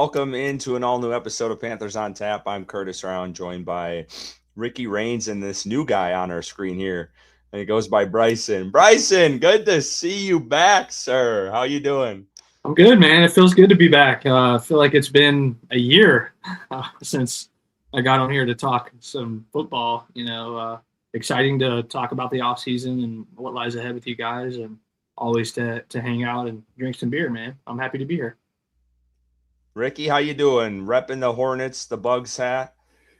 welcome into an all-new episode of Panthers on Tap. I'm Curtis Rauen, joined by Ricky Raines and this new guy on our screen here. And it goes by Bryson. Bryson, good to see you back, sir. How you doing? I'm good, man. It feels good to be back. I feel like it's been a year since I got on here to talk some football. Exciting to talk about the offseason and what lies ahead with you guys, and always to hang out and drink some beer, man. I'm happy to be here. Ricky, how you doing? Repping the Hornets, the Bugs hat?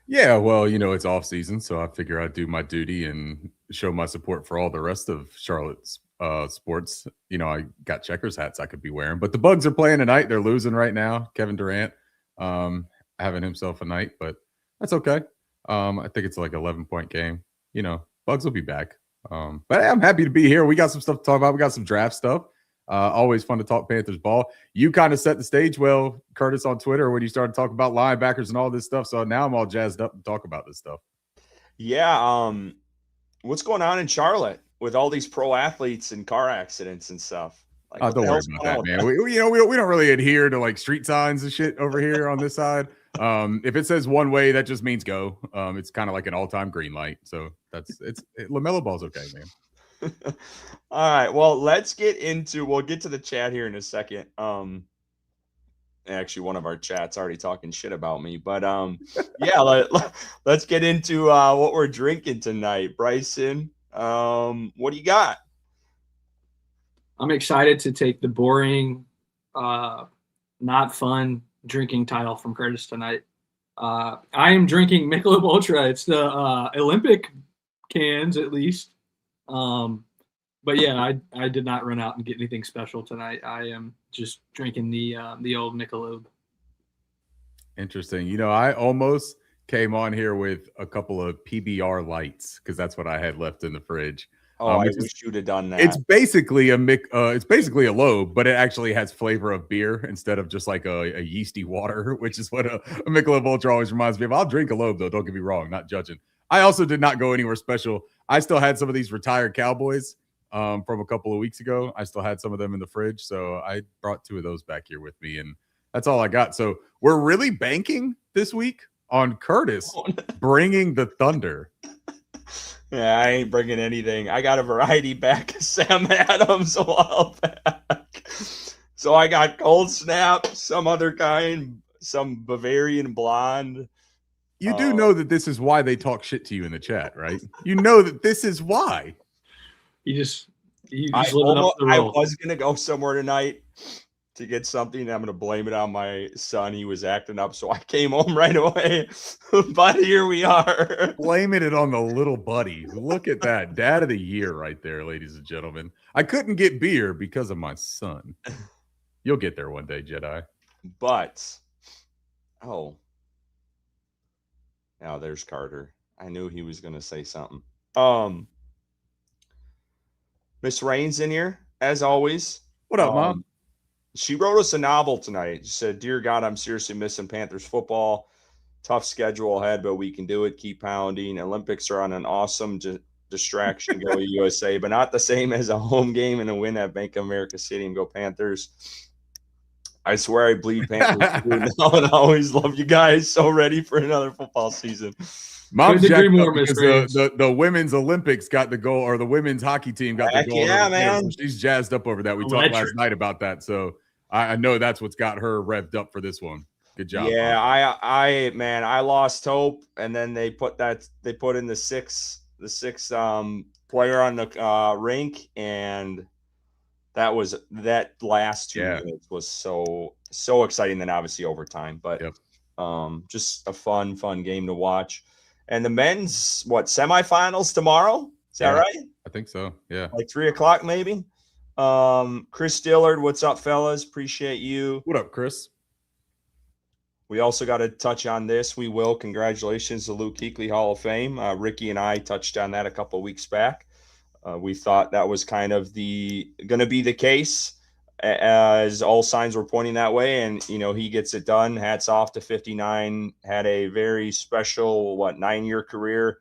Yeah, well, it's off season, so I figure I'd do my duty and show my support for all the rest of Charlotte's sports. I got Checkers hats I could be wearing, but the Bugs are playing tonight. They're losing right now. Kevin Durant having himself a night, but that's okay. I think it's like 11-point game. Bugs will be back. But I'm happy to be here. We got some stuff to talk about. We got some draft stuff. Always fun to talk Panthers ball. You kind of set the stage well, Curtis, on Twitter when you started talking about linebackers and all this stuff. So now I'm all jazzed up to talk about this stuff. Yeah. What's going on in Charlotte with all these pro athletes and car accidents and stuff? Don't worry about that, man. We don't really adhere to like street signs and shit over here on this side. If it says one way, that just means go. It's kind of like an all-time green light. So LaMelo Ball's okay, man. All right, well, we'll get to the chat here in a second. Actually, one of our chats already talking shit about me, but yeah, let's get into what we're drinking tonight. Bryson, what do you got? I'm excited to take the boring, not fun drinking title from Curtis tonight. I am drinking Michelob Ultra. It's the Olympic cans, at least. But yeah, I did not run out and get anything special tonight. I am just drinking the old Michelob. Interesting. I almost came on here with a couple of PBR lights because that's what I had left in the fridge. I wish you'd have done that. It's basically a lobe, but it actually has flavor of beer instead of just like a yeasty water, which is what a Michelob Ultra always reminds me of. I'll drink a lobe though. Don't get me wrong, not judging. I also did not go anywhere special. I still had some of these retired Cowboys from a couple of weeks ago. I still had some of them in the fridge, so I brought 2 of those back here with me, and that's all I got. So we're really banking this week on Curtis bringing the Thunder. Yeah, I ain't bringing anything. I got a variety back of Sam Adams a while back. So I got Cold Snap, some other kind, some Bavarian Blonde. You do know that this is why they talk shit to you in the chat, right? You know that this is why. I was going to go somewhere tonight to get something. I'm going to blame it on my son. He was acting up, so I came home right away. But here we are. Blaming it on the little buddy. Look at that. Dad of the year right there, ladies and gentlemen. I couldn't get beer because of my son. You'll get there one day, Jedi. But, now there's Carter. I knew he was going to say something. Miss Raines in here, as always. What up, Mom? She wrote us a novel tonight. She said, "Dear God, I'm seriously missing Panthers football. Tough schedule ahead, but we can do it. Keep pounding. Olympics are on an awesome distraction. Go USA, but not the same as a home game and a win at Bank of America Stadium. Go Panthers. I swear I bleed Panthers now and I always love you guys. So ready for another football season." Mom's jacked up because the women's Olympics got the goal, or the women's hockey team got the goal. Yeah, man. So she's jazzed up over that. We talked last night about that, so I know that's what's got her revved up for this one. Good job. Yeah, Mom. I lost hope, and then they put in the sixth player on the rink, and that last 2 minutes was so exciting. Then obviously overtime, but just a fun game to watch. And the men's semifinals tomorrow? Is that right? I think so. Yeah, like 3:00 maybe. Chris Dillard, what's up, fellas? Appreciate you. What up, Chris? We also got to touch on this. We will. Congratulations to Luke Kuechly Hall of Fame. Ricky and I touched on that a couple of weeks back. We thought that was kind of going to be the case, as all signs were pointing that way. And, he gets it done. Hats off to 59. Had a very special, 9-year career.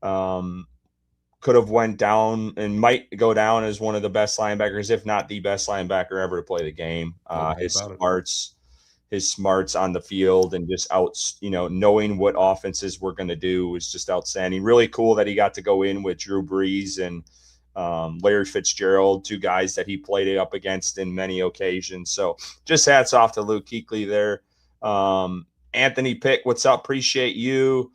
Could have went down and might go down as one of the best linebackers, if not the best linebacker ever to play the game. His his smarts on the field and just knowing what offenses we're going to do was just outstanding. Really cool that he got to go in with Drew Brees and Larry Fitzgerald, 2 guys that he played up against in many occasions. So just hats off to Luke Kuechly there. Anthony Pick, what's up? Appreciate you.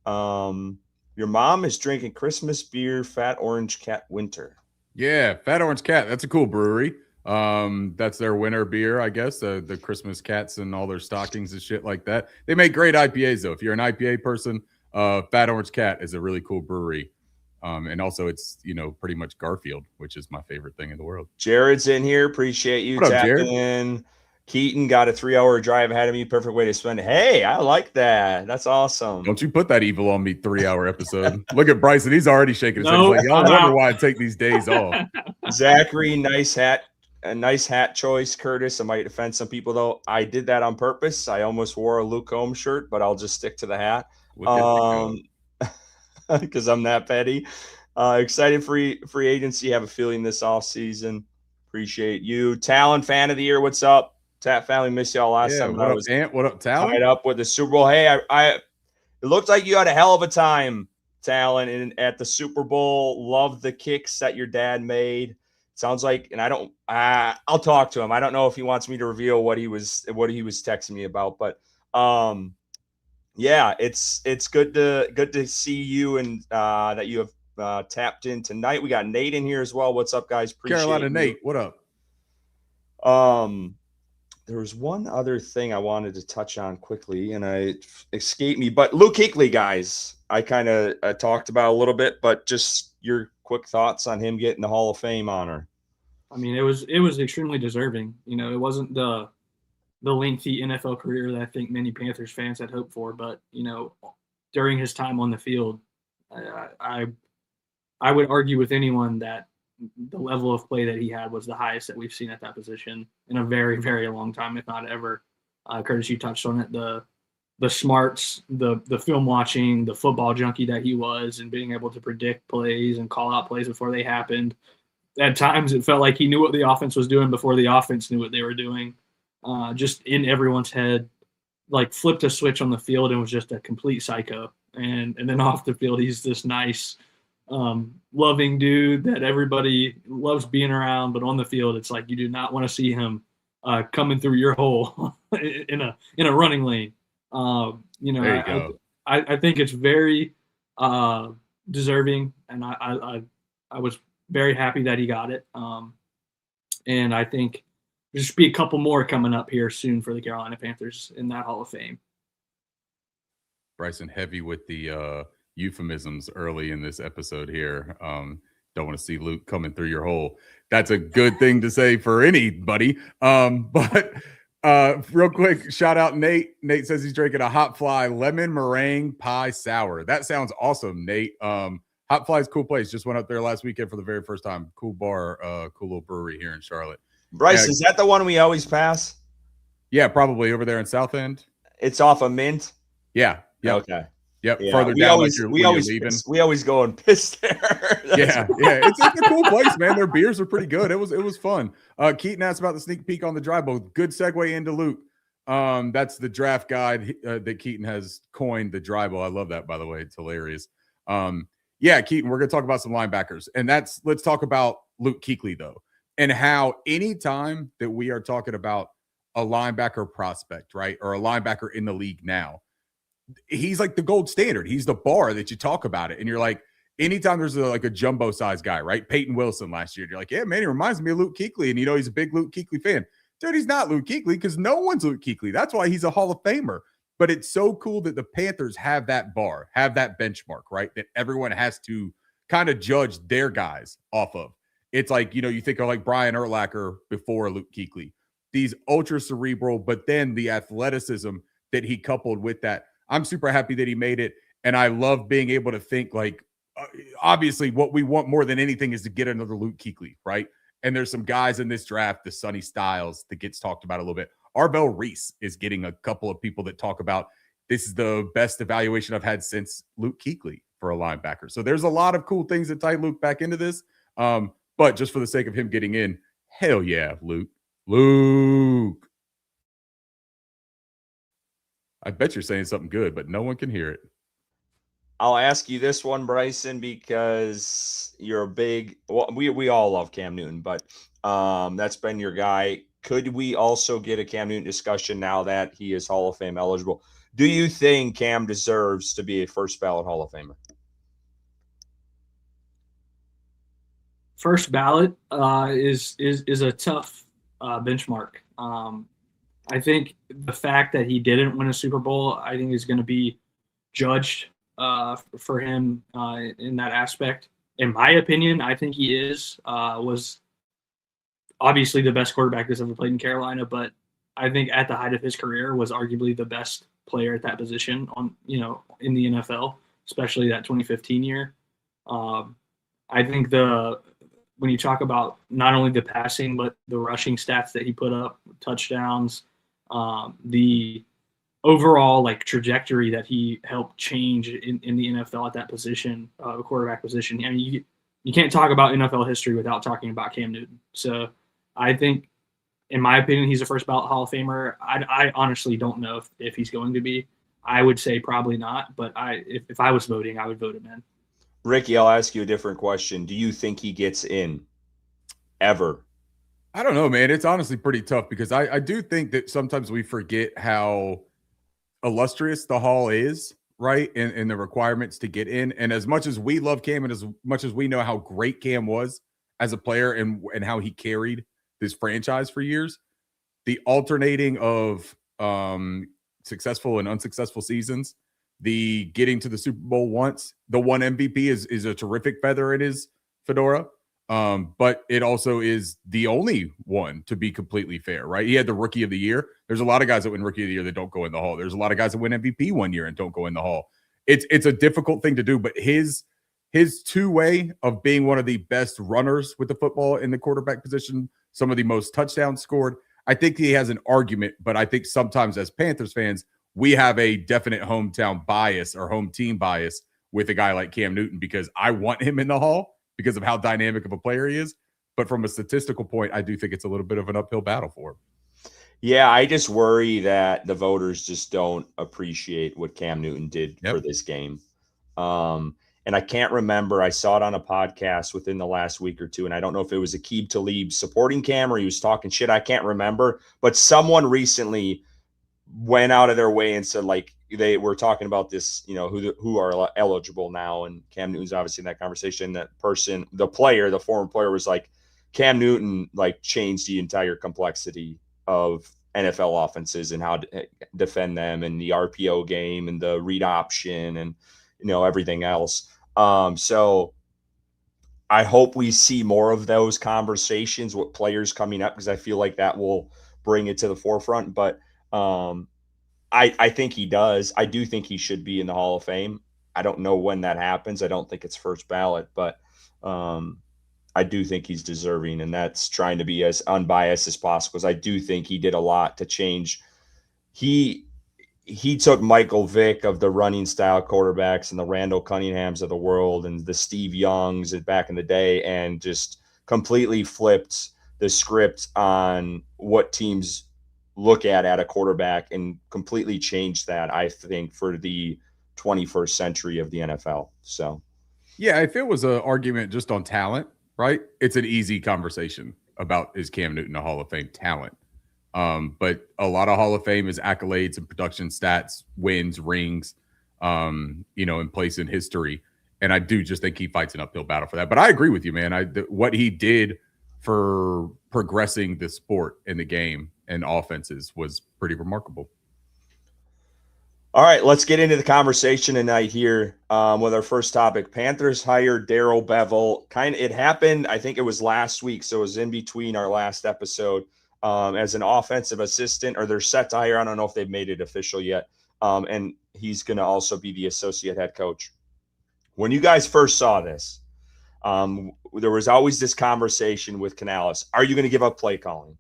Your mom is drinking Christmas beer, Fat Orange Cat Winter. Yeah, Fat Orange Cat. That's a cool brewery. That's their winter beer, I guess. The Christmas cats and all their stockings and shit like that. They make great IPAs though. If you're an IPA person, Fat Orange Cat is a really cool brewery. And also it's, pretty much Garfield, which is my favorite thing in the world. Jared's in here. Appreciate you tapping in. Keaton got a 3-hour drive ahead of me. Perfect way to spend it. Hey, I like that. That's awesome. Don't you put that evil on me 3-hour episode. Look at Bryson. He's already shaking his head. He's like, I wonder why I take these days off. Zachary, nice hat. A nice hat choice, Curtis. I might offend some people, though. I did that on purpose. I almost wore a Luke Combs shirt, but I'll just stick to the hat. Because I'm that petty. Excited free agency. Have a feeling this offseason. Appreciate you. Talon, fan of the year. What's up? Tap family, miss y'all last time. What up, Ant? What up, Talon? Tied up with the Super Bowl. Hey, it looked like you had a hell of a time, Talon, at the Super Bowl. Love the kicks that your dad made. Sounds like, and I'll talk to him. I don't know if he wants me to reveal what he was texting me about, but yeah, it's good to see you and that you have tapped in tonight. We got Nate in here as well. What's up, guys? Appreciate Carolina you. Nate, what up? There was one other thing I wanted to touch on quickly, and it escaped me. But Luke Kuechly, guys, I kind of talked about a little bit, but just your quick thoughts on him getting the Hall of Fame honor. I mean, it was extremely deserving. It wasn't the lengthy NFL career that I think many Panthers fans had hoped for, but during his time on the field, I would argue with anyone that the level of play that he had was the highest that we've seen at that position in a very, very long time, if not ever. Curtis, you touched on it, the smarts, the film watching, the football junkie that he was, and being able to predict plays and call out plays before they happened. At times it felt like he knew what the offense was doing before the offense knew what they were doing. Just in everyone's head, like flipped a switch on the field and was just a complete psycho. And then off the field, he's this nice, loving dude that everybody loves being around, but on the field, it's like you do not want to see him coming through your hole in a running lane. There you go. I think it's very deserving, and I was very happy that he got it. And I think there's just be a couple more coming up here soon for the Carolina Panthers in that Hall of Fame. Bryson heavy with the euphemisms early in this episode here. Don't want to see Luke coming through your hole. That's a good thing to say for anybody. But real quick, shout out Nate. Nate says he's drinking a Hot Fly lemon meringue pie sour. That sounds awesome, Nate. Hot Fly's cool place. Just went up there last weekend for the very first time. Cool bar, cool little brewery here in Charlotte. Bryce, is that the one we always pass? Yeah, probably over there in South End. It's off of Mint. Yeah. Yep. Okay. Yep. Yeah. Further down, we always go and piss there. Yeah. It's a cool place, man. Their beers are pretty good. It was fun. Keaton asked about the sneak peek on the dry bowl. Good segue into Luke. That's the draft guide that Keaton has coined, the dry bowl. I love that, by the way. It's hilarious. Yeah, Keaton, we're going to talk about some linebackers. And let's talk about Luke Kuechly, though, and how anytime that we are talking about a linebacker prospect, right, or a linebacker in the league now, he's like the gold standard. He's the bar that you talk about it. And you're like, anytime there's like a jumbo size guy, right? Peyton Wilson last year, you're like, yeah, man, he reminds me of Luke Kuechly. And he's a big Luke Kuechly fan. Dude, he's not Luke Kuechly because no one's Luke Kuechly. That's why he's a Hall of Famer. But it's so cool that the Panthers have that bar, have that benchmark, right? That everyone has to kind of judge their guys off of. It's like, you think of like Brian Urlacher before Luke Kuechly. These ultra cerebral, but then the athleticism that he coupled with that. I'm super happy that he made it. And I love being able to think like, obviously what we want more than anything is to get another Luke Kuechly, right? And there's some guys in this draft, the Sonny Styles, that gets talked about a little bit. Arvell Reese is getting a couple of people that talk about this is the best evaluation I've had since Luke Kuechly for a linebacker. So there's a lot of cool things that tie Luke back into this. But just for the sake of him getting in, hell yeah, Luke. I bet you're saying something good, but no one can hear it. I'll ask you this one, Bryson, because you're a big – well, we all love Cam Newton, but that's been your guy. Could we also get a Cam Newton discussion now that he is Hall of Fame eligible? Do you think Cam deserves to be a first ballot Hall of Famer? First ballot is a tough benchmark. I think the fact that he didn't win a Super Bowl, I think, is going to be judged for him in that aspect. In my opinion, I think he was obviously the best quarterback that's ever played in Carolina, but I think at the height of his career was arguably the best player at that position in the NFL, especially that 2015 year. I think when you talk about not only the passing but the rushing stats that he put up, touchdowns, the overall trajectory that he helped change in the NFL at that position, the quarterback position. I mean, you can't talk about NFL history without talking about Cam Newton. So I think, in my opinion, he's a first ballot Hall of Famer. I honestly don't know if he's going to be. I would say probably not, but if I was voting, I would vote him in. Ricky, I'll ask you a different question. Do you think he gets in ever? I don't know, man. It's honestly pretty tough because I do think that sometimes we forget how illustrious the Hall is, right? And the requirements to get in. And as much as we love Cam and as much as we know how great Cam was as a player and how he carried this franchise for years, the alternating of successful and unsuccessful seasons, the getting to the Super Bowl once, the one MVP is a terrific feather in his fedora. But it also is the only one, to be completely fair, right? He had the Rookie of the Year. There's a lot of guys that win Rookie of the Year that don't go in the Hall. There's a lot of guys that win MVP one year and don't go in the Hall. It's a difficult thing to do, but his two-way of being one of the best runners with the football in the quarterback position, some of the most touchdowns scored, I think he has an argument, but I think sometimes as Panthers fans, we have a definite hometown bias or home team bias with a guy like Cam Newton because I want him in the Hall because of how dynamic of a player he is. But from a statistical point, I do think it's a little bit of an uphill battle for him. Yeah, I just worry that the voters just don't appreciate what Cam Newton did for this game. And I can't remember. I saw it on a podcast within the last week or two, and I don't know if it was Aqib Talib supporting Cam or he was talking shit. I can't remember. But someone recently went out of their way and said, they were talking about this, who are eligible now. And Cam Newton's obviously in that conversation. That person, the former player was like, Cam Newton, changed the entire complexity of NFL offenses and how to defend them and the RPO game and the read option and, everything else. So I hope we see more of those conversations with players coming up because I feel like that will bring it to the forefront. But I think he does. I do think he should be in the Hall of Fame. I don't know when that happens. I don't think it's first ballot, but I do think he's deserving, and that's trying to be as unbiased as possible because I do think he did a lot to change. He took Michael Vick of the running style quarterbacks and the Randall Cunninghams of the world and the Steve Youngs back in the day and just completely flipped the script on what teams look at a quarterback and completely changed that, I think, for the 21st century of the NFL. So, yeah, if it was an argument just on talent, right, it's an easy conversation about is Cam Newton a Hall of Fame talent. But a lot of Hall of Fame is accolades and production stats, wins, rings, in place in history. And I do just think he fights an uphill battle for that. But I agree with you, man. What he did for progressing the sport in the game and offenses was pretty remarkable. All right, let's get into the conversation tonight here with our first topic. Panthers hired Darrell Bevell. It happened, I think it was last week, so it was in between our last episode, as an offensive assistant, or they're set to hire. I don't know if they've made it official yet. And he's going to also be the associate head coach. When you guys first saw this, there was always this conversation with Canales. Are you going to give up play calling?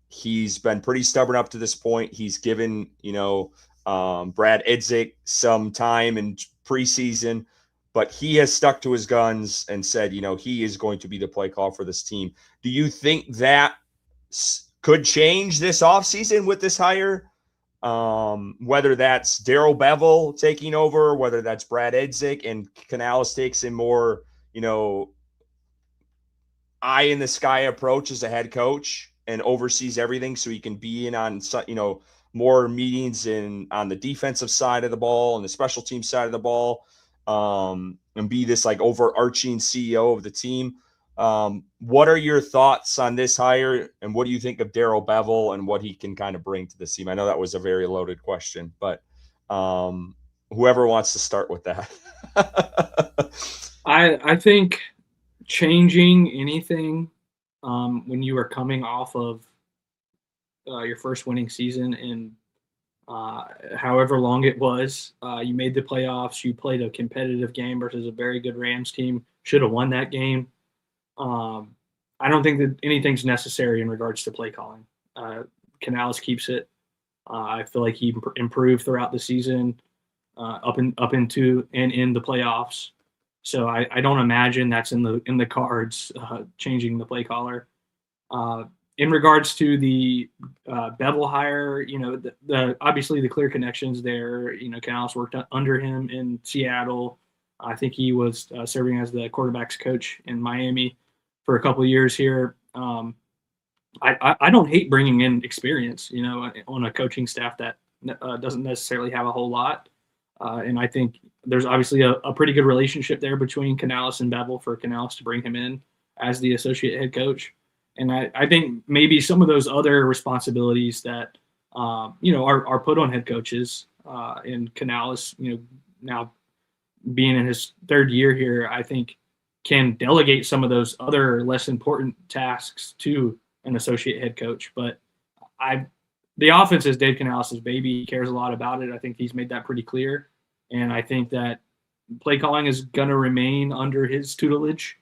He's been pretty stubborn up to this point. He's given, Brad Idzik some time in preseason, but he has stuck to his guns and said, he is going to be the play call for this team. Do you think that could change this offseason with this hire? whether that's Darrell Bevell taking over, whether that's Brad Edzik, and Canales takes a more, eye in the sky approach as a head coach and oversees everything, so he can be in on, more meetings on the defensive side of the ball and the special team side of the ball, and be this like overarching CEO of the team. What are your thoughts on this hire, and what do you think of Darrell Bevell and what he can kind of bring to the team? I know that was a very loaded question, but whoever wants to start with that. I think changing anything when you are coming off of your first winning season and however long it was, you made the playoffs, you played a competitive game versus a very good Rams team, should have won that game. I don't think that anything's necessary in regards to play calling. Canales keeps it. I feel like he improved throughout the season, up into and in the playoffs. So I don't imagine that's in the cards, changing the play caller. In regards to the Bevell hire, the obviously the clear connections there. Canales worked under him in Seattle. I think he was serving as the quarterback's coach in Miami for a couple of years here. I don't hate bringing in experience, on a coaching staff that doesn't necessarily have a whole lot. And I think there's obviously a pretty good relationship there between Canales and Bevell for Canales to bring him in as the associate head coach. And I think maybe some of those other responsibilities that, are put on head coaches, and Canales, now being in his third year here, I think can delegate some of those other less important tasks to an associate head coach. But the offense is Dave Canales' baby. He cares a lot about it. I think he's made that pretty clear. And I think that play calling is going to remain under his tutelage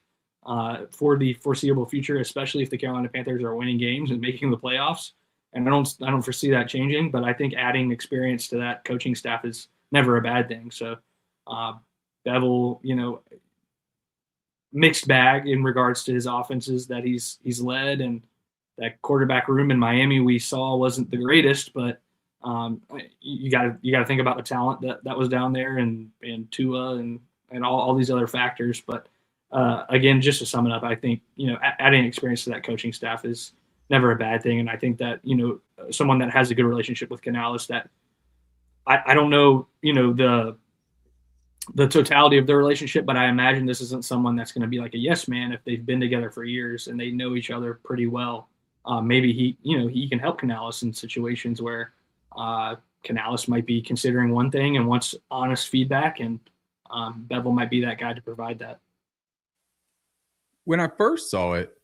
for the foreseeable future, especially if the Carolina Panthers are winning games and making the playoffs. And I don't foresee that changing, but I think adding experience to that coaching staff is never a bad thing. So Bevell, mixed bag in regards to his offenses that he's led, and that quarterback room in Miami we saw wasn't the greatest, but you got to think about the talent that was down there, and Tua and all these other factors. But again, just to sum it up, I think adding experience to that coaching staff is never a bad thing, and I think that someone that has a good relationship with Canales, that I don't know the totality of their relationship, but I imagine this isn't someone that's going to be like a yes man if they've been together for years and they know each other pretty well. Maybe he can help Canales in situations where Canales might be considering one thing and wants honest feedback, and Bevell might be that guy to provide that. When I first saw it,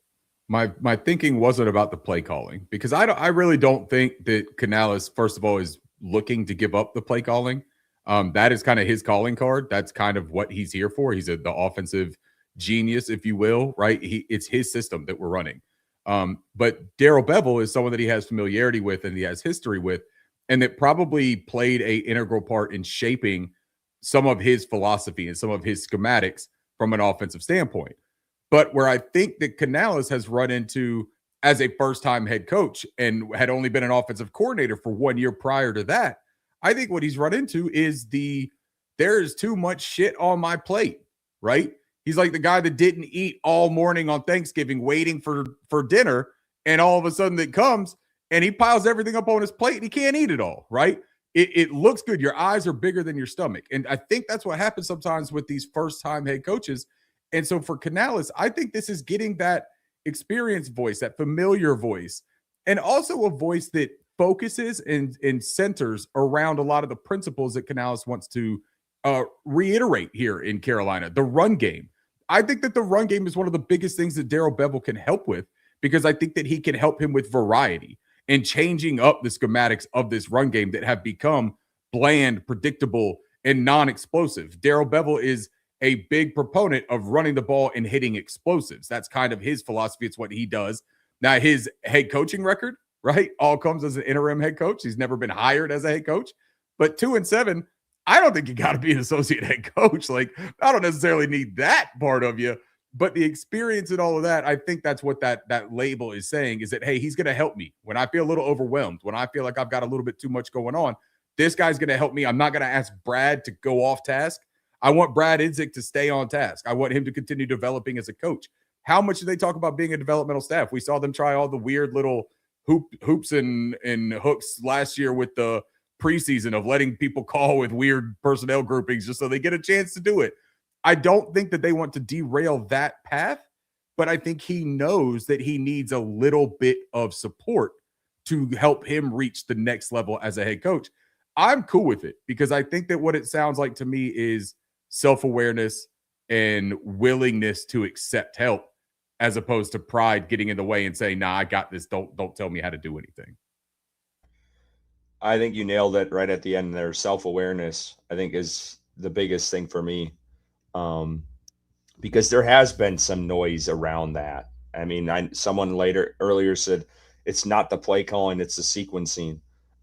my thinking wasn't about the play calling, because I really don't think that Canales, first of all, is looking to give up the play calling. That is kind of his calling card. That's kind of what he's here for. He's the offensive genius, if you will, right? It's his system that we're running. But Darrell Bevell is someone that he has familiarity with and he has history with, and that probably played a integral part in shaping some of his philosophy and some of his schematics from an offensive standpoint. But where I think that Canales has run into as a first-time head coach and had only been an offensive coordinator for 1 year prior to that, I think what he's run into is there is too much shit on my plate, right? He's like the guy that didn't eat all morning on Thanksgiving waiting for dinner, and all of a sudden it comes and he piles everything up on his plate and he can't eat it all, right? It looks good. Your eyes are bigger than your stomach. And I think that's what happens sometimes with these first-time head coaches. And so for Canales, I think this is getting that experienced voice, that familiar voice, and also a voice that focuses and centers around a lot of the principles that Canales wants to reiterate here in Carolina. The run game. I think that the run game is one of the biggest things that Darrell Bevell can help with, because I think that he can help him with variety and changing up the schematics of this run game that have become bland, predictable, and non-explosive. Darrell Bevell is a big proponent of running the ball and hitting explosives. That's kind of his philosophy. It's what he does. Now, his head coaching record, right, all comes as an interim head coach. He's never been hired as a head coach. But 2-7, I don't think you got to be an associate head coach. Like, I don't necessarily need that part of you. But the experience and all of that, I think that's what that label is saying, is that, hey, he's going to help me when I feel a little overwhelmed, when I feel like I've got a little bit too much going on. This guy's going to help me. I'm not going to ask Brad to go off task. I want Brad Idzik to stay on task. I want him to continue developing as a coach. How much do they talk about being a developmental staff? We saw them try all the weird little hoops and hooks last year with the preseason of letting people call with weird personnel groupings just so they get a chance to do it. I don't think that they want to derail that path, but I think he knows that he needs a little bit of support to help him reach the next level as a head coach. I'm cool with it because I think that what it sounds like to me is self-awareness and willingness to accept help, as opposed to pride getting in the way and saying, nah, I got this. Don't tell me how to do anything. I think you nailed it right at the end there. Self-awareness, I think, is the biggest thing for me. Because there has been some noise around that. I mean, someone earlier said it's not the play calling, it's the sequencing.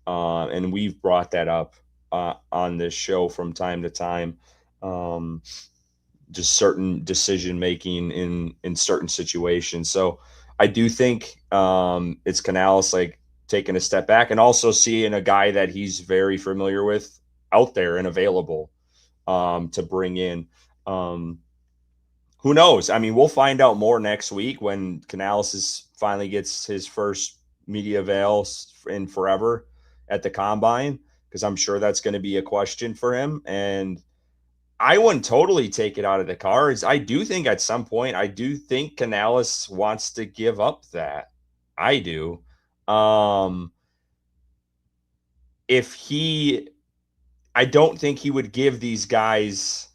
And we've brought that up on this show from time to time. Just certain decision making in certain situations. So I do think it's Canales like taking a step back and also seeing a guy that he's very familiar with out there and available to bring in. Who knows? I mean, we'll find out more next week when Canales finally gets his first media avail in forever at the combine, because I'm sure that's going to be a question for him. And I wouldn't totally take it out of the cards. I do think at some point, Canales wants to give up that. I do. I don't think he would give these guys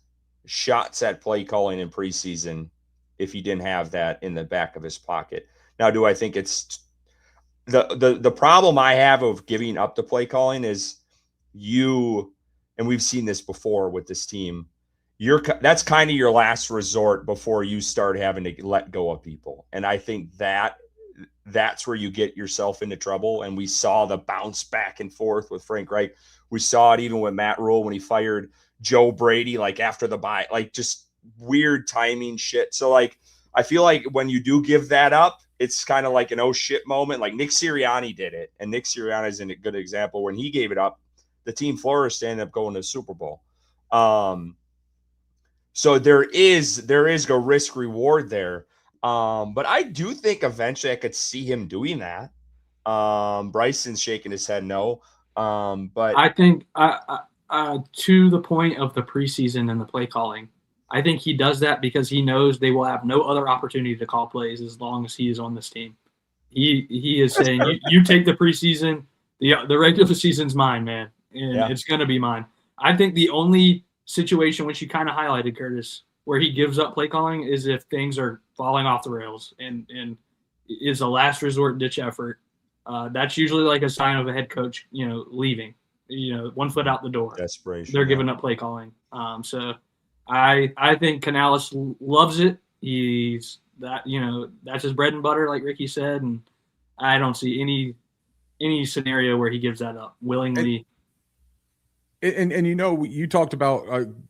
shots at play calling in preseason if he didn't have that in the back of his pocket. Now, do I think it's the problem I have of giving up the play calling is and we've seen this before with this team, that's kind of your last resort before you start having to let go of people. And I think that's where you get yourself into trouble. And we saw the bounce back and forth with Frank Reich. We saw it even with Matt Rule when he fired Joe Brady, like after the bye, like just weird timing shit. So like, I feel like when you do give that up, it's kind of like an oh shit moment. Like Nick Sirianni did it. And Nick Sirianni is a good example. When he gave it up, the team flourished to end up going to the Super Bowl. So there is a risk reward there. But I do think eventually I could see him doing that. Bryson's shaking his head no. But I think to the point of the preseason and the play calling, I think he does that because he knows they will have no other opportunity to call plays as long as he is on this team. He is saying, you take the preseason, the regular season's mine, man, and it's going to be mine. I think the only situation, which you kind of highlighted, Curtis, where he gives up play calling is if things are falling off the rails and is a last resort ditch effort. That's usually like a sign of a head coach, leaving, 1 foot out the door. Desperation. They're giving up play calling. So I think Canales loves it. He's that, that's his bread and butter, like Ricky said. And I don't see any scenario where he gives that up willingly. And you talked about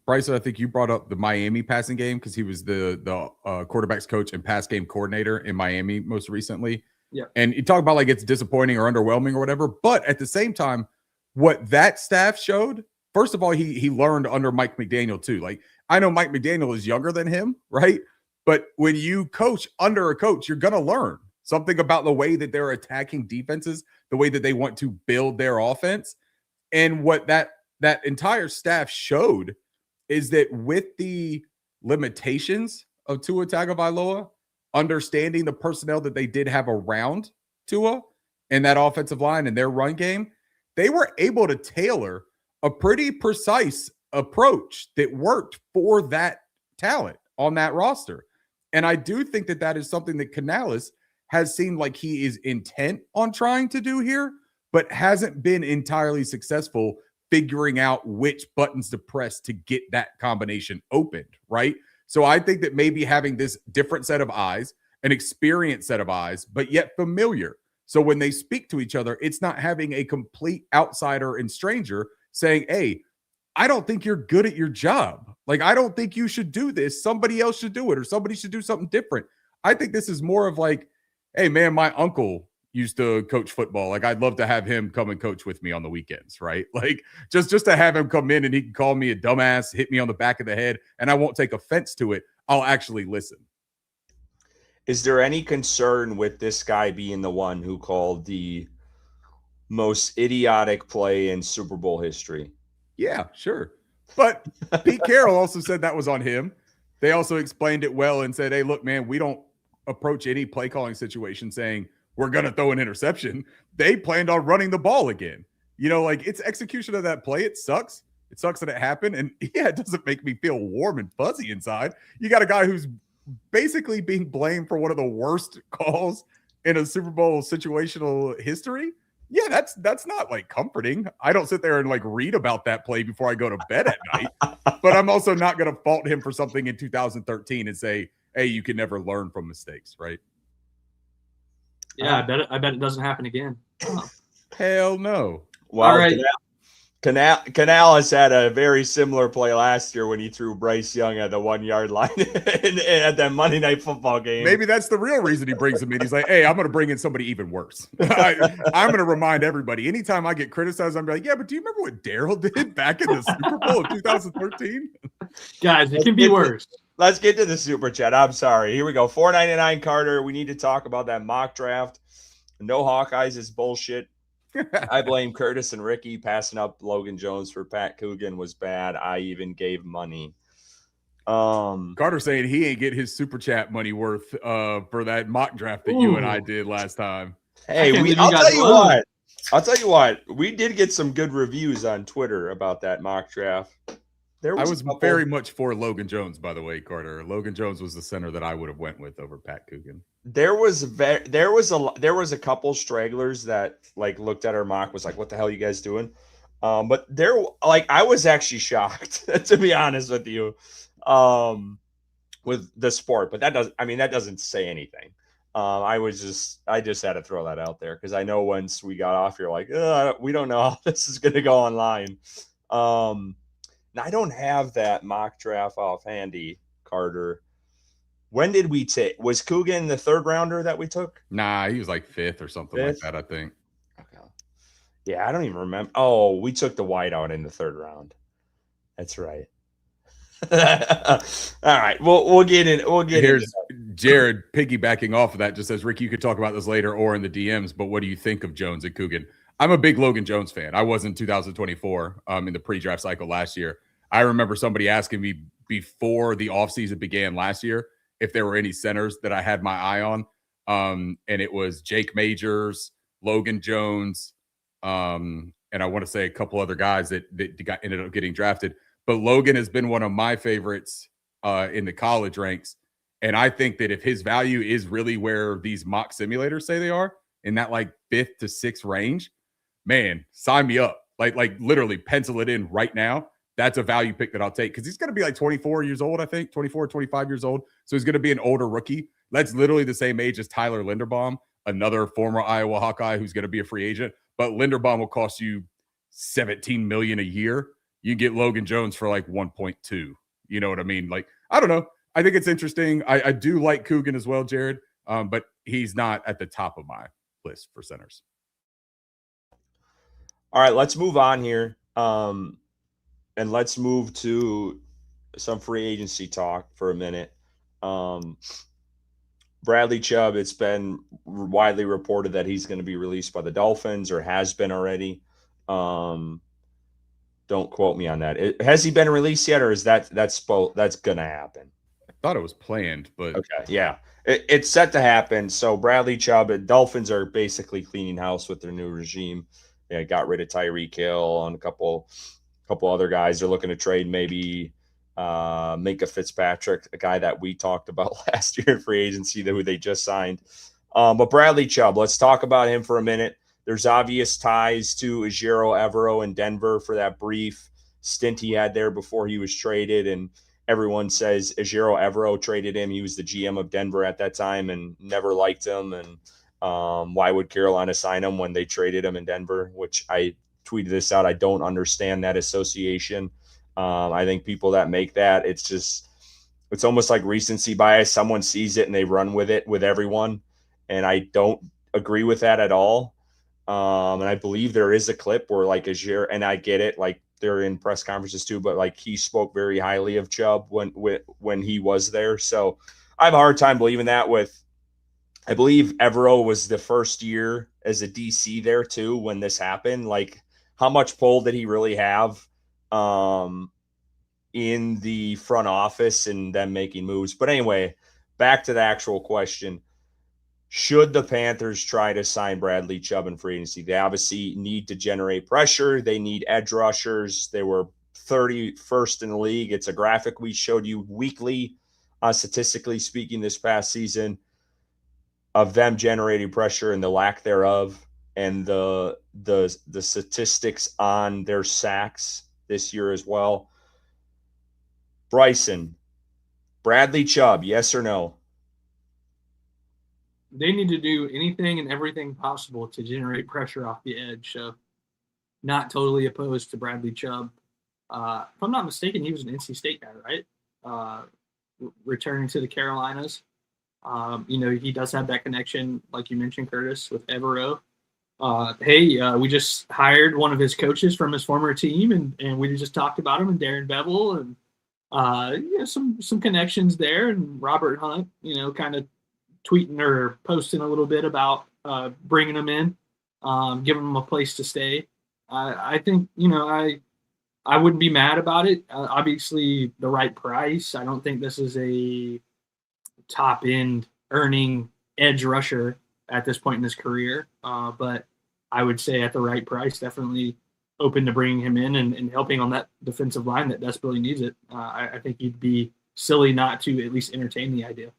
Bryson. I think you brought up the Miami passing game because he was the quarterback's coach and pass game coordinator in Miami most recently. Yeah. And you talk about like it's disappointing or underwhelming or whatever. But at the same time, what that staff showed, first of all, he learned under Mike McDaniel too. Like I know Mike McDaniel is younger than him, right? But when you coach under a coach, you're going to learn something about the way that they're attacking defenses, the way that they want to build their offense. And what that entire staff showed is that with the limitations of Tua Tagovailoa, understanding the personnel that they did have around Tua and that offensive line and their run game, they were able to tailor a pretty precise approach that worked for that talent on that roster. And I do think that that is something that Canales has seemed like he is intent on trying to do here, but hasn't been entirely successful figuring out which buttons to press to get that combination opened, right? So I think that maybe having this different set of eyes, an experienced set of eyes, but yet familiar. So when they speak to each other, it's not having a complete outsider and stranger saying, hey, I don't think you're good at your job. Like, I don't think you should do this. Somebody else should do it, or somebody should do something different. I think this is more of like, hey, man, my uncle used to coach football. Like, I'd love to have him come and coach with me on the weekends, right? Like, just to have him come in and he can call me a dumbass, hit me on the back of the head, and I won't take offense to it. I'll actually listen. Is there any concern with this guy being the one who called the most idiotic play in Super Bowl history? Yeah, sure. But Pete Carroll also said that was on him. They also explained it well and said, hey, look, man, we don't approach any play calling situation saying we're going to throw an interception. They planned on running the ball again. You know, like, it's execution of that play. It sucks. It sucks that it happened. And yeah, it doesn't make me feel warm and fuzzy inside. You got a guy who's basically being blamed for one of the worst calls in a Super Bowl situational history. Yeah, that's not like comforting. I don't sit there and like read about that play before I go to bed at night. But I'm also not going to fault him for something in 2013 and say, hey, you can never learn from mistakes, right? Yeah, I bet it doesn't happen again. Hell no. Well, all right. Canales had a very similar play last year when he threw Bryce Young at the 1 yard line at that Monday Night Football game. Maybe that's the real reason he brings him in. He's like, hey, I'm going to bring in somebody even worse. I'm going to remind everybody. Anytime I get criticized, I'm like, yeah, but do you remember what Daryl did back in the Super Bowl of 2013? Guys, it can be worse. Let's get to the super chat. I'm sorry. Here we go. $4.99 Carter. We need to talk about that mock draft. No Hawkeyes is bullshit. I blame Curtis and Ricky. Passing up Logan Jones for Pat Coogan was bad. I even gave money. Carter saying he ain't get his super chat money worth for that mock draft that you and I did last time. Hey, I'll tell you what. We did get some good reviews on Twitter about that mock draft. I was very much for Logan Jones, by the way, Carter. Logan Jones was the center that I would have went with over Pat Coogan. There was a couple stragglers that like looked at our mock, was like, "What the hell are you guys doing?" But I was actually shocked, to be honest with you, with the sport. But that doesn't say anything. I just had to throw that out there because I know once we got off, you're like, we don't know how this is going to go online. I don't have that mock draft offhandy, Carter. When did we take? Was Coogan the third rounder that we took? Nah, he was like fifth or something like that, I think. Okay. Yeah, I don't even remember. Oh, we took the wideout in the third round. That's right. All right, we'll get in. Here's Jared piggybacking off of that. Just says, Rick, you could talk about this later or in the DMs. But what do you think of Jones and Coogan? I'm a big Logan Jones fan. I was in 2024 in the pre-draft cycle last year. I remember somebody asking me before the offseason began last year if there were any centers that I had my eye on. And it was Jake Majors, Logan Jones, and I want to say a couple other guys that ended up getting drafted. But Logan has been one of my favorites in the college ranks. And I think that if his value is really where these mock simulators say they are, in that like 5th to 6th range, man, sign me up. Like literally pencil it in right now. That's a value pick that I'll take because he's going to be like 24 years old, I think, 24, 25 years old. So he's going to be an older rookie. That's literally the same age as Tyler Linderbaum, another former Iowa Hawkeye who's going to be a free agent. But Linderbaum will cost you $17 million a year. You get Logan Jones for like 1.2. You know what I mean? Like, I don't know. I think it's interesting. I do like Coogan as well, Jared, but he's not at the top of my list for centers. All right, let's move on here. And let's move to some free agency talk for a minute. Bradley Chubb, it's been widely reported that he's going to be released by the Dolphins or has been already. Don't quote me on that. Has he been released yet, or is that's going to happen? I thought it was planned, but okay, yeah, it's set to happen. So Bradley Chubb, Dolphins are basically cleaning house with their new regime. They got rid of Tyreek Hill and a couple other guys. They're looking to trade maybe Minka Fitzpatrick, a guy that we talked about last year in free agency, who they just signed. But Bradley Chubb, let's talk about him for a minute. There's obvious ties to Ejiro Evero in Denver for that brief stint he had there before he was traded. And everyone says Ejiro Evero traded him. He was the GM of Denver at that time and never liked him. And why would Carolina sign him when they traded him in Denver, which I tweeted this out. I don't understand that association. I think people that make that, it's almost like recency bias. Someone sees it and they run with it with everyone. And I don't agree with that at all. And I believe there is a clip where like Azure, and I get it, like they're in press conferences too, but like he spoke very highly of Chubb when he was there. So I have a hard time believing that. I believe Evero was the first year as a DC there too when this happened. Like, how much pull did he really have in the front office and them making moves? But anyway, back to the actual question. Should the Panthers try to sign Bradley Chubb in free agency? They obviously need to generate pressure. They need edge rushers. They were 31st in the league. It's a graphic we showed you weekly, statistically speaking, this past season, of them generating pressure and the lack thereof, and the statistics on their sacks this year as well. Bryson, Bradley Chubb, yes or no? They need to do anything and everything possible to generate pressure off the edge. So, not totally opposed to Bradley Chubb. If I'm not mistaken, he was an NC State guy, right? Returning to the Carolinas. He does have that connection, like you mentioned, Curtis, with Evero. We just hired one of his coaches from his former team, and we just talked about him, and Darrell Bevell, and some connections there, and Robert Hunt, kind of tweeting or posting a little bit about bringing him in, giving him a place to stay. I think, I wouldn't be mad about it. Obviously, the right price. I don't think this is a top-end earning edge rusher at this point in his career. But I would say at the right price, definitely open to bringing him in and helping on that defensive line that desperately needs it. I think you'd be silly not to at least entertain the idea.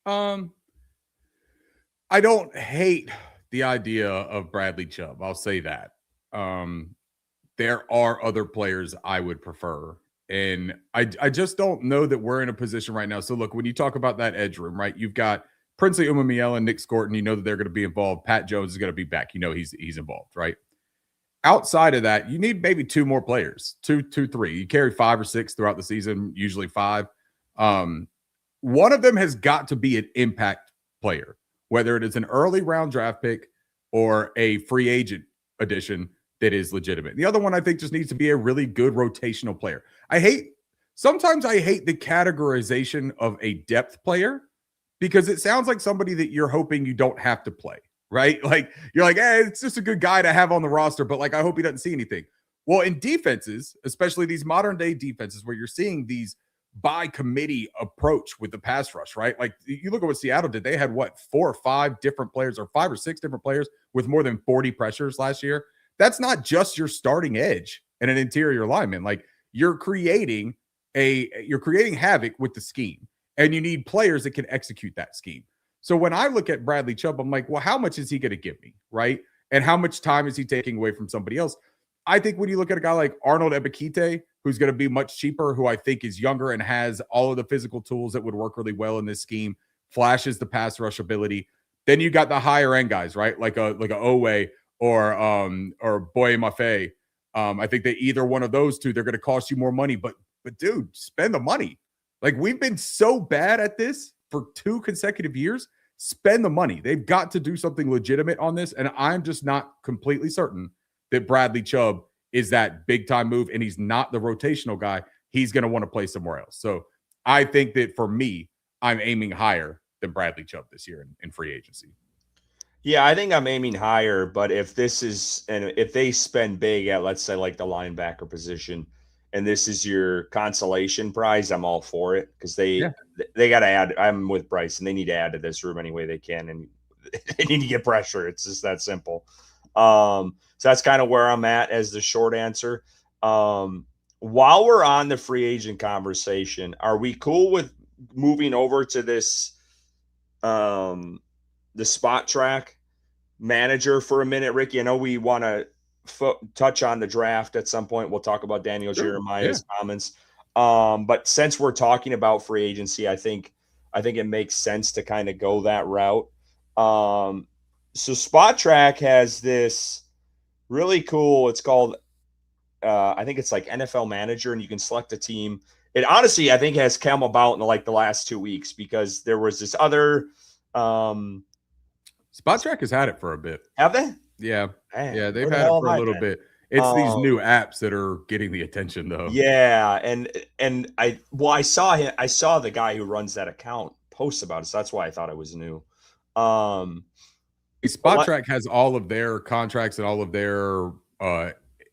I don't hate the idea of Bradley Chubb. I'll say that. There are other players I would prefer. And I just don't know that we're in a position right now. So look, when you talk about that edge room, right, you've got Princely Umamiel and Nick Scorton. You know that they're going to be involved. Pat Jones is going to be back. He's involved, right? Outside of that, you need maybe two more players, two, three. You carry 5 or 6 throughout the season, usually 5. One of them has got to be an impact player, whether it is an early round draft pick or a free agent addition that is legitimate. The other one I think just needs to be a really good rotational player. Sometimes I hate the categorization of a depth player because it sounds like somebody that you're hoping you don't have to play, right? Like you're like, hey, it's just a good guy to have on the roster, but like I hope he doesn't see anything. Well, in defenses, especially these modern day defenses where you're seeing these by committee approach with the pass rush, right? Like you look at what Seattle did. They had 4 or 5 different players or 5 or 6 different players with more than 40 pressures last year. That's not just your starting edge and an interior lineman. Like you're creating havoc with the scheme, and you need players that can execute that scheme. So when I look at Bradley Chubb, I'm like, well, how much is he going to give me, right? And how much time is he taking away from somebody else? I think when you look at a guy like Arnold Ebiketie, who's going to be much cheaper, who I think is younger and has all of the physical tools that would work really well in this scheme, flashes the pass rush ability. Then you got the higher end guys, right? Like a Owe or Boye Mafe. I think that either one of those two, they're going to cost you more money. But dude, spend the money. Like we've been so bad at this for 2 consecutive years. Spend the money. They've got to do something legitimate on this. And I'm just not completely certain that Bradley Chubb is that big time move, and he's not the rotational guy. He's going to want to play somewhere else. So I think that for me, I'm aiming higher than Bradley Chubb this year in free agency. Yeah, I think I'm aiming higher, but if they spend big at, let's say, like the linebacker position, and this is your consolation prize, I'm all for it because they got to add. I'm with Bryson. They need to add to this room any way they can, and they need to get pressure. It's just that simple. So that's kind of where I'm at as the short answer. While we're on the free agent conversation, are we cool with moving over to this, the spot track manager for a minute, Ricky? I know we want to touch on the draft at some point. We'll talk about Daniel Jeremiah's comments. But since we're talking about free agency, I think it makes sense to kind of go that route. So Spot Track has this really cool, it's called I think it's like NFL Manager, and you can select a team. It honestly, I think, has come about in like the last 2 weeks because there was this other. Spot Track has had it for a bit. Have they? Yeah. Man, Yeah, they've had it for a little bit. It's these new apps that are getting the attention, though. Yeah, and I saw the guy who runs that account post about it, so that's why I thought it was new. Spot Track has all of their contracts and all of their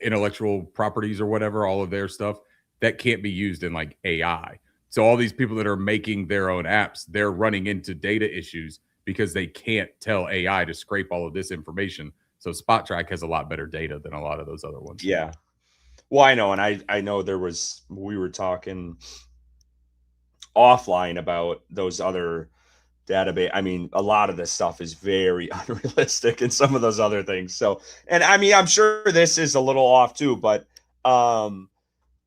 intellectual properties or whatever, all of their stuff that can't be used in like AI. So all these people that are making their own apps, they're running into data issues because they can't tell AI to scrape all of this information. So Spot Track has a lot better data than a lot of those other ones. Yeah. Well, I know, and I know we were talking offline about those other database. I mean, a lot of this stuff is very unrealistic and some of those other things. So, and I mean, I'm sure this is a little off too, but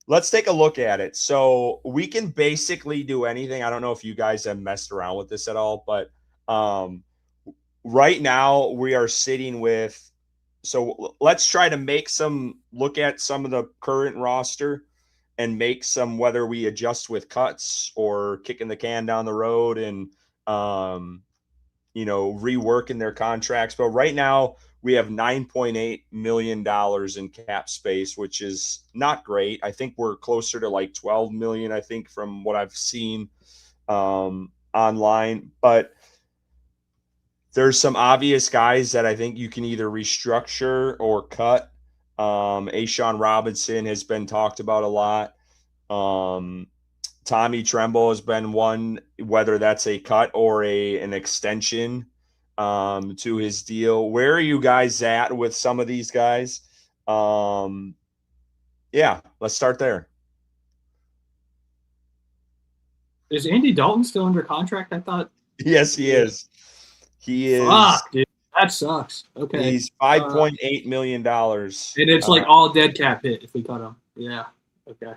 let's take a look at it. So we can basically do anything. I don't know if you guys have messed around with this at all, but right now we are sitting with, so let's try to look at some of the current roster and make some, whether we adjust with cuts or kicking the can down the road and, reworking their contracts. But right now we have $9.8 million in cap space, which is not great. I think we're closer to like 12 million, I think, from what I've seen online. But there's some obvious guys that I think you can either restructure or cut. A'Shawn Robinson has been talked about a lot. Tommy Tremble has been one, whether that's a cut or an extension to his deal. Where are you guys at with some of these guys? Yeah, let's start there. Is Andy Dalton still under contract? I thought. Yes, he is. He is. Fuck, dude. That sucks. Okay. He's $5.8 million. And it's like all dead cap hit if we cut him. Yeah. Okay.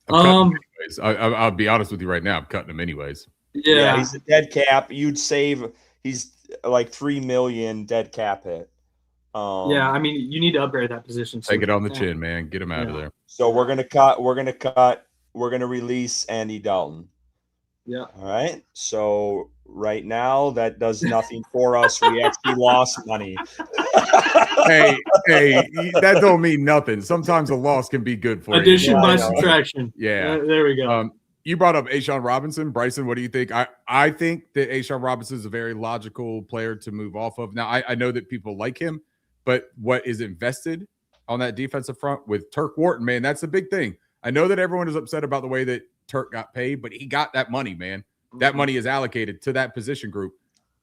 Anyways. I'll be honest with you right now. I'm cutting him anyways. Yeah. He's a dead cap. You'd save. He's like $3 million dead cap hit. Yeah, I mean, you need to upgrade that position. Take it on the chin, man. Get him out of there. So we're gonna cut. We're gonna release Andy Dalton. Yeah. All right. So right now that does nothing for us. We actually lost money. hey, that don't mean nothing. Sometimes a loss can be good for Addition you. by subtraction. Yeah. There we go. You brought up A'Shawn Robinson. Bryson, what do you think? I think that A'Shawn Robinson is a very logical player to move off of. Now, I know that people like him, but what is invested on that defensive front with Turk Wharton, man, that's a big thing. I know that everyone is upset about the way that Turk got paid, but he got that money, man. That money is allocated to that position group.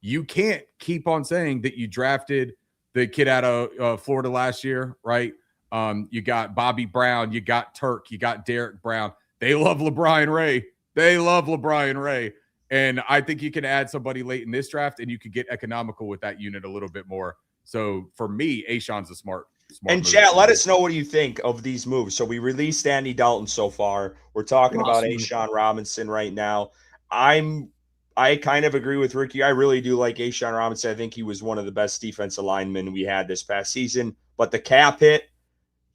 You can't keep on saying that you drafted the kid out of Florida last year, right? You got Bobby Brown, you got Turk, you got Derek Brown. They love LeBron Ray. And I think you can add somebody late in this draft and you could get economical with that unit a little bit more. So for me, A'Shawn's a smart and move. chat, let us know what you think of these moves. So we released Andy Dalton so far. We're talking about A'Shawn Robinson right now. I kind of agree with Ricky. I really do like A'Shawn Robinson. I think he was one of the best defensive linemen we had this past season. But the cap hit,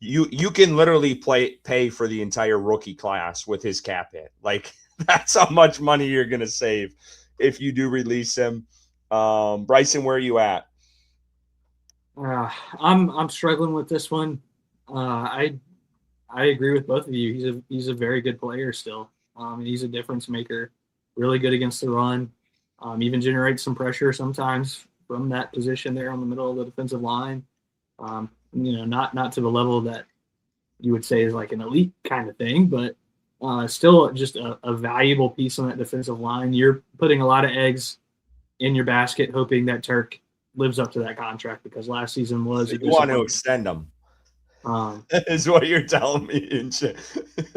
you can literally pay for the entire rookie class with his cap hit. Like, that's how much money you're going to save if you do release him. Bryson, where are you at? I'm struggling with this one. I agree with both of you. He's a very good player still. He's a difference maker. Really good against the run. Even generates some pressure sometimes from that position there on the middle of the defensive line. Not to the level that you would say is like an elite kind of thing, but still just a valuable piece on that defensive line. You're putting a lot of eggs in your basket, hoping that Turk lives up to that contract because last season was. You want to extend them. Is what you're telling me.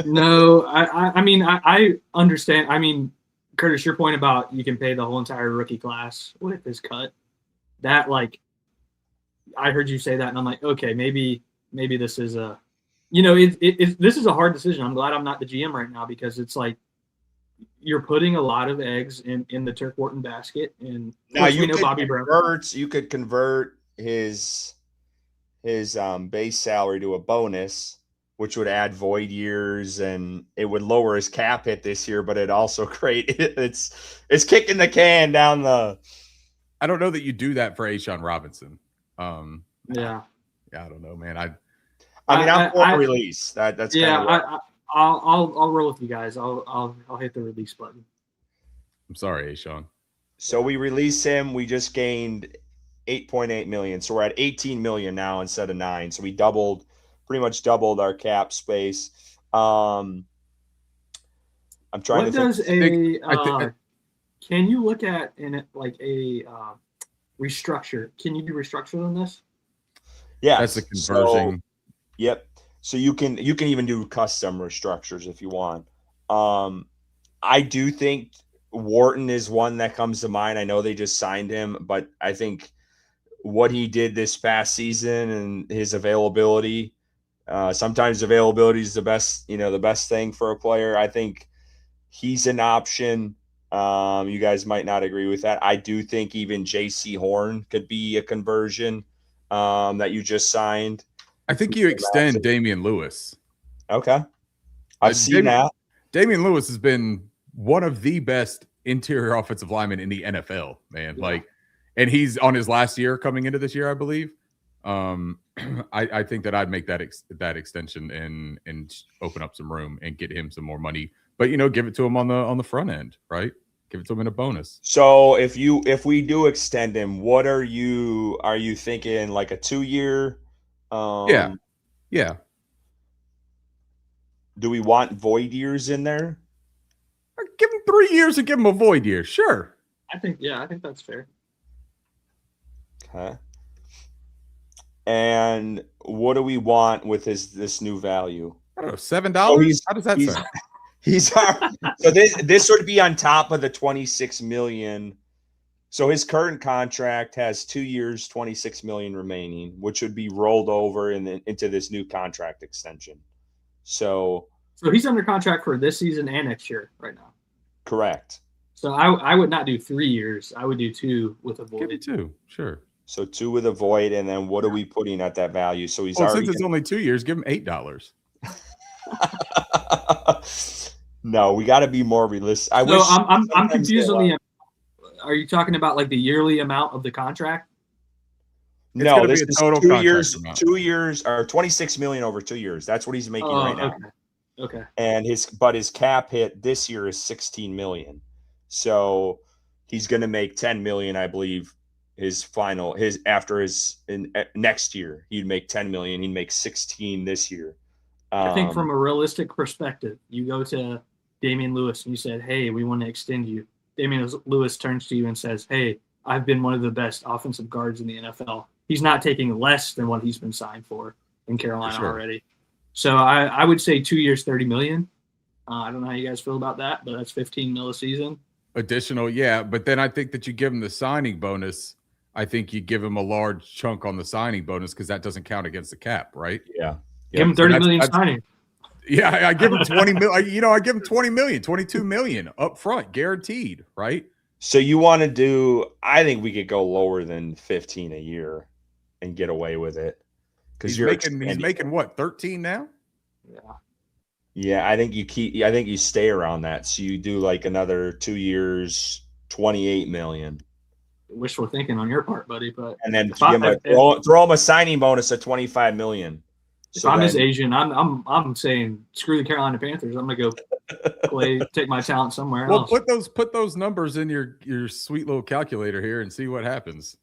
No, I mean, I understand. I mean, Curtis, your point about you can pay the whole entire rookie class with this cut, that like, I heard you say that and I'm like, okay, maybe this is this is a hard decision. I'm glad I'm not the GM right now because it's like you're putting a lot of eggs in the Turk Wharton basket. And now you could convert his his base salary to a bonus, which would add void years, and it would lower his cap hit this year, but it also it's kicking the can down the. I don't know that you do that for A'Shawn Robinson. Yeah, I don't know, man. I'm for release. That's I'll roll with you guys. I'll hit the release button. I'm sorry, A'Shawn. So we release him. We just gained 8.8 million. So we're at 18 million now instead of 9. So we pretty much doubled our cap space. I'm trying can you look at in it like a restructure? Can you do restructure on this? Yeah, that's a conversion. Yep. So you can even do custom restructures if you want. I do think Wharton is one that comes to mind. I know they just signed him, but I think what he did this past season and his availability, sometimes availability is the best thing for a player. I think he's an option. You guys might not agree with that. I do think even JC Horn could be a conversion that you just signed. I think you extend Damian Lewis. Okay. I've seen that. Damian Lewis has been one of the best interior offensive linemen in the NFL, man. Yeah. And he's on his last year coming into this year, I believe. I think that I'd make that extension and open up some room and get him some more money. But give it to him on the front end, right? Give it to him in a bonus. So if we do extend him, what are you thinking? Like a 2-year? Yeah. Do we want void years in there? Give him 3 years and give him a void year. Sure. I think that's fair. Okay. And what do we want with this new value? I don't know, $7. How does that sound? So this would be on top of the 26 million. So his current contract has 2 years, 26 million remaining, which would be rolled over into this new contract extension. So he's under contract for this season and next year right now. Correct. So I would not do 3 years. I would do 2 with a void. Give me 2, sure. So 2 with a void, and then what are we putting at that value? So he's since it's only 2 years, give him $8. No, we got to be more realistic. I'm confused on the. Are you talking about like the yearly amount of the contract? No, this is total 2 years. 2 years or 26 million over 2 years. That's what he's making right now. Okay. And his cap hit this year is 16 million. So he's going to make 10 million, I believe. Next year he'd make 10 million. He'd make 16 this year. I think from a realistic perspective, you go to Damian Lewis and you said, "Hey, we want to extend you." Damian Lewis turns to you and says, "Hey, I've been one of the best offensive guards in the NFL." He's not taking less than what he's been signed for in Carolina already. So I would say 2 years, 30 million. I don't know how you guys feel about that, but that's 15 mil a season. Additional, yeah. But then I think that you give him the signing bonus. I think you give him a large chunk on the signing bonus because that doesn't count against the cap, right? Yeah. Give him 30 million signing. Yeah, I give him 20 million. I give him 20 million, 22 million up front, guaranteed, right? So you want to do? I think we could go lower than 15 a year and get away with it because he's making what, 13 now? Yeah. Yeah, I think you stay around that. So you do like another 2 years, 28 million. Wishful thinking on your part, buddy, but and then throw him a signing bonus of 25 million. If I'm his agent, I'm saying screw the Carolina Panthers. I'm gonna go take my talent somewhere else. Well, put those numbers in your sweet little calculator here and see what happens.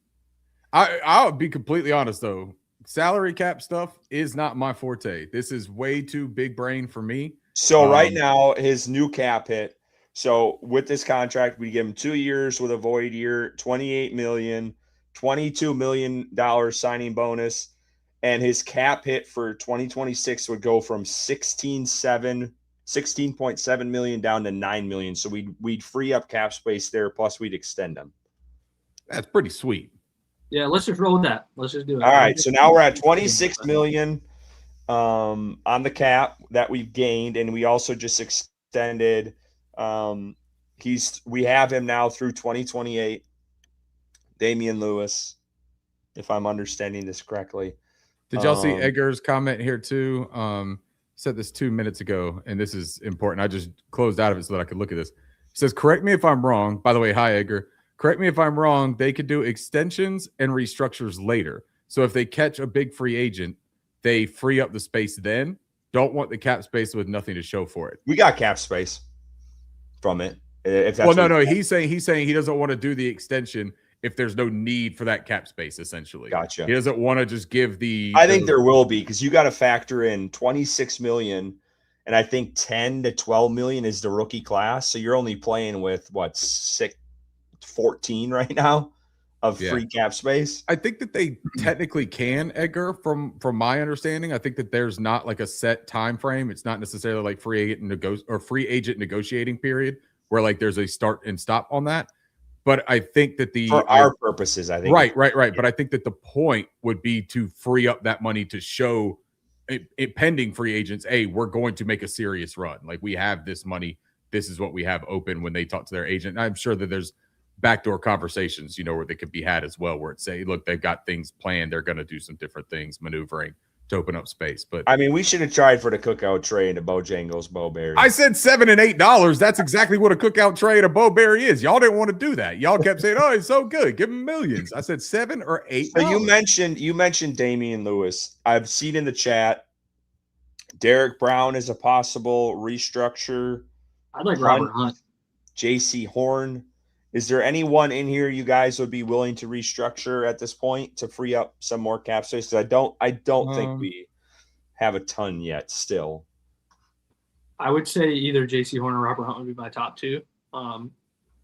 I'll be completely honest though. Salary cap stuff is not my forte. This is way too big brain for me. So right now, his new cap hit. So with this contract, we give him 2 years with a void year, 28 million, $22 million signing bonus. And his cap hit for 2026 would go from 16.7 million down to 9 million. So we'd free up cap space there. Plus we'd extend them. That's pretty sweet. Yeah. Let's just roll with that. Let's just do it. All right. So now we're at 26 million on the cap that we've gained. And we also just extended. We have him now through 2028. Damian Lewis, if I'm understanding this correctly. Did y'all see Edgar's comment here too? Said this 2 minutes ago, and this is important. I just closed out of it so that I could look at this. He says, correct me if I'm wrong. By the way, hi, Edgar. Correct me if I'm wrong. They could do extensions and restructures later. So if they catch a big free agent, they free up the space then. Don't want the cap space with nothing to show for it. We got cap space from it. If that's well, no. He's saying he doesn't want to do the extension if there's no need for that cap space, essentially. Gotcha. He doesn't want to just give the... I think there will be, because you got to factor in $26 million, and I think 10 to 12 million is the rookie class. So you're only playing with, 14 right now of free cap space. I think that they technically can, Edgar, from my understanding. I think that there's not like a set time frame. It's not necessarily like free agent negotiating period where like there's a start and stop on that. But I think that for our purposes, I think. Right. But I think that the point would be to free up that money to show it pending free agents, hey, we're going to make a serious run. Like, we have this money. This is what we have open when they talk to their agent. And I'm sure that there's backdoor conversations, where they could be had as well, where it's say, look, they've got things planned. They're going to do some different things, maneuvering to open up space. But I mean, we should have tried for the cookout tray and the Bojangles Bowberry. I said $7 and $8. That's exactly what a cookout tray and a Bowberry is. Y'all didn't want to do that. Y'all kept saying, "Oh, it's so good. Give them millions." I said $7 or $8. So you mentioned Damian Lewis. I've seen in the chat Derek Brown is a possible restructure. I'd like Robert Hunt. JC Horn. Is there anyone in here you guys would be willing to restructure at this point to free up some more cap space? I don't think we have a ton yet still. I would say either JC Horn or Robert Hunt would be my top two.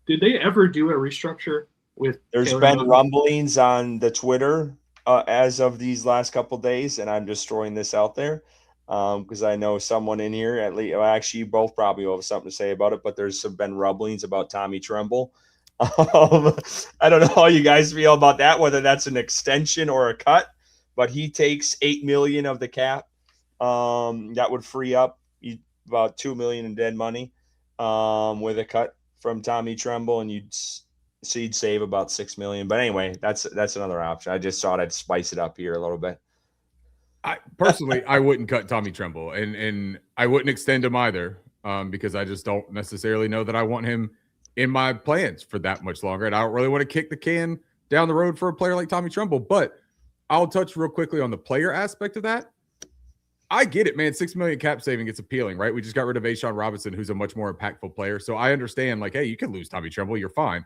Did they ever do a restructure with There's Taylor been Moton? rumblings on the Twitter as of these last couple days, and I'm just throwing this out there because I know someone in here, at least, actually, you both probably will have something to say about it, but there's been rumblings about Tommy Tremble. I don't know how you guys feel about that, whether that's an extension or a cut, but he takes $8 million of the cap. That would free up about $2 million in dead money with a cut from Tommy Tremble, and you'd save about $6 million. But anyway, that's another option. I just thought I'd spice it up here a little bit. I personally wouldn't cut Tommy Tremble, and I wouldn't extend him either, because I just don't necessarily know that I want him in my plans for that much longer. And I don't really want to kick the can down the road for a player like Tommy Tremble. But I'll touch real quickly on the player aspect of that. I get it, man. $6 million cap saving, it's appealing, right? We just got rid of Ashawn Robinson, who's a much more impactful player. So I understand, like, hey, you can lose Tommy Tremble, you're fine.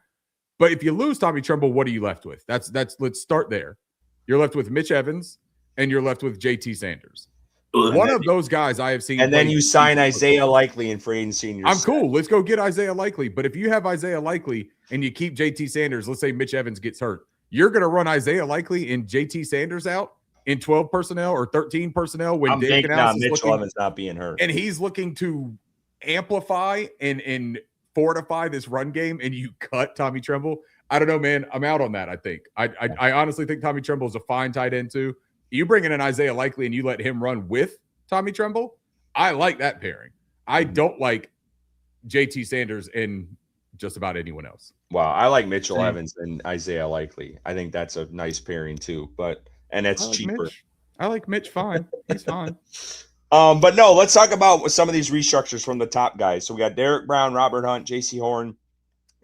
But if you lose Tommy Tremble, what are you left with? Let's start there. You're left with Mitch Evans and you're left with JT Sanders. One of those guys I have seen. And then you sign Isaiah Likely in free agency. I'm cool. Let's go get Isaiah Likely. But if you have Isaiah Likely and you keep JT Sanders, let's say Mitch Evans gets hurt, you're going to run Isaiah Likely and JT Sanders out in 12 personnel or 13 personnel when Dave Canales is Mitchell Evans not being hurt. And he's looking to amplify and fortify this run game, and you cut Tommy Tremble. I don't know, man. I'm out on that, I think. I honestly think Tommy Tremble is a fine tight end too. You bring in an Isaiah Likely and you let him run with Tommy Tremble, I like that pairing. I don't like JT Sanders and just about anyone else. Wow, I like Mitchell Evans and Isaiah Likely. I think that's a nice pairing too, and it's cheaper. I like Mitch fine. He's fine. But no, let's talk about some of these restructures from the top guys. So we got Derek Brown, Robert Hunt, JC Horn.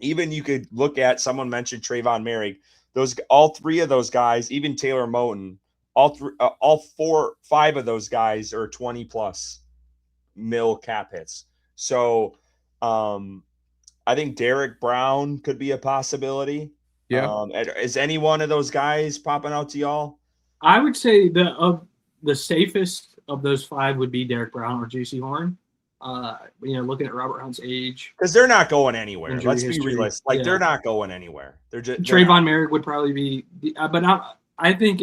Even you could look at, someone mentioned Trayvon Merrick. All three of those guys, even Taylor Moton, all 5 of those guys are 20+ mil cap hits. So I think Derek Brown could be a possibility. Yeah. Is any one of those guys popping out to y'all? I would say the safest of those 5 would be Derek Brown or JC Horn. Looking at Robert Hunt's age, because they're not going anywhere. Let's be history. realistic. They're not going anywhere. They're just Trayvon Merrick would probably be, but I think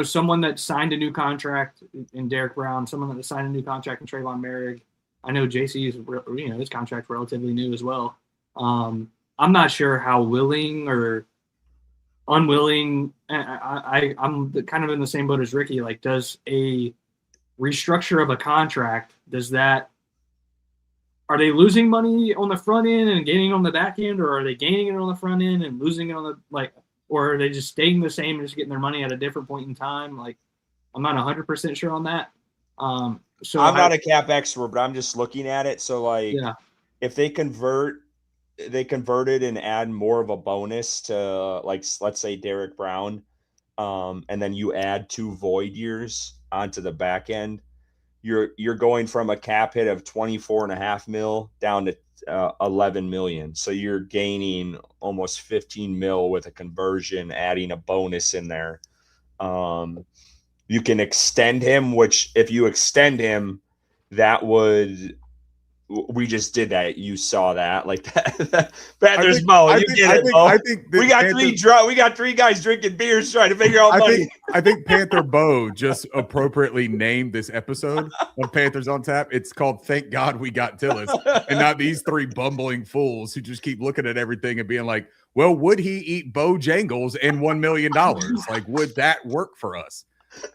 someone that signed a new contract in Derek Brown, someone that signed a new contract in Trayvon Merrick. I know JC is, his contract relatively new as well. I'm not sure how willing or unwilling. I'm kind of in the same boat as Ricky. Like, does a restructure of a contract, are they losing money on the front end and gaining on the back end, or are they gaining it on the front end and losing it on the, or are they just staying the same and just getting their money at a different point in time? Like, I'm not 100% sure on that. So I'm not a cap expert, but I'm just looking at it. So like, yeah, if they convert it and add more of a bonus to, like, let's say Derek Brown, and then you add 2 void years onto the back end, you're going from a cap hit of 24.5 mil down to 11 million. So you're gaining almost 15 mil with a conversion, adding a bonus in there. You can extend him, which if you extend him, that would, we just did that. You saw that, like that. Panthers Mo, you get it, Mo. I think we got 3 guys drinking beers trying to figure out money. I think Panther Bo just appropriately named this episode of Panthers on Tap. It's called "Thank God We Got Tillis," and not these 3 bumbling fools who just keep looking at everything and being like, "Well, would he eat Bojangles and $1 million? Like, would that work for us?"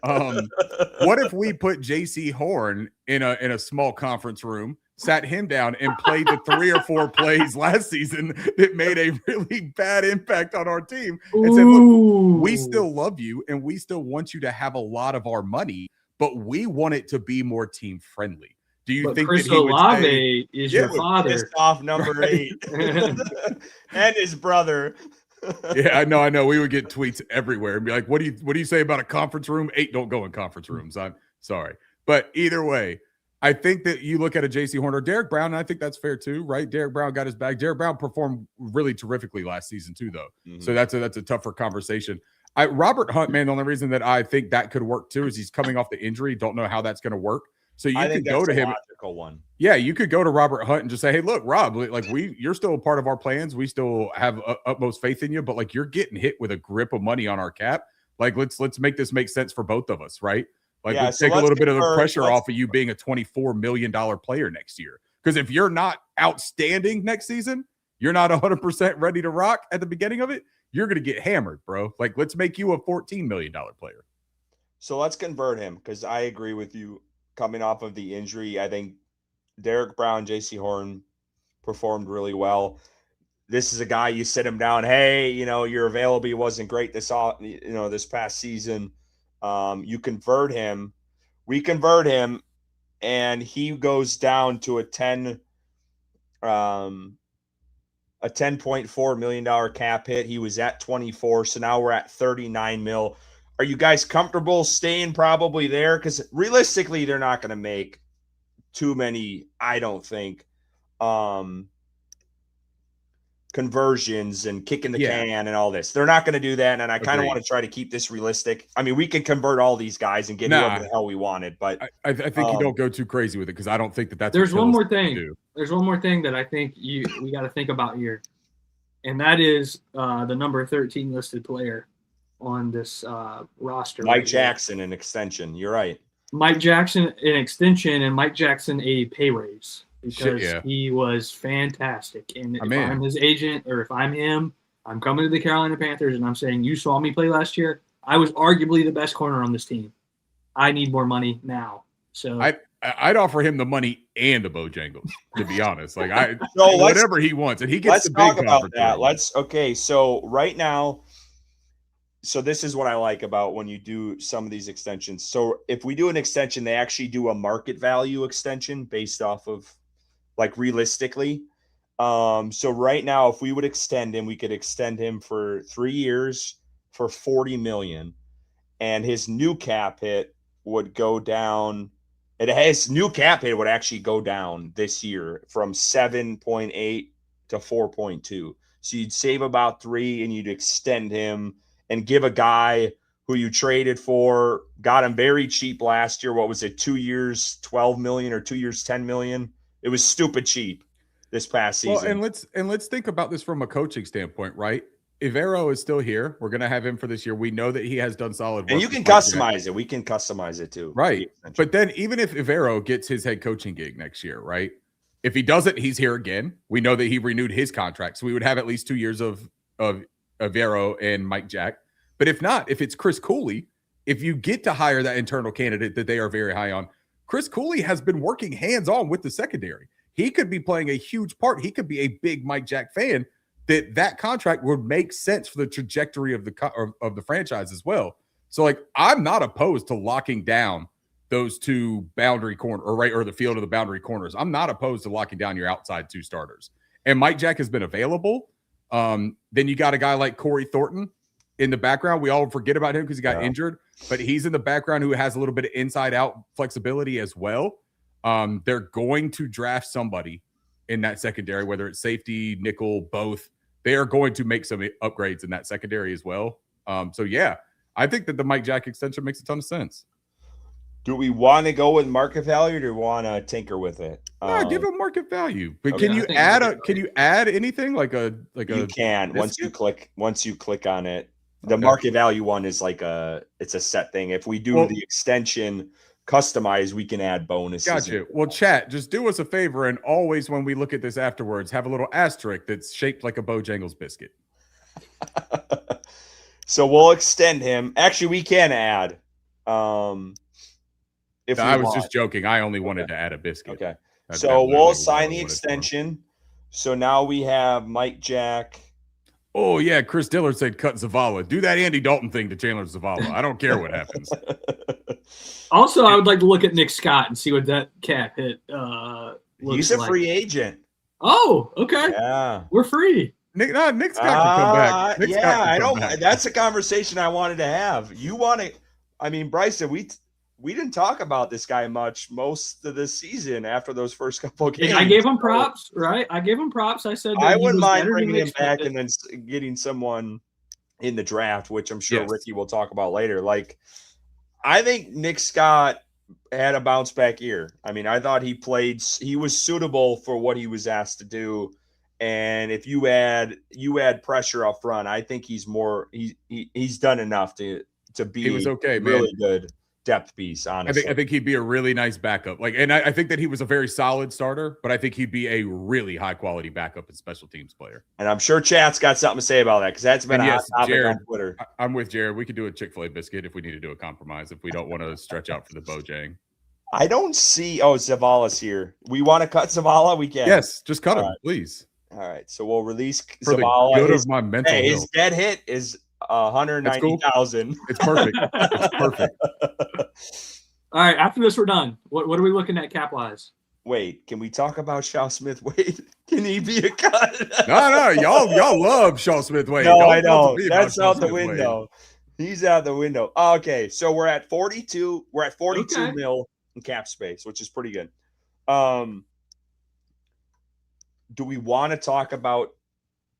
What if we put JC Horn in a small conference room, sat him down, and played the 3 or 4 plays last season that made a really bad impact on our team, and said, "Look, we still love you and we still want you to have a lot of our money, but we want it to be more team friendly." Do you think Chris that he would say, is your father? Off number 8 and his brother. Yeah, I know. We would get tweets everywhere and be like, what do you say about a conference room? 8 don't go in conference rooms. I'm sorry. But either way, I think that you look at a JC Horn or Derek Brown, and I think that's fair too, right? Derek Brown got his bag. Derek Brown performed really terrifically last season too, though. Mm-hmm. So that's a tougher conversation. Robert Hunt, man, the only reason that I think that could work too is he's coming off the injury. Don't know how that's going to work. So you could go to him. One. Yeah, you could go to Robert Hunt and just say, "Hey, look, Rob, like you're still a part of our plans. We still have utmost faith in you, but like you're getting hit with a grip of money on our cap. Like let's make this make sense for both of us, right? Like let's take a little bit of the pressure off of you being a $24 million player next year. Because if you're not outstanding next season, you're not 100% ready to rock at the beginning of it. You're going to get hammered, bro. Like let's make you a $14 million player. So let's convert him because I agree with you. Coming off of the injury, I think Derek Brown, JC Horn performed really well. This is a guy you sit him down. Hey, your availability wasn't great this past season. You convert him, we convert him, and he goes down to a $10.4 million cap hit. He was at 24, so now we're at 39 mil. Are you guys comfortable staying probably there? Because realistically, they're not going to make too many, I don't think, conversions and kicking the can and all this. They're not going to do that, and I kind of want to try to keep this realistic. I mean, we can convert all these guys and get whoever the hell we wanted, but I think you don't go too crazy with it because I don't think that's. There's one more thing. There's one more thing that I think we got to think about here, and that is the number 13 listed player on this roster. Mike Jackson, an extension. You're right. Mike Jackson, an extension, and Mike Jackson, a pay raise because he was fantastic. And if I'm his agent or if I'm him, I'm coming to the Carolina Panthers and I'm saying, you saw me play last year. I was arguably the best corner on this team. I need more money now. So I'd offer him the money and the Bojangles, to be honest. Like whatever he wants, and he gets the big about that. So right now. So this is what I like about when you do some of these extensions. So if we do an extension, they actually do a market value extension based off of like realistically. So right now, if we would extend him, we could extend him for 3 years for $40 million, and his new cap hit would go down. His new cap hit would actually go down this year from 7.8 to 4.2. So you'd save about 3 and you'd extend him and give a guy who you traded for, got him very cheap last year. What was it? 2 years, 12 million or 2 years, 10 million. It was stupid cheap this past season. Well, and let's think about this from a coaching standpoint, right? Ivero is still here. We're going to have him for this year. We know that he has done solid work. And you can customize it. We can customize it too. Right. But then even if Ivero gets his head coaching gig next year, right? If he doesn't, he's here again. We know that he renewed his contract. So we would have at least 2 years of Ivero and Mike Jack. But if not, if it's Chris Cooley, if you get to hire that internal candidate that they are very high on, Chris Cooley has been working hands-on with the secondary. He could be playing a huge part. He could be a big Mike Jack fan. That contract would make sense for the trajectory of the franchise as well. So like, I'm not opposed to locking down those two boundary corner or the field of the boundary corners. I'm not opposed to locking down your outside two starters. And Mike Jack has been available. Then you got a guy like Corey Thornton in the background. We all forget about him because he got injured, but he's in the background who has a little bit of inside out flexibility as well. They're going to draft somebody in that secondary, whether it's safety, nickel, both. They are going to make some upgrades in that secondary as well. So yeah, I think that the Mike Jack extension makes a ton of sense. Do we want to go with market value, or do we want to tinker with it? No, give him market value. But can you add anything you can once you click on it. The market value one is it's a set thing. If we do the extension customize, we can add bonuses. Gotcha. Well, chat, just do us a favor, and always when we look at this afterwards, have a little asterisk that's shaped like a Bojangles biscuit. So we'll extend him. Actually, we can add. I was just joking. I only wanted to add a biscuit. Okay. So we'll sign the extension. So now we have Mike Jack. Oh, yeah. Chris Dillard said cut Zavala. Do that Andy Dalton thing to Chandler Zavala. I don't care what happens. Also, I would like to look at Nick Scott and see what that cap hit He's a free agent. Oh, okay. Yeah. We're free. Nick Scott can come back. That's a conversation I wanted to have. Bryson, we didn't talk about this guy much most of this season after those first couple of games. I gave him props, right? I gave him props. I said I wouldn't mind bringing him back and then getting someone in the draft, which I'm sure Ricky will talk about later. I think Nick Scott had a bounce back year. I thought he was suitable for what he was asked to do. And if you add pressure up front, I think he's done enough to be he was okay, really good depth piece, honestly. I think he'd be a really nice backup. And I think that he was a very solid starter, but I think he'd be a really high quality backup and special teams player. And I'm sure chat's got something to say about that because that's been a hot topic on Twitter. I'm with Jared. We could do a Chick-fil-A biscuit if we need to do a compromise, if we don't want to stretch out for the Bojang. I don't see. Oh, Zavala's here. We want to cut Zavala? We can. Yes, just cut him, please. All right. So we'll release for Zavala. The good of my mental health. His dead hit is 190,000. Cool. It's perfect. It's perfect. All right. After this, we're done. What are we looking at cap wise? Wait, can we talk about Shaw Smith Wade? Can he be a cut? No. Y'all love Shaw Smith Wade. No, I know. That's out the window. He's out the window. Okay, so we're at 42. We're at 42 mil in cap space, which is pretty good. Do we want to talk about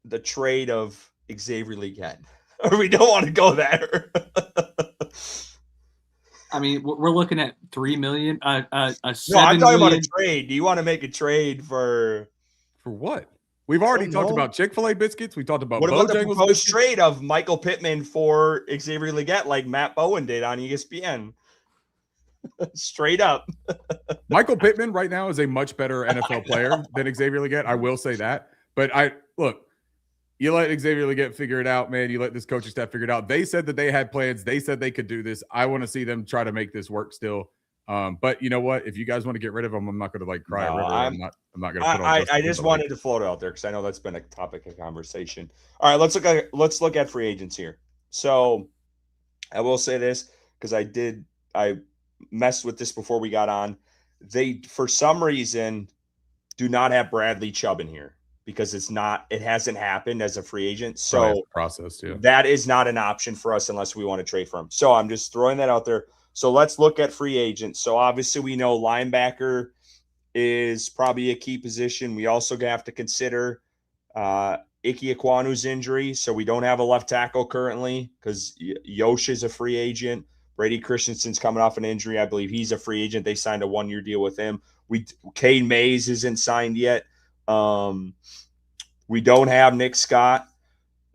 the trade of Xavier Leggett? Or we don't want to go there? We're looking at $3 million. No, I'm talking about a trade. Do you want to make a trade for what? We've already talked about Chick-fil-A biscuits. We talked about what about the proposed trade of Michael Pittman for Xavier Leggett, like Matt Bowen did on ESPN? Straight up. Michael Pittman right now is a much better NFL player than Xavier Leggett. I will say that. But you let Xavier Leggett figure it out, man. You let this coaching staff figure it out. They said that they had plans. They said they could do this. I want to see them try to make this work still. But you know what? If you guys want to get rid of him, I'm not going to cry a river. I'm not going to put on. I just wanted to float out there because I know that's been a topic of conversation. All right, let's look at free agents here. So I will say this because I messed with this before we got on. They, for some reason, do not have Bradley Chubb in here because it hasn't happened as a free agent. So process, that is not an option for us unless we want to trade for him. So I'm just throwing that out there. So let's look at free agents. So obviously we know linebacker is probably a key position. We also have to consider Ike Ekwonu's injury. So we don't have a left tackle currently because Yosh is a free agent. Brady Christensen's coming off an injury. I believe he's a free agent. They signed a 1-year deal with him. Cade Mays isn't signed yet. We don't have Nick Scott.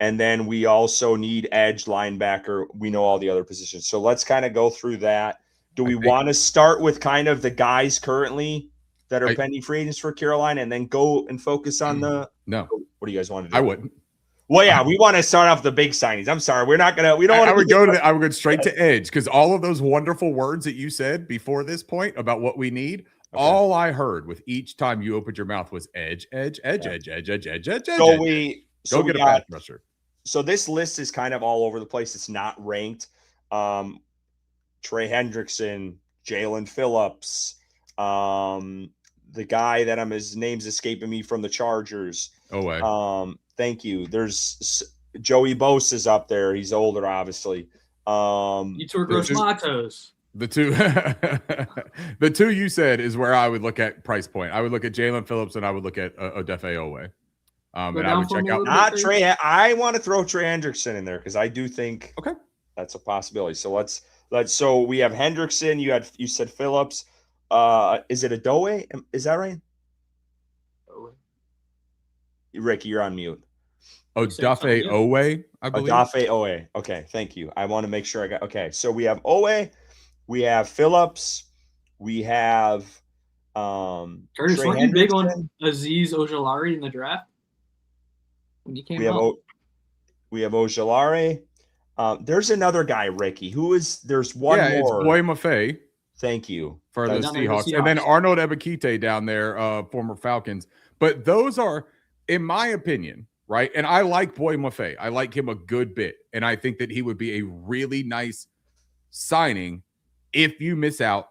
And then we also need edge linebacker. We know all the other positions. So let's kind of go through that. Do we want to start with kind of the guys currently that are pending free agents for Carolina and then go and focus on No. What do you guys want to do? I wouldn't. Well, yeah, we want to start off the big signings. I'm sorry. We don't want to. I would go straight to edge because all of those wonderful words that you said before this point about what we need, all I heard with each time you opened your mouth was edge. So go get a pass rusher. So this list is kind of all over the place. It's not ranked. Trey Hendrickson, Jalen Phillips, the guy that his name's escaping me from the Chargers. Thank you. There's Joey Bosa's up there. He's older, obviously. Yetur Gross-Matos. The two you said is where I would look at price point. I would look at Jalen Phillips and I would look at Odafe Owe. And I would check out not Trey. I want to throw Trey Hendrickson in there because I do think that's a possibility. So let's so we have Hendrickson. You said Phillips. Is it Adoe? Is that right? Ricky, you're on mute. Odafe Owe, I believe. Odafe Owe. Okay, thank you. I want to make sure I got. Okay, so we have Owe, we have Phillips, we have Curtis. Weren't you big on Azeez Ojulari in the draft when you came out? We have Ojulari. There's another guy, Ricky. There's one more. It's Boy Mafe. Thank you for the Seahawks, and then Arnold Ebiketie down there, former Falcons. But those are, in my opinion, right? And I like Boy Mafe. I like him a good bit. And I think that he would be a really nice signing if you miss out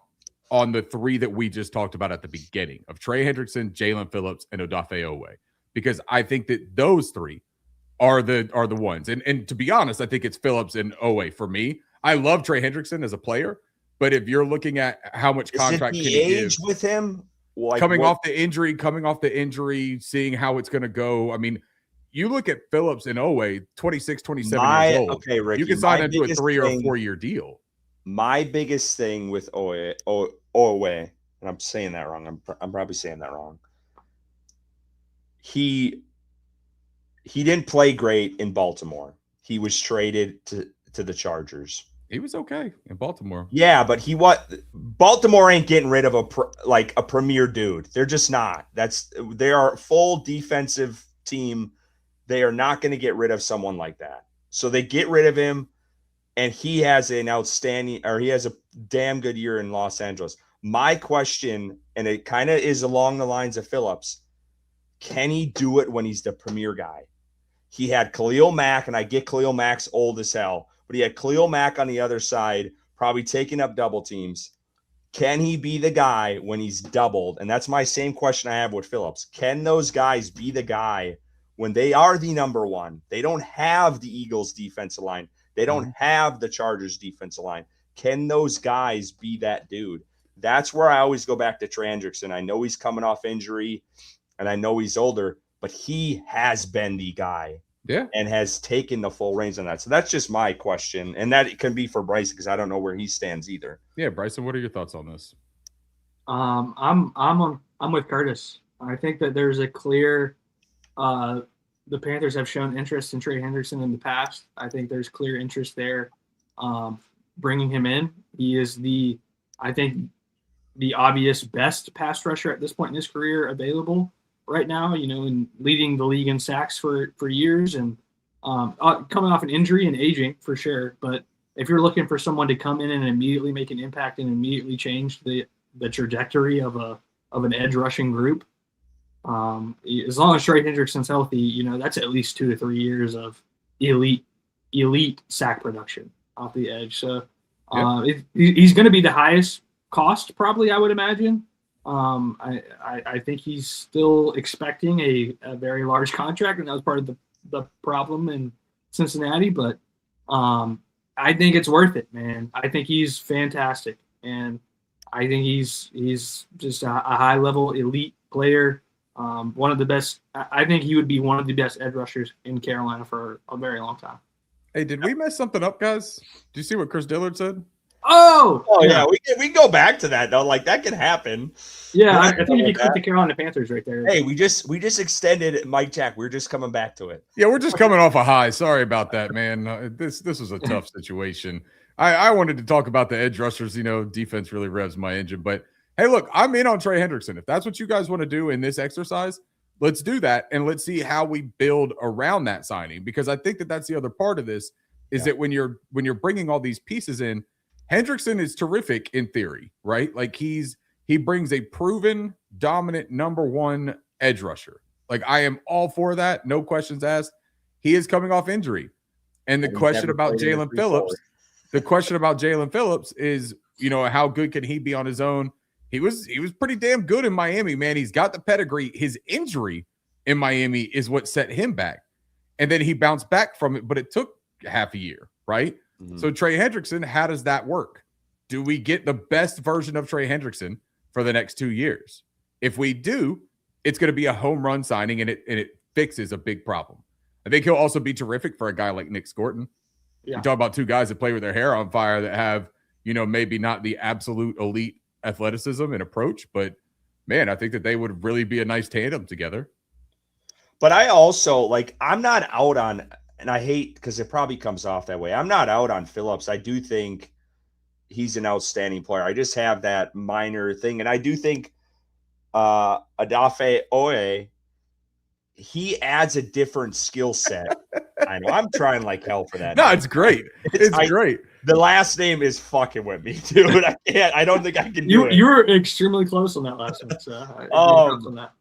on the three that we just talked about at the beginning of Trey Hendrickson, Jalen Phillips, and Odafe Owe. Because I think that those three are the ones. And to be honest, I think it's Phillips and Owe for me. I love Trey Hendrickson as a player, but if you're looking at how much contract can he give with him, coming off the injury, seeing how it's going to go. I mean, you look at Phillips and Owe, 26, 27 years old. Okay, Ricky, you can sign into a 3 or 4 year deal. My biggest thing with Owe, and I'm saying that wrong. I'm probably saying that wrong. He didn't play great in Baltimore. He was traded to the Chargers. He was okay in Baltimore. Yeah, but Baltimore ain't getting rid of a premier dude. They're just not. They are a full defensive team. They are not going to get rid of someone like that. So they get rid of him, and he has he has a damn good year in Los Angeles. My question, and it kind of is along the lines of Phillips, can he do it when he's the premier guy? He had Khalil Mack, and I get Khalil Mack's old as hell, but he had Khalil Mack on the other side, probably taking up double teams. Can he be the guy when he's doubled? And that's my same question I have with Phillips. Can those guys be the guy when they are the number one? They don't have the Eagles defensive line. They don't have the Chargers defensive line. Can those guys be that dude? That's where I always go back to Trey Hendrickson. I know he's coming off injury, and I know he's older, but he has been the guy. Yeah. And has taken the full reins on that. So that's just my question. And that can be for Bryson because I don't know where he stands either. Yeah, Bryson, what are your thoughts on this? I'm with Curtis. I think that there's a clear the Panthers have shown interest in Trey Hendrickson in the past. I think there's clear interest there. Bringing him in. He is the obvious best pass rusher at this point in his career available right now, and leading the league in sacks for years, and coming off an injury and aging for sure. But if you're looking for someone to come in and immediately make an impact and immediately change the trajectory of an edge rushing group, as long as Trey Hendrickson's healthy, that's at least 2 to 3 years of elite sack production off the edge. So he's going to be the highest cost, probably, I would imagine. I think he's still expecting a very large contract, and that was part of the problem in Cincinnati. But I think it's worth it, man. I think he's fantastic, and I think he's just a high level elite player. One of the best. I think he would be one of the best edge rushers in Carolina for a very long time. Hey, did we mess something up, guys? Did you see what Chris Dillard said? Oh yeah, we can go back to that though. Like that can happen. Yeah, I think if you click the Carolina Panthers right there. Hey, we just extended Mike Jack. We're just coming back to it. Yeah, we're just coming off a high. Sorry about that, man. This was a tough situation. I wanted to talk about the edge rushers. Defense really revs my engine. But hey, look, I'm in on Trey Hendrickson. If that's what you guys want to do in this exercise, let's do that, and let's see how we build around that signing. Because I think that that's the other part of this is that when you're bringing all these pieces in. Hendrickson is terrific in theory, right? Like he brings a proven dominant number one edge rusher. Like I am all for that. No questions asked. He is coming off injury. And the question about Jalen Phillips, The question about Jalen Phillips is, how good can he be on his own? He was pretty damn good in Miami, man. He's got the pedigree. His injury in Miami is what set him back. And then he bounced back from it, but it took half a year, right? Mm-hmm. So Trey Hendrickson, how does that work? Do we get the best version of Trey Hendrickson for the next 2 years? If we do, it's going to be a home run signing, and it fixes a big problem. I think he'll also be terrific for a guy like Nick Scorton. Yeah. You talk about two guys that play with their hair on fire that have, maybe not the absolute elite athleticism and approach, but man, I think that they would really be a nice tandem together. But I also I'm not out on, and I hate because it probably comes off that way. I'm not out on Phillips. I do think he's an outstanding player. I just have that minor thing. And I do think Odafe Oye, he adds a different skill set. I know I'm trying like hell for that. No, it's great. It's great. The last name is fucking with me, dude. I don't think I can do it. You were extremely close on that last one. So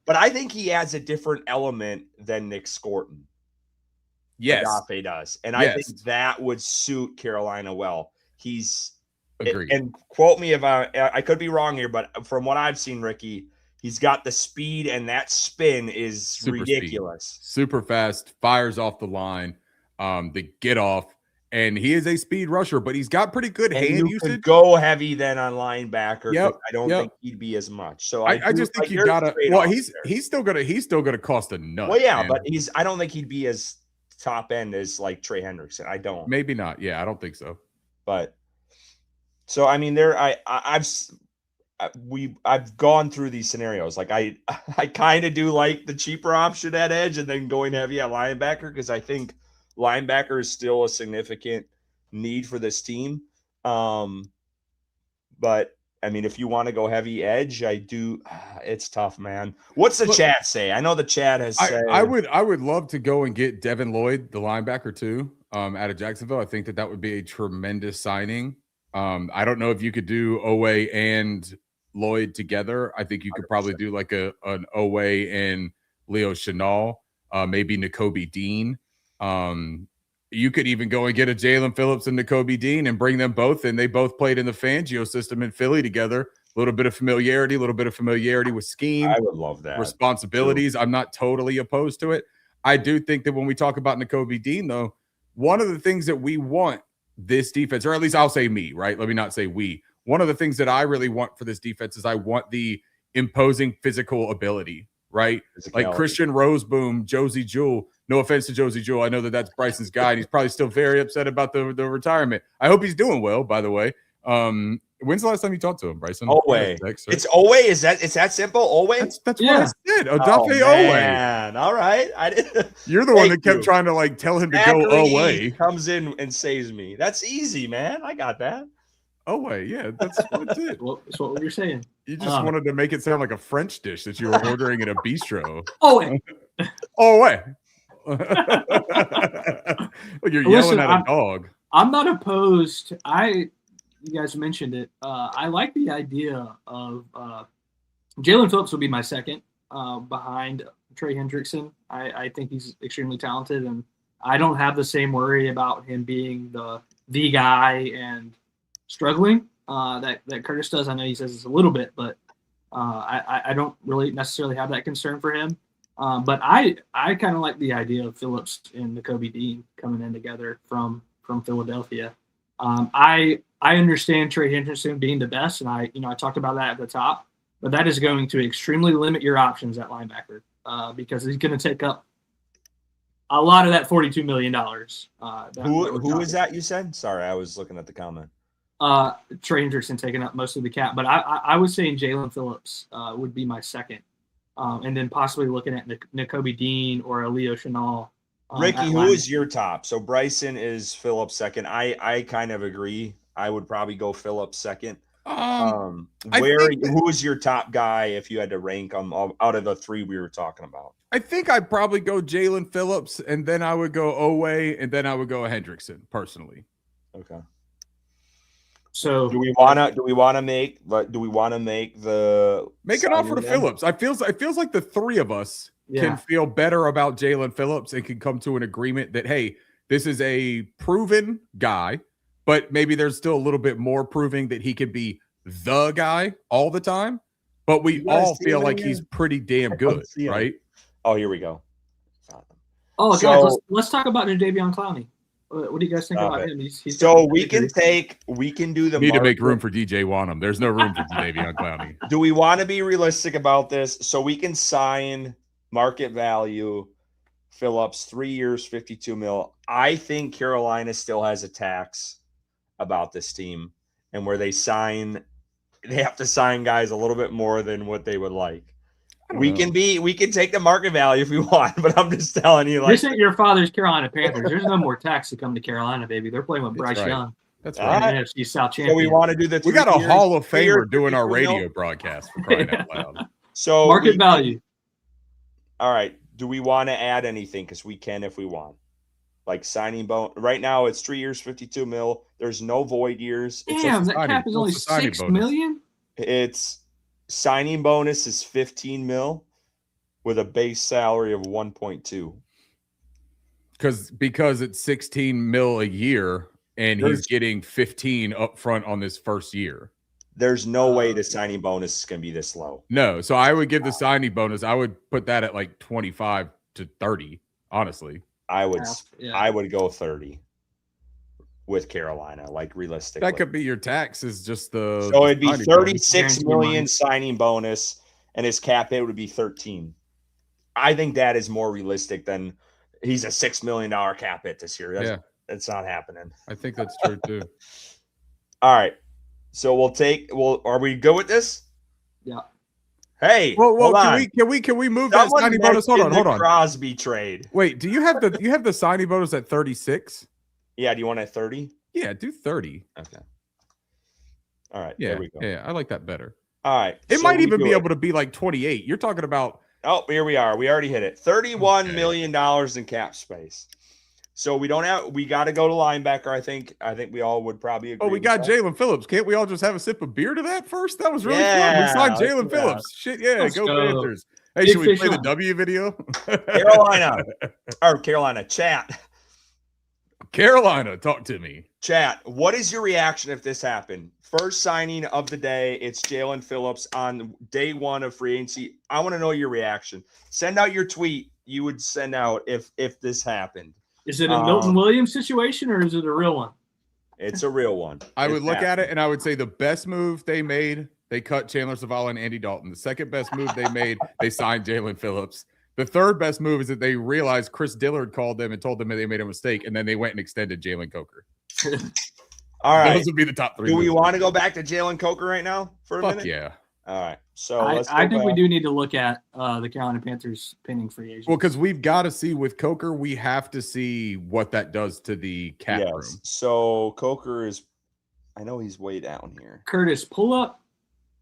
but I think he adds a different element than Nick Scorton. Yes. Odafe does. And I think that would suit Carolina well. Agreed. And quote me if I could be wrong here, but from what I've seen, Ricky, he's got the speed, and that spin is super ridiculous. Speed. Super fast, fires off the line, the get off, and he is a speed rusher, but he's got pretty good hand usage. Could go heavy then on linebacker. Yep. I don't think he'd be as much. So I just think you gotta. Well, he's still gonna cost a nut. Well, yeah, man. But I don't think he'd be as top end as like Trey Hendrickson. I don't. Maybe not. Yeah, I don't think so. But so I mean, I've gone through these scenarios. Like I kind of do like the cheaper option at edge and then going heavy at linebacker because I think linebacker is still a significant need for this team. But I mean, if you want to go heavy edge, I do. It's tough, man. What's the chat say? I know the chat has said. I would love to go and get Devin Lloyd, the linebacker too, out of Jacksonville. I think that would be a tremendous signing. I don't know if you could do Owe and Lloyd together. I think you could probably do like an Owe and Leo Chenal, maybe Nakobe Dean. You could even go and get a Jalen Phillips and Nakobe Dean and bring them both, and they both played in the Fangio system in Philly together. A little bit of familiarity with scheme. I would love that. Responsibilities. True. I'm not totally opposed to it. I do think that when we talk about Nakobe Dean, though, one of the things that we want this defense, or at least I'll say me, right? Let me not say we. One of the things that I really want for this defense is I want the imposing physical ability, right? Like Christian Roseboom, Josie Jewell. No offense to Josie Jewell. I know that that's Bryson's guy, and he's probably still very upset about the retirement. I hope he's doing well, by the way. When's the last time you talked to him, Bryson? Owe. It's Owe. It's that simple? Owe? That's what I said. Odafe Owe. Man. All right. You're the one that kept trying to tell him to go Owe. Comes in and saves me. That's easy, man. I got that. Owe. Yeah, that's it. That's what you're saying. You just wanted to make it sound like a French dish that you were ordering in a bistro. Owe. Owe. You're yelling at a dog. I'm not opposed. You guys mentioned it. I like the idea of Jalen Phillips will be my second behind Trey Hendrickson. I think he's extremely talented, and I don't have the same worry about him being the guy and struggling that Curtis does. I know he says it's a little bit, but I don't really necessarily have that concern for him. But I kind of like the idea of Phillips and Nakobe Dean coming in together from Philadelphia. I understand Trey Hendrickson being the best, and I talked about that at the top, but that is going to extremely limit your options at linebacker because he's going to take up a lot of that $42 million. Who is that you said? Sorry, I was looking at the comment. Trey Hendrickson taking up most of the cap, but I was saying Jalen Phillips would be my second, and then possibly looking at Nakobe Dean or a Leo Chenal. Ricky, who is your top? So Bryson is Phillips second. I kind of agree. I would probably go Phillips second. Who is your top guy if you had to rank them out of the three we were talking about? I think I'd probably go Jalen Phillips, and then I would go Owe, and then I would go Hendrickson personally. Okay. So do we want to make an offer to Phillips? It feels like the three of us can feel better about Jalen Phillips and can come to an agreement that, hey, this is a proven guy but maybe there's still a little bit more proving that he could be the guy all the time. But we all feel like he's pretty damn good, right? Oh, here we go. Oh, guys, let's talk about Jadeveon Clowney. What do you guys think about him? So we can do the. Need to make room for DJ Wanham. There's no room for Jadeveon Clowney. Do we want to be realistic about this? So we can sign market value Phillips 3 years, $52 million. I think Carolina still has a tax about this team, and where they have to sign guys a little bit more than what they would like. We can take the market value if we want, but I'm just telling you, like, this ain't your father's Carolina Panthers. There's no more tax to come to Carolina, baby. They're playing with Bryce Young. That's right. NFC South champion. So we want to do we got a Hall of Famer doing our radio broadcast for crying out loud. So market value. All right. Do we want to add anything? Because we can if we want. Like signing bonus. Right now it's 3 years, $52 million. There's no void years. Damn, that cap is only $6 million. It's signing bonus is $15 million with a base salary of 1.2. Because it's $16 million a year, and he's getting 15 up front on this first year. There's no way the signing bonus is going to be this low. No, so I would give the signing bonus. I would put that at like 25 to 30. Honestly, I would go 30 with Carolina, like realistically. That could be your tax. Is just the so it'd be $36 million signing bonus, and his cap hit would be 13. I think that is more realistic than he's a $6 million cap hit this year. That's not happening. I think that's true too. All right. So are we good with this? Yeah. Hey, well, can we move that signing bonus? Hold on. Crosby trade. Wait, do you have the signing bonus at 36? Yeah, do you want it at 30? Yeah, do 30. Okay. All right. Yeah, there we go. Yeah, I like that better. All right. It might even be able to be like 28. You're talking about. Oh, here we are. We already hit it. $31 million in cap space. So we got to go to linebacker. I think we all would probably agree. Oh, we got Jalen Phillips. Can't we all just have a sip of beer to that first? That was really fun. We signed Jalen Phillips. Shit, yeah. Let's go Panthers. Hey, should we play the W video? Carolina, chat. Carolina, talk to me. Chat, what is your reaction if this happened? First signing of the day, it's Jalen Phillips on day one of free agency. I want to know your reaction. Send out your tweet you would send out if this happened. Is it a Milton Williams situation or is it a real one? It's a real one. I would look at it and I would say the best move they made, they cut Chandler Zavala and Andy Dalton. The second best move they made, they signed Jalen Phillips. The third best move is that they realized Chris Dillard called them and told them that they made a mistake, and then they went and extended Jalen Coker. All right. Those would be the top three. Do we want to go back to Jalen Coker right now for a minute? Fuck yeah. All right. So I think we do need to look at the Carolina Panthers pinning free agents. Well, because we've got to see with Coker, we have to see what that does to the cap room. So Coker is, I know he's way down here. Curtis, pull up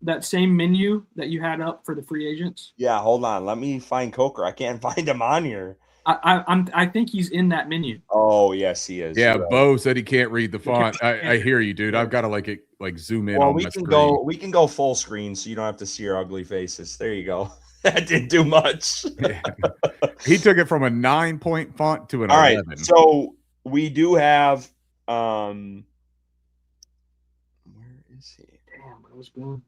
that same menu that you had up for the free agents. Yeah, hold on. Let me find Coker. I can't find him on here. I think he's in that menu. Oh yes, he is. Yeah, Bo said he can't read the font. I hear you, dude. I've got to zoom in. Well, we can go full screen, so you don't have to see our ugly faces. There you go. That didn't do much. Yeah. He took it from a 9-point font to an 11. All right, so we do have. Where is he? Damn, what was going?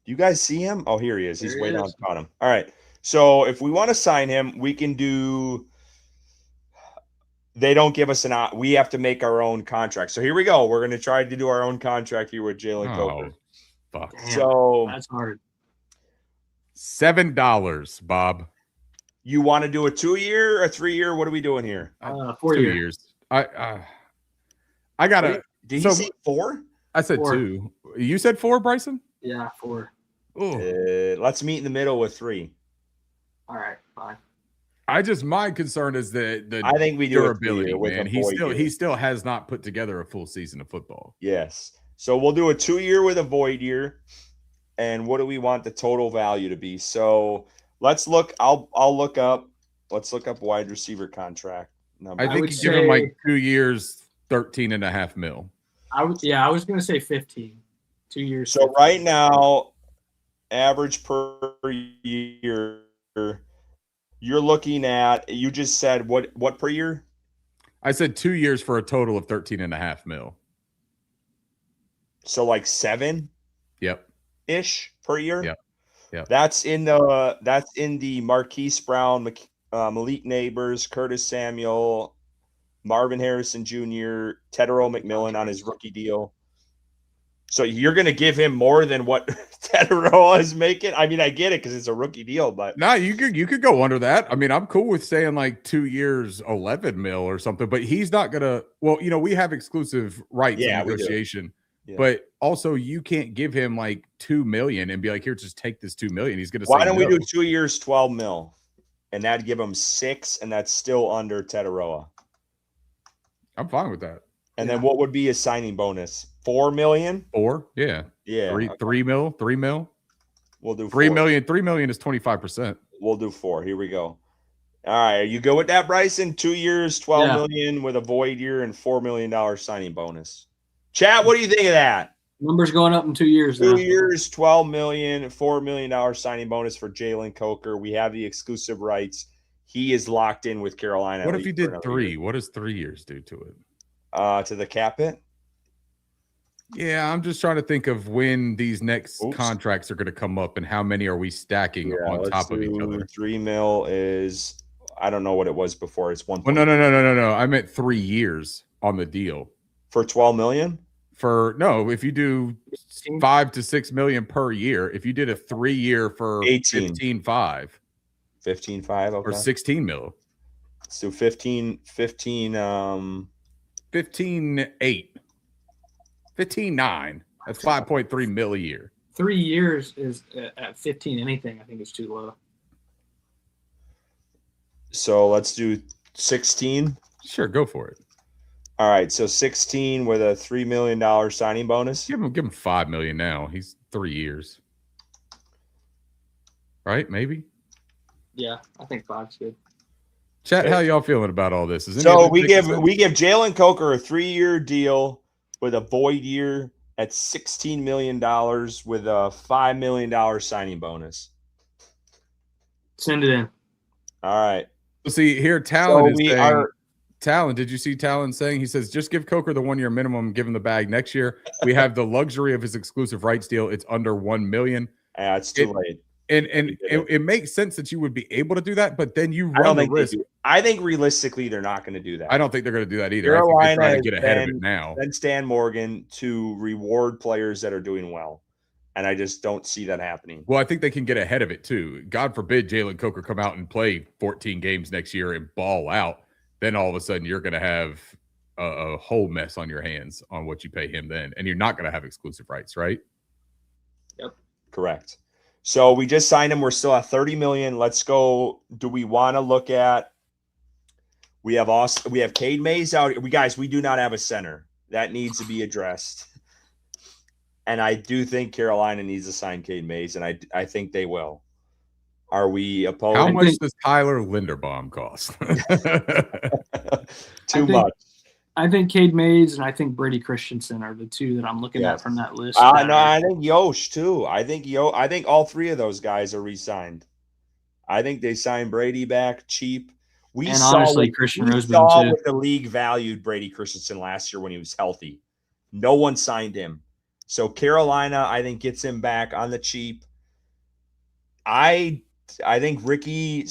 You guys see him? Oh, here he is. He's way down at the bottom. All right. So if we want to sign him, we can do. They don't give us we have to make our own contract. So here we go. We're going to try to do our own contract here with Jalen Coker. Fuck. Damn, so that's hard. $7, Bob. You want to do a 2-year, a 3-year? What are we doing here? 4 2 years. I gotta. Did he say 4? I said 4. 2. You said 4, Bryson? Yeah, 4. Let's meet in the middle with 3. All right, fine. My concern is the I think we do durability, man. He still has not put together a full season of football. Yes. So we'll do a 2-year with a void year. And what do we want the total value to be? So let's look. I'll look up. Let's look up wide receiver contract number. I think you give him 2 years, $13.5 million. I was going to say 15. 2 years. So right now, average per year, you're looking at. You just said what per year? I said 2 years for a total of $13.5 million. So like 7 Yep. ish per year. Yep. Yep. That's in the Marquise Brown, Malik Neighbors, Curtis Samuel, Marvin Harrison Jr., Tedero McMillan on his rookie deal. So you're going to give him more than what Tedero is making? I mean, I get it because it's a rookie deal, but no, you could go under that. I mean, I'm cool with saying like 2 years, 11 mil or something, but he's not gonna. Well, we have exclusive rights in negotiation, but also you can't give him like 2 million and be like, here, just take this 2 million. He's gonna. Why don't we do 2 years, 12 mil, and that'd give him 6, and that's still under Tedero. I'm fine with that. And then what would be his signing bonus? 4 million? 4? Yeah. Yeah. 3 mil? 3 mil? We'll do 3 million. 3 million is 25%. We'll do 4. Here we go. All right. Are you good with that, Bryson? 2 years, 12 million with a void year and $4 million signing bonus. Chat, what do you think of that? Numbers going up in 2 years. 2 years, 12 million, $4 million signing bonus for Jalen Coker. We have the exclusive rights. He is locked in with Carolina. What if you did 3? What does 3 years do to it? To the cap hit? Yeah, I'm just trying to think of when these next contracts are going to come up and how many are we stacking on top of each other. 3 mil is, I don't know what it was before. It's 1. Well, no. I meant 3 years on the deal. For 12 million? If you do 5 to 6 million per year, if you did a 3 year for 15.5. 15.5, okay. Or 16 mil. So 15 15.8. 15.9. That's 5.3 mil a year. 3 years is at 15 anything. I think it's too low. So let's do 16. Sure, go for it. All right, so 16 with a $3 million signing bonus. Give him $5 million now. He's 3 years, right? Maybe. Yeah, I think 5's good. Chat, how y'all feeling about all this? So we give Jalen Coker a 3-year deal with a void year at $16 million with a $5 million signing bonus. Send it in. All right. See here, Talon is saying. Talon, did you see Talon saying? He says, just give Coker the 1 year minimum, give him the bag next year. We have the luxury of his exclusive rights deal. It's under 1 million. Yeah, it's too late. And it makes sense that you would be able to do that, but then you run the risk. I think realistically they're not going to do that. I don't think they're going to do that either. Carolina I think they're trying to get ahead of it now. Then Stan Morgan to reward players that are doing well. And I just don't see that happening. Well, I think they can get ahead of it too. God forbid Jalen Coker come out and play 14 games next year and ball out. Then all of a sudden you're going to have a whole mess on your hands on what you pay him then. And you're not going to have exclusive rights, right? Yep. Correct. So we just signed him. We're still at 30 million. Let's go. Do we want to look at? We have Cade Mays out here. We do not have a center. That needs to be addressed. And I do think Carolina needs to sign Cade Mays, and I think they will. Are we opposed? How much does Tyler Linderbaum cost? Too much. I think Cade Mays and I think Brady Christensen are the two that I'm looking at from that list. No, I think Yosh too. I think all 3 of those guys are re-signed. I think they signed Brady back cheap. Christian Roseman too. What the league valued Brady Christensen last year when he was healthy. No one signed him. So Carolina, I think, gets him back on the cheap. I think Ricky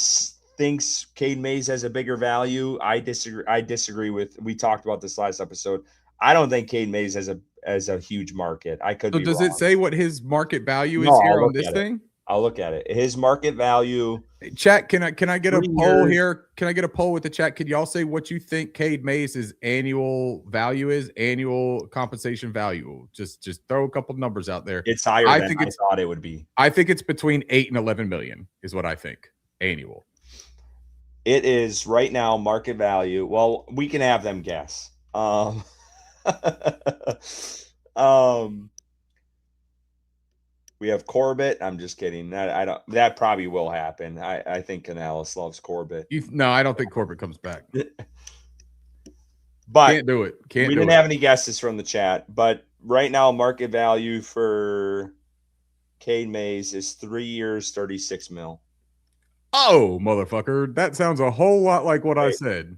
thinks Cade Mays has a bigger value. I disagree with. We talked about this last episode. I don't think Cade Mays has a huge market. I could. So does wrong. It say what his market value is here on this thing? I'll look at it. His market value. Chat, can I get a poll here? Can I get a poll with the chat? Could y'all say what you think Cade Mays' annual value is? Annual compensation value. Just throw a couple numbers out there. It's higher than I thought it would be. I think it's between 8 and 11 million is what I think annual. It is right now market value. Well, we can have them guess. We have Corbett. I'm just kidding. That probably will happen. I think Canales loves Corbett. No, I don't think Corbett comes back. But can't do it. We didn't have any guesses from the chat. But right now, market value for Cade Mays is 3 years, 36 mil. Oh, motherfucker. That sounds a whole lot like what I said.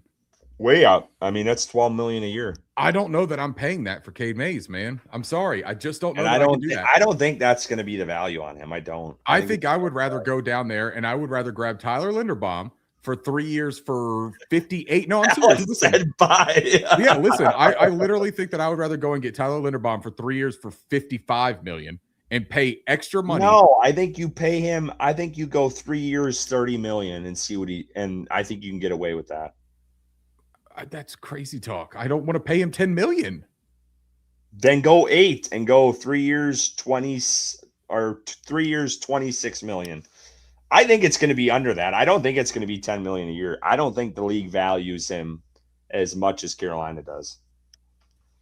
Way up. I mean, that's 12 million a year. I don't know that I'm paying that for Cade Mays, man. I'm sorry. I just don't know And that I can do that. I don't think that's going to be the value on him. I don't. I think I would rather go down there and I would rather grab Tyler Linderbaum for 3 years for 58. No, I'm serious. Listen. Said bye. Yeah, listen. I literally think that I would rather go and get Tyler Linderbaum for 3 years for $55 million and pay extra money. No, I think you pay him. I think you go 3 years, $30 million, and see what and I think you can get away with that. That's crazy talk. I don't want to pay him $10 million. Then go 8 and go 3 years, 20 or 3 years, $26 million. I think it's going to be under that. I don't think it's going to be $10 million a year. I don't think the league values him as much as Carolina does.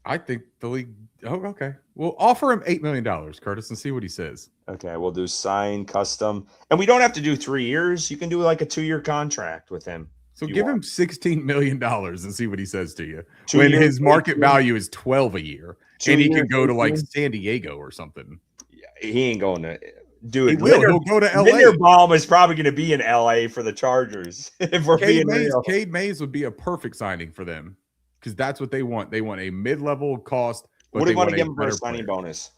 I think the league. Oh, okay. We'll offer him $8 million, Curtis, and see what he says. Okay, we'll do sign custom, and we don't have to do 3 years. You can do like a 2-year contract with him. So give him $16 million and see what he says to you. 2 when years, his market value is 12 a year, and he can go to like 18. San Diego or something. Yeah, he ain't going to. Dude, he will. He'll go to LA. Linderbaum is probably going to be in LA for the Chargers. If we're being real. Cade Mays would be a perfect signing for them because that's what they want. They want a mid-level cost. But What do you want to give him him for a signing bonus?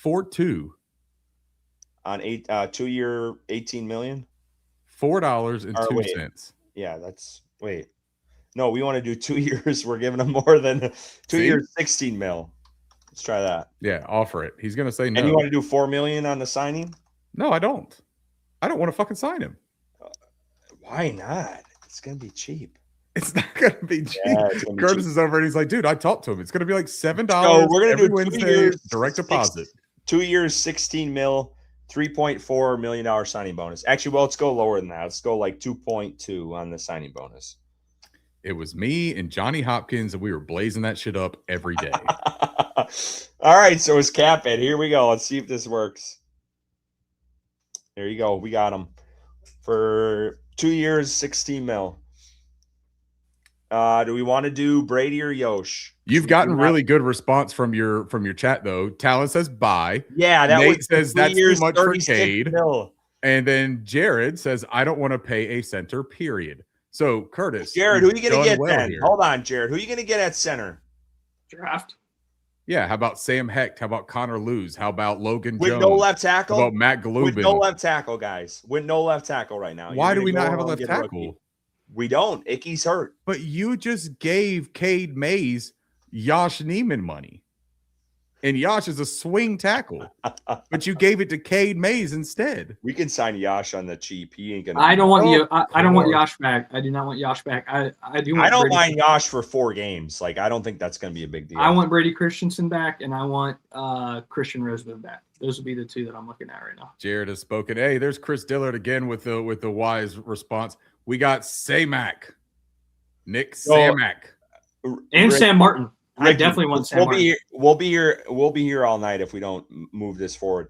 4.2 on 2-year, $18 million. $4.02. Yeah, that's wait. No, we want to do 2 years. We're giving him more than 2 years, $16 million. Let's try that. Yeah, offer it. He's gonna say no. And you want to do $4 million on the signing? No, I don't. I don't want to fucking sign him. Why not? It's gonna be cheap. It's not gonna be cheap. Yeah, Curtis is over and he's like, dude, I talked to him. It's gonna be like $7 so we're gonna every do Wednesday, 2 years, direct deposit. 2 years, $16 million, $3.4 million signing bonus. Actually, well, let's go lower than that. Let's go like 2.2 on the signing bonus. It was me and Johnny Hopkins, and we were blazing that shit up every day. All right, so it's cap it. Here we go. Let's see if this works. There you go. We got him for 2 years, $16 million. Do we want to do Brady or Yosh? You've gotten really good response from your chat though. Talon says bye. Yeah, that Nate was says that's too much for $36 Cade. million. And then Jared says I don't want to pay a center. Period. So Curtis, Jared, who are you going to get then? Here. Hold on, Jared. Who are you going to get at center? Draft. Yeah, how about Sam Hecht? How about Connor Lewis? How about Logan With Jones? no left tackle? How about Matt Glubin? With no left tackle, guys. With no left tackle right now. Why do we not have a left tackle? We don't. Icky's hurt. But you just gave Cade Mays Josh Neiman money. And Josh is a swing tackle. But you gave it to Cade Mays instead. We can sign Josh on the cheap. He ain't gonna. I don't want you. I don't want Josh back. I do not want Josh back. I do. Want I don't Brady mind Josh for 4 games. Like I don't think that's gonna be a big deal. I want Brady Christensen back, and I want Christian Roseman back. Those would be the 2 that I'm looking at right now. Jared has spoken. Hey, there's Chris Dillard again with the wise response. We got Samac, Nick Samac, and Rick, Sam Martin. I Ricky, definitely want Sam Martin. We'll be here all night if we don't move this forward.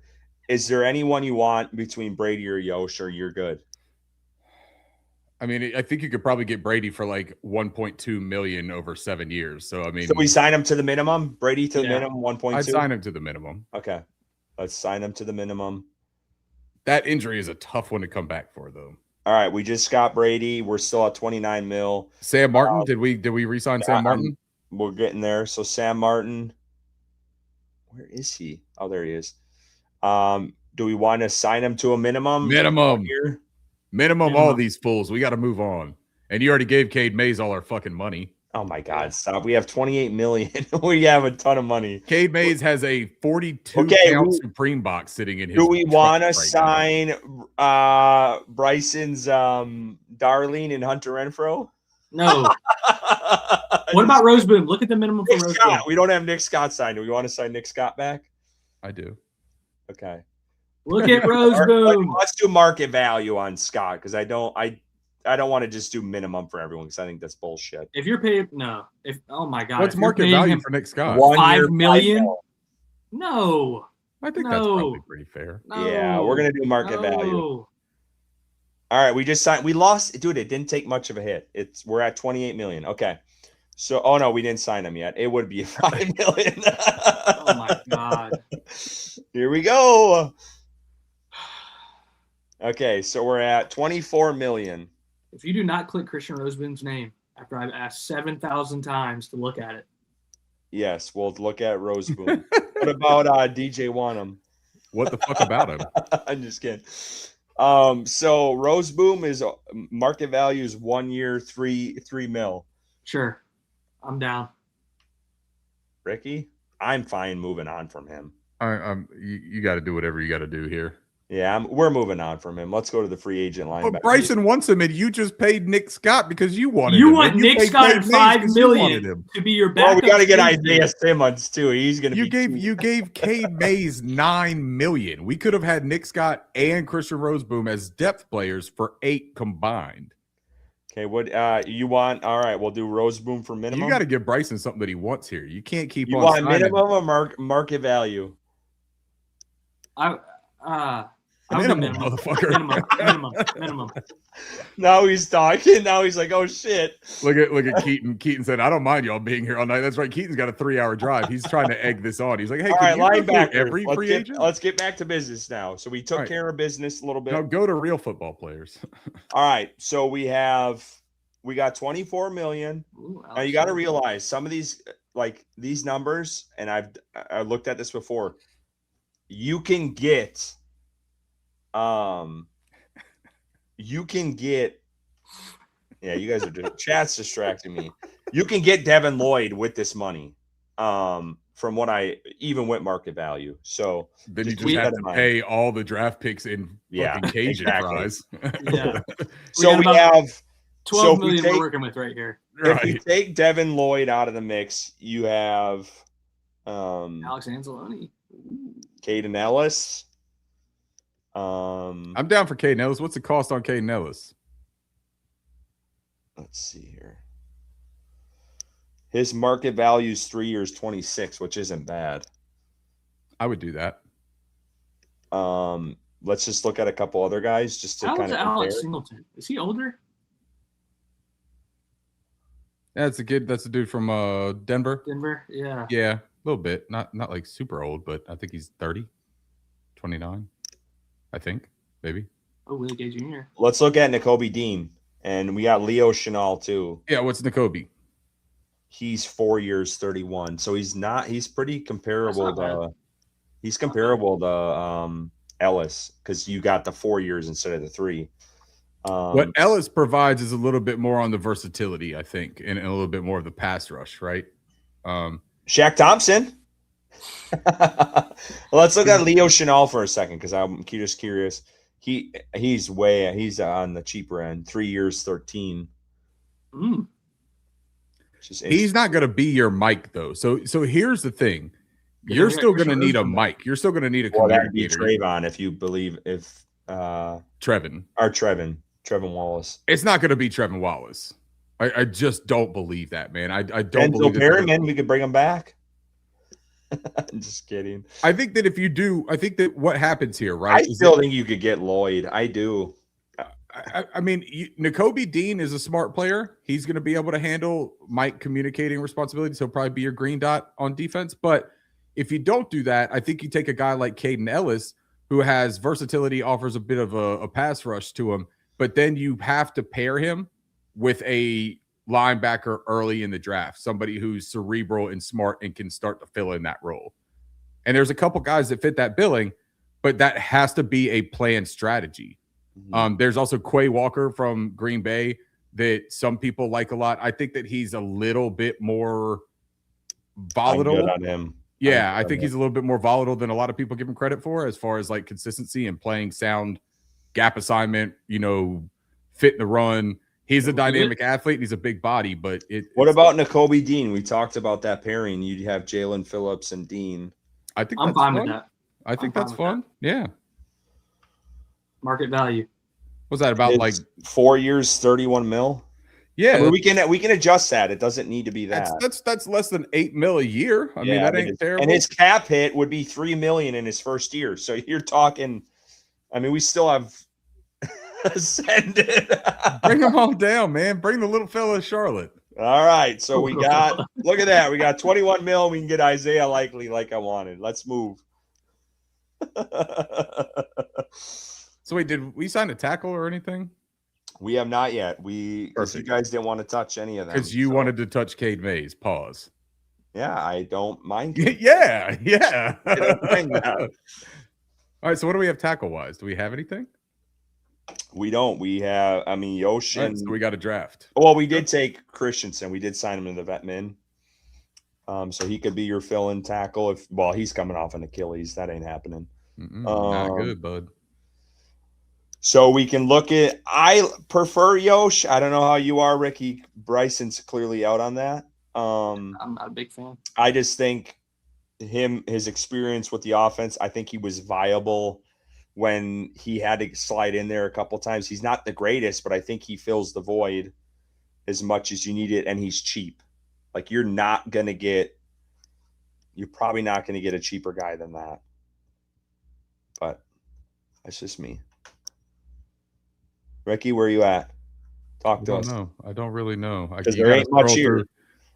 Is there anyone you want between Brady or Yosh, or you're good? I mean, I think you could probably get Brady for like 1.2 million over 7 years. So I mean, so we sign him to the minimum. Brady to the minimum 1.2. I'd sign him to the minimum. Okay, let's sign him to the minimum. That injury is a tough one to come back for, though. All right, we just got Brady. We're still at 29 mil. Sam Martin, did we re-sign Sam Martin? We're getting there. So Sam Martin, where is he? Oh, there he is. Do we want to sign him to a minimum? Minimum. All these fools. We got to move on. And you already gave Cade Mays all our fucking money. Oh my God! Stop. We have 28 million. We have a ton of money. Cade Mays has a 42-count Supreme box sitting in his. Do we want to sign Bryson's Darlene and Hunter Renfro? No. What about Roseboom? Look at the minimum for Roseboom. We don't have Nick Scott signed. Do we want to sign Nick Scott back? I do. Okay. Look at Roseboom. Let's do market value on Scott because I don't want to just do minimum for everyone because I think that's bullshit. If you're paid, no. Oh my God. What's market value for Nick Scott? $5 million? No. I think that's probably pretty fair. No. Yeah, we're gonna do market value. All right, we just signed. We lost, dude. It didn't take much of a hit. We're at 28 million. Okay. So, oh no, we didn't sign him yet. It would be 5 million. Oh my God. Here we go. Okay, so we're at 24 million. If you do not click Christian Roseboom's name, after I've asked 7,000 times to look at it. Yes, we'll look at Rose Boom. What about DJ Wanham? What the fuck about him? I'm just kidding. So Rose Boom is market value is 1 year, $3 mil. Sure, I'm down. Ricky, I'm fine moving on from him. You got to do whatever you got to do here. Yeah, we're moving on from him. Let's go to the free agent linebacker. But Bryson wants him, and you just paid Nick Scott because you wanted him. You want Nick Scott at $5 million to be your backup. Well, we got to get Isaiah Simmons too. He's going to. You gave Cade Mays $9 million. We could have had Nick Scott and Christian Roseboom as depth players for 8 combined. Okay, what you want? All right, we'll do Roseboom for minimum. You got to give Bryson something that he wants here. You can't keep. You want minimum or market value? Minimum, motherfucker. Minimum. Now he's talking. Now he's like, oh shit. Look at Keaton. Keaton said, I don't mind y'all being here all night. That's right. Keaton's got a 3-hour drive. He's trying to egg this on. He's like, hey, all right, linebacker. Every free agent? Let's get back to business now. So we took care of business a little bit. Now go to real football players. All right. So we got $24 million. Ooh, now you got to realize some of these, like these numbers, and I looked at this before. You can get yeah, you guys are chat's distracting me. You can get Devin Lloyd with this money. From what I even went market value. So then you just have to pay all the draft picks in fucking Cajun fries. Yeah. So we have 12 million we're working with right here. If you take Devin Lloyd out of the mix, you have Alex Anzalone. Caden Ellis. I'm down for Caden Ellis. What's the cost on Caden Ellis? Let's see here. His market value is 3 years, 26, which isn't bad. I would do that. Let's just look at a couple other guys just to kind of compare. Alex Singleton? Is he older? Yeah, that's a dude from Denver. Denver, yeah. Yeah, a little bit. Not like super old, but I think he's 30, 29. I think, maybe. Oh, Willie Gay Jr. Let's look at Nakobe Dean. And we got Leo Chenal too. Yeah, what's Nakobe? He's 4 years, 31. So he's pretty comparable to Ellis, because you got the 4 years instead of the 3. What Ellis provides is a little bit more on the versatility, I think, and a little bit more of the pass rush, right? Shaq Thompson. Let's look at Leo Chenal for a second, because I'm just curious. He's on the cheaper end. 3 years, 13. He's not going to be your Mike though. So here's the thing: you're still going to need a Mike. You're still going to need a communicator. Trayvon, if you believe Trevin Wallace. It's not going to be Trevin Wallace. I just don't believe that, man. I don't believe Perryman. We could bring him back. I'm just kidding. I think that if you do, I think that what happens here, right? I still think you could get Lloyd. I do. I mean, Nakobe Dean is a smart player. He's going to be able to handle Mike communicating responsibilities. He'll probably be your green dot on defense. But if you don't do that, I think you take a guy like Caden Ellis, who has versatility, offers a bit of a pass rush to him, but then you have to pair him with a linebacker early in the draft, somebody who's cerebral and smart and can start to fill in that role. And there's a couple guys that fit that billing, but that has to be a planned strategy. There's also Quay Walker from Green Bay that some people like a lot. I think that he's a little bit more volatile. I'm good on him. Yeah, I think he's a little bit more volatile than a lot of people give him credit for, as far as like consistency and playing sound gap assignment, fit in the run. He's a dynamic athlete. And he's a big body, but what about Nakobe Dean? We talked about that pairing. You'd have Jalen Phillips and Dean. I think I'm fine with that. I think that's fun. Yeah. Market value. Was that about like 4 years, 31 mil? Yeah, I mean, we can adjust that. It doesn't need to be that. That's less than $8 million a year. I mean, that ain't terrible. And his cap hit would be $3 million in his first year. So you're talking. I mean, we still have ascended. Bring them all down, man. Bring the little fella to Charlotte. All right. So we got. Look at that. We got 21 mil. We can get Isaiah Likely like I wanted. Let's move. So wait, did we sign a tackle or anything? We have not yet. Because you guys didn't want to touch any of them. Because you wanted to touch Cade Mays. Pause. Yeah, I don't mind. Yeah. I don't mind that. All right, so what do we have tackle-wise? Do we have anything? We don't. We have, Yosh and... Right, so we got a draft. Well, we did take Christensen. We did sign him in the vet min. So he could be your fill-in tackle he's coming off an Achilles. That ain't happening. Not good, bud. So we can look at – I prefer Yosh. I don't know how you are, Ricky. Bryson's clearly out on that. I'm not a big fan. I just think his experience with the offense, I think he was viable when he had to slide in there a couple times. He's not the greatest, but I think he fills the void as much as you need it, and he's cheap. Like, you're probably not going to get a cheaper guy than that. But that's just me. Ricky, where are you at? Talk to us. I don't really know. Because there ain't much here.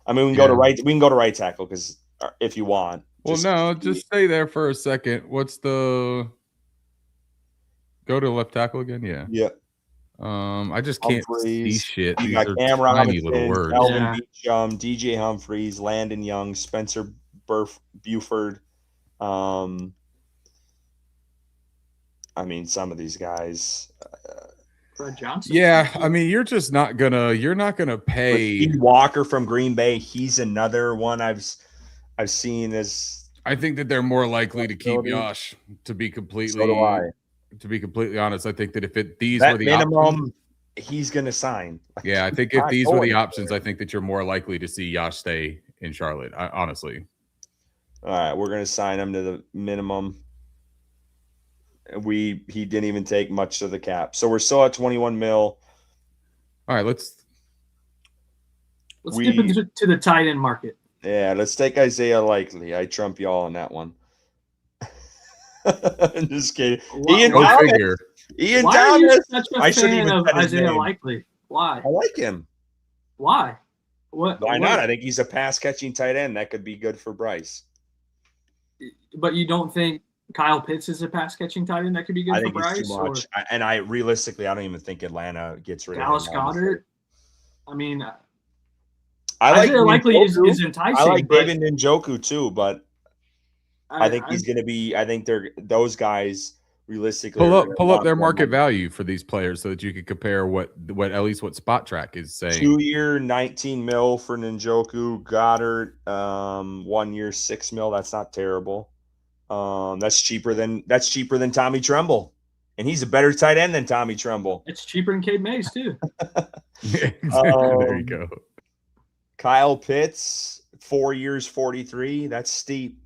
We can go to right. We can go to right tackle because if you want. Just stay there for a second. What's the? Go to left tackle again. Yeah. Yeah. I just can't see shit. You These got are Cam tiny Robinson, little words. Elvin Beachum, DJ Humphreys, Landon Young, Spencer Buford. Some of these guys. Fred Johnson. Yeah, you're just not gonna pay. Steve Walker from Green Bay. He's another one I've seen as. I think that they're more likely to keep Josh. To be completely honest, I think that if these were the minimum, options, he's gonna sign. Yeah, I think if these were the options, I think that you're more likely to see Josh stay in Charlotte. Honestly. All right, we're gonna sign him to the minimum. He didn't even take much of the cap, so we're still at 21 mil. All right, let's dip into the tight end market. Yeah, let's take Isaiah Likely. I trump y'all on that one. Just kidding. Ian Thomas. Why are you such a fan of Isaiah Likely? Why? I like him. Why? Why not? I think he's a pass catching tight end that could be good for Bryce. But you don't think Kyle Pitts is a pass catching tight end that could be good for Bryce? Too much. I realistically, I don't even think Atlanta gets rid of Dallas Goedert. Isaiah Likely is enticing. I like David Njoku too, but I think he's going to be. I think those guys realistically pull up their market value for these players so that you could compare what at least what Spot Track is saying. 2-year, 19 mil for Njoku. Goddard, 1 year, 6 mil. That's not terrible. That's cheaper than Tommy Tremble, and he's a better tight end than Tommy Tremble. It's cheaper than Cade Mays too. There you go. Kyle Pitts, 4 years, 43. That's steep.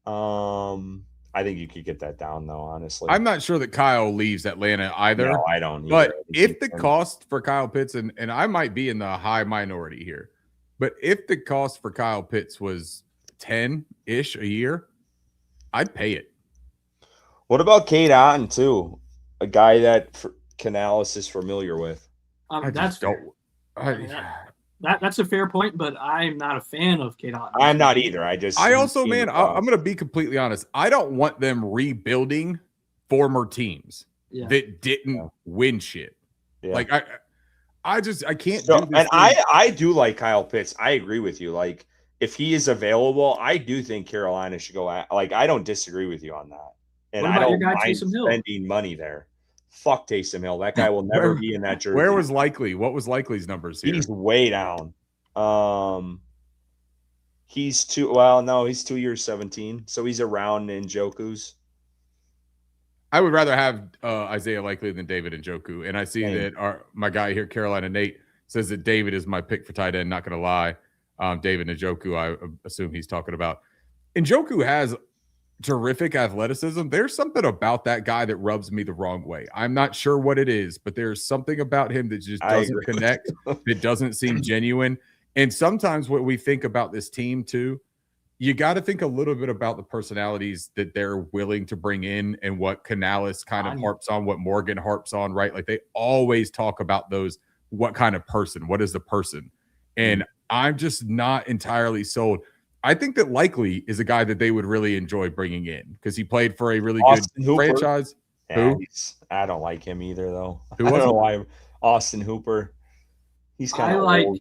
I think you could get that down though, honestly. I'm not sure that Kyle leaves Atlanta either. No, I don't either. But if the cost for Kyle Pitts, and I might be in the high minority here, but if the cost for Kyle Pitts was 10-ish a year, I'd pay it. What about Cade Otton too? A guy that Canales is familiar with. That's a fair point, but I'm not a fan of Cade Otton. I'm not either. I'm going to be completely honest. I don't want them rebuilding former teams that didn't win shit. Yeah. Like I can't do this. And I do like Kyle Pitts. I agree with you. Like if he is available, I do think Carolina should go at. Like I don't disagree with you on that. And I don't mind spending money there. Fuck Taysom Hill. That guy will never be in that jersey. Where was Likely? What was Likely's numbers here? He's way down. He's 2 years, 17. So he's around Njoku's. I would rather have Isaiah Likely than David Njoku. And I see that my guy here, Carolina Nate, says that David is my pick for tight end. Not going to lie. David Njoku, I assume he's talking about. Njoku has terrific athleticism. There's something about that guy that rubs me the wrong way. I'm not sure what it is, but there's something about him that just doesn't connect. It doesn't seem genuine. And sometimes what we think about this team too, you got to think a little bit about the personalities that they're willing to bring in and what Canales kind of harps on, what Morgan harps on, right? Like they always talk about those, what kind of person, what is the person? And I'm just not entirely sold. I think that Likely is a guy that they would really enjoy bringing in because he played for a really good franchise. Yeah, Who? I don't like him either, though. Who I was don't it? know why. Austin Hooper. He's kind of old.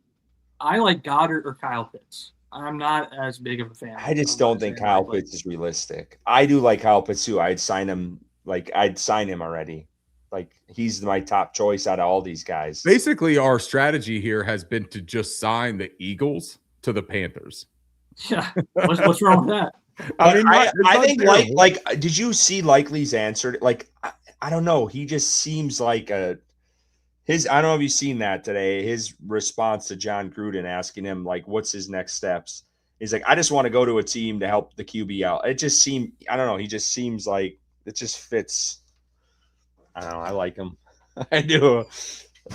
I like Goddard or Kyle Pitts. I'm not as big of a fan. I just don't think Kyle Pitts is realistic. I do like Kyle Pitts too. I'd sign him. Like, I'd sign him already. Like, he's my top choice out of all these guys. Basically, our strategy here has been to just sign the Eagles to the Panthers. Yeah. What's wrong with that? I think like did you see Likely's answer? Like, I don't know. He just seems like I don't know if you've seen that today. His response to John Gruden asking him, like, what's his next steps? He's like, I just want to go to a team to help the QB out. It just seemed, I don't know. He just seems like it just fits. I don't know. I like him. I do.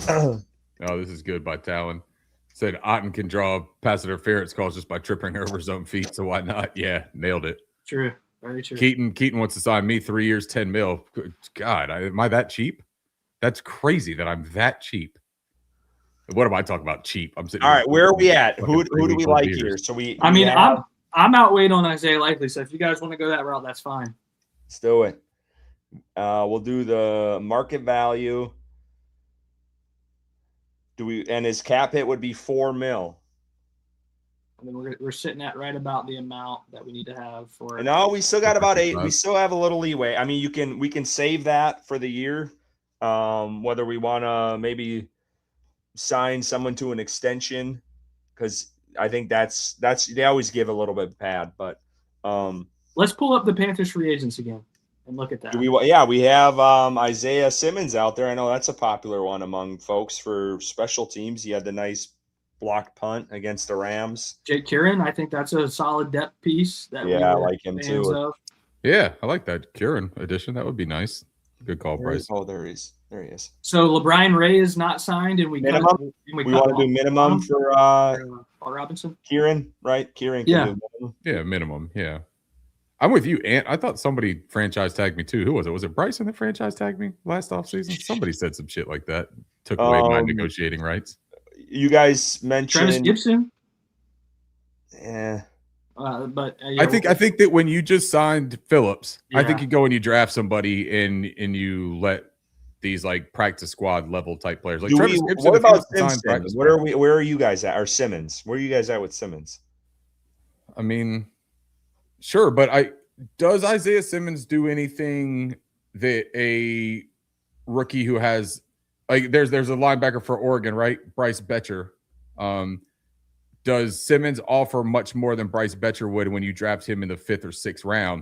Oh, this is good by Talon. Said Otten can draw pass interference calls just by tripping over his own feet. So why not? Yeah, nailed it. True. Very true. Keaton wants to sign me 3 years, $10 million. God, am I that cheap? That's crazy that I'm that cheap. What am I talking about? Cheap. I'm sitting. All right, where are we at? Who do we like here? So I'm outweighed on Isaiah Likely. So if you guys want to go that route, that's fine. Let's do it. We'll do the market value. And his cap hit would be $4 million. I mean, we're sitting at right about the amount that we need to have for. No, we still got about 8. We still have a little leeway. I mean, we can save that for the year. Whether we want to maybe sign someone to an extension, because I think that's they always give a little bit bad, but let's pull up the Panthers free agents again and look at that. We have Isaiah Simmons out there. I know that's a popular one among folks for special teams. He had the nice blocked punt against the Rams. Jake Kieran, I think that's a solid depth piece. I like him too. Yeah, I like that Kieran addition. That would be nice. Good call, Bryce. Oh, there he is. So LeBron Ray is not signed, and we want to do minimum for Paul Robinson. Kieran, right? Kieran. Minimum. Yeah. I'm with you, Ant. I thought somebody franchise tagged me too. Who was it? Was it Bryson that franchise tagged me last offseason? Somebody said some shit like that. Took away my negotiating rights. You guys mentioned Travis Gibson. Yeah. But I think that when you just signed Phillips, I think you go and you draft somebody and you let these like practice squad level type players like Travis Gibson. What about Simmons? Where are you guys at? Or Simmons? Where are you guys at with Simmons? I mean, sure, but does Isaiah Simmons do anything that a rookie who has like there's a linebacker for Oregon, right? Bryce Betcher. Does Simmons offer much more than Bryce Betcher would when you draft him in the 5th or 6th round,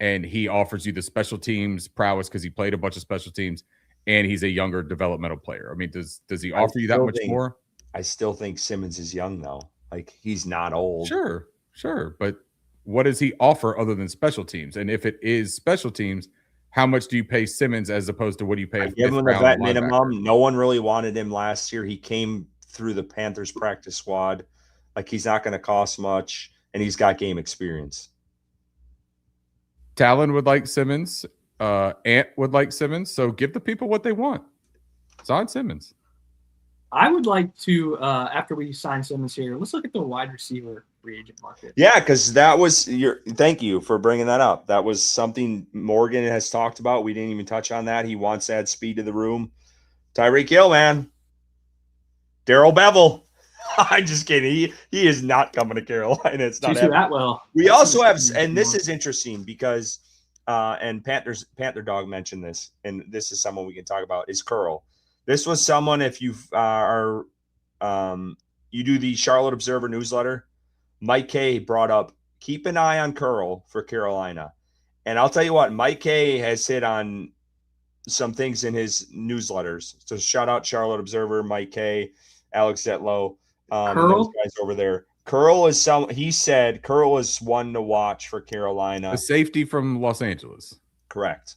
and he offers you the special teams prowess because he played a bunch of special teams, and he's a younger developmental player? I mean, does he offer you that much more? I still think Simmons is young though. Like, he's not old. Sure, but what does he offer other than special teams? And if it is special teams, how much do you pay Simmons as opposed to what do you pay? Give him the vet minimum. No one really wanted him last year. He came through the Panthers practice squad. Like, he's not going to cost much, and he's got game experience. Talon would like Simmons. Ant would like Simmons. So give the people what they want. Sign Simmons. I would like to, after we sign Simmons here, let's look at the wide receiver free agent market. Yeah, because that was thank you for bringing that up. That was something Morgan has talked about. We didn't even touch on that. He wants to add speed to the room. Tyreek Hill, man. Darrell Bevell. I'm just kidding. He is not coming to Carolina. It's not that well. We also have, and this is interesting because, and Panther Dog mentioned this, and this is someone we can talk about, is Curl. This was someone, if you you do the Charlotte Observer newsletter, Mike K brought up, keep an eye on Curl for Carolina. And I'll tell you what, Mike K has hit on some things in his newsletters. So shout out Charlotte Observer, Mike K, Alex Zetlow. Those guys over there. He said Curl is one to watch for Carolina. A safety from Los Angeles. Correct.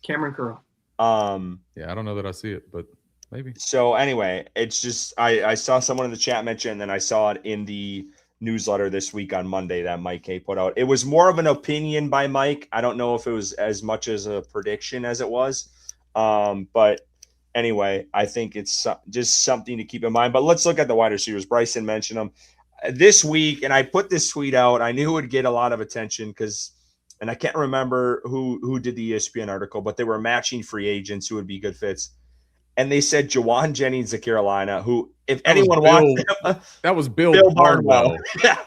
Cameron Curl. Yeah, I don't know that I see it, but maybe. So anyway, it's just I saw someone in the chat mention, and then I saw it in the newsletter this week on Monday that Mike K put out. It was more of an opinion by Mike. I don't know if it was as much as a prediction as it was. But anyway, I think it's just something to keep in mind. But let's look at the wide receivers. Bryson mentioned them this week, and I put this tweet out. I knew it would get a lot of attention because and I can't remember who did the ESPN article, but they were matching free agents who would be good fits. And they said Jawan Jennings of Carolina, who, if anyone watched him, that was Bill Barnwell.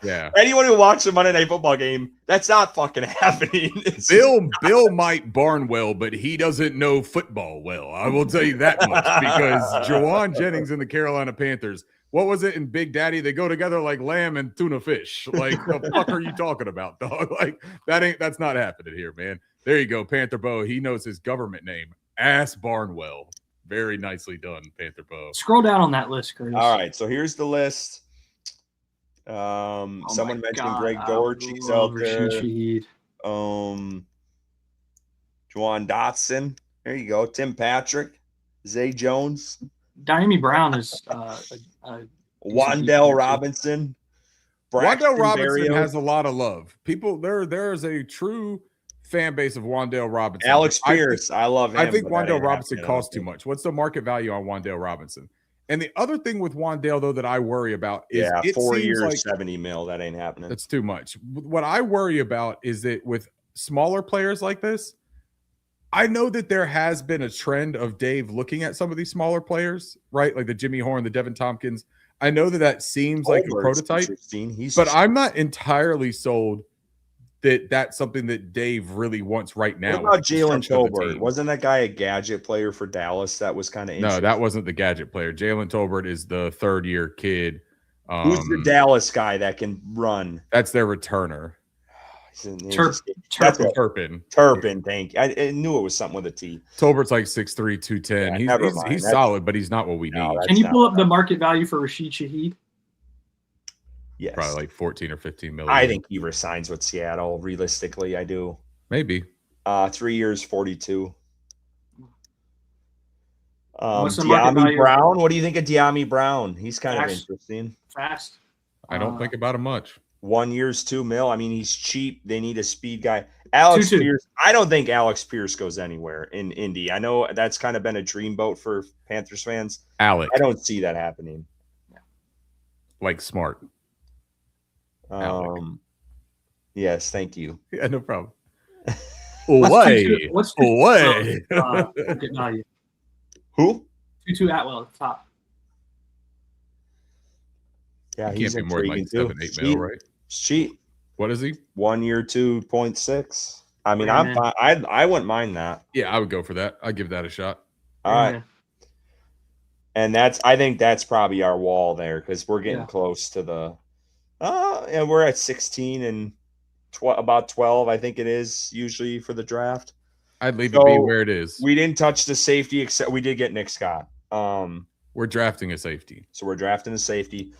Yeah. Anyone who watched the Monday Night Football game, that's not fucking happening. Bill might Barnwell, but he doesn't know football well. I will tell you that much, because Jawan Jennings and the Carolina Panthers, what was it in Big Daddy? They go together like lamb and tuna fish. Like, the fuck are you talking about, dog? Like, that's not happening here, man. There you go, Panther Bo. He knows his government name. Ass Barnwell. Very nicely done, Panther Bo. Scroll down on that list, Curtis. All right, so here's the list. Someone mentioned Greg Dortch. He's out there. Juwan Dotson. There you go. Tim Patrick. Zay Jones. Diami Brown is Wandale Robinson. Wandale Robinson has a lot of love. People, there is a true fan base of Wandale Robinson. Alex Pierce. I love him. I think Wandale Robinson costs too much. What's the market value on Wandale Robinson? And the other thing with Wandale, though, that I worry about is 4 years, like, $70 million. That ain't happening. That's too much. What I worry about is that with smaller players like this, I know that there has been a trend of Dave looking at some of these smaller players, right? Like the Jimmy Horn, the Devin Tompkins. I know that seems like a prototype, but I'm not entirely sold that that's something that Dave really wants right now. What about Jalen Tolbert? Wasn't that guy a gadget player for Dallas? That was kind of No, that wasn't the gadget player. Jalen Tolbert is the third-year kid. Who's the Dallas guy that can run? That's their returner. Turpin. Turpin, thank you. I knew it was something with a T. Tolbert's like 6'3", 210. He's solid, but he's not what we need. Can you pull up the market value for Rashid Shaheed? Yes. Probably like 14 or 15 million. I think he resigns with Seattle. Realistically, I do. Maybe. 3 years, 42. De'Ami Brown. What do you think of De'Ami Brown? He's kind of interesting. Fast. I don't think about him much. 1 year's $2 million. I mean, he's cheap. They need a speed guy. Alex Pierce. I don't think Alex Pierce goes anywhere in Indy. I know that's kind of been a dreamboat for Panthers fans. I don't see that happening. Like smart. Yes, thank you. Yeah, no problem. What's market value? Who? Tutu Atwell at the top. Yeah, he can't be more than like 7-8 mil, right? It's cheap. What is he? 1 year, 2.6. I mean, I'm fine. I wouldn't mind that. Yeah, I would go for that. I'd give that a shot. All right. And I think that's probably our wall there, because we're getting close to the and we're at 16 and about 12, I think it is usually for the draft. I'd leave it be where it is. We didn't touch the safety, except we did get Nick Scott. We're drafting a safety. So we're drafting a safety.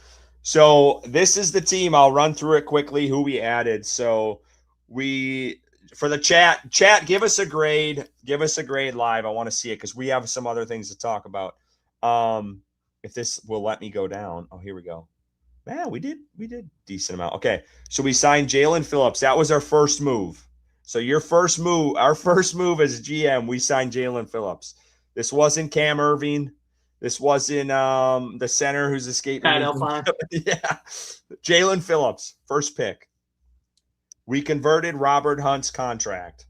So this is the team. I'll run through it quickly, who we added. So for the chat, give us a grade. Give us a grade live. I want to see it because we have some other things to talk about. If this will let me go down. Oh, here we go. Man, we did decent amount. Okay, so we signed Jalen Phillips. That was our first move. So our first move as GM, we signed Jalen Phillips. This wasn't Cam Irving. This wasn't the center who's escaping. Yeah, Jalen Phillips, first pick. We converted Robert Hunt's contract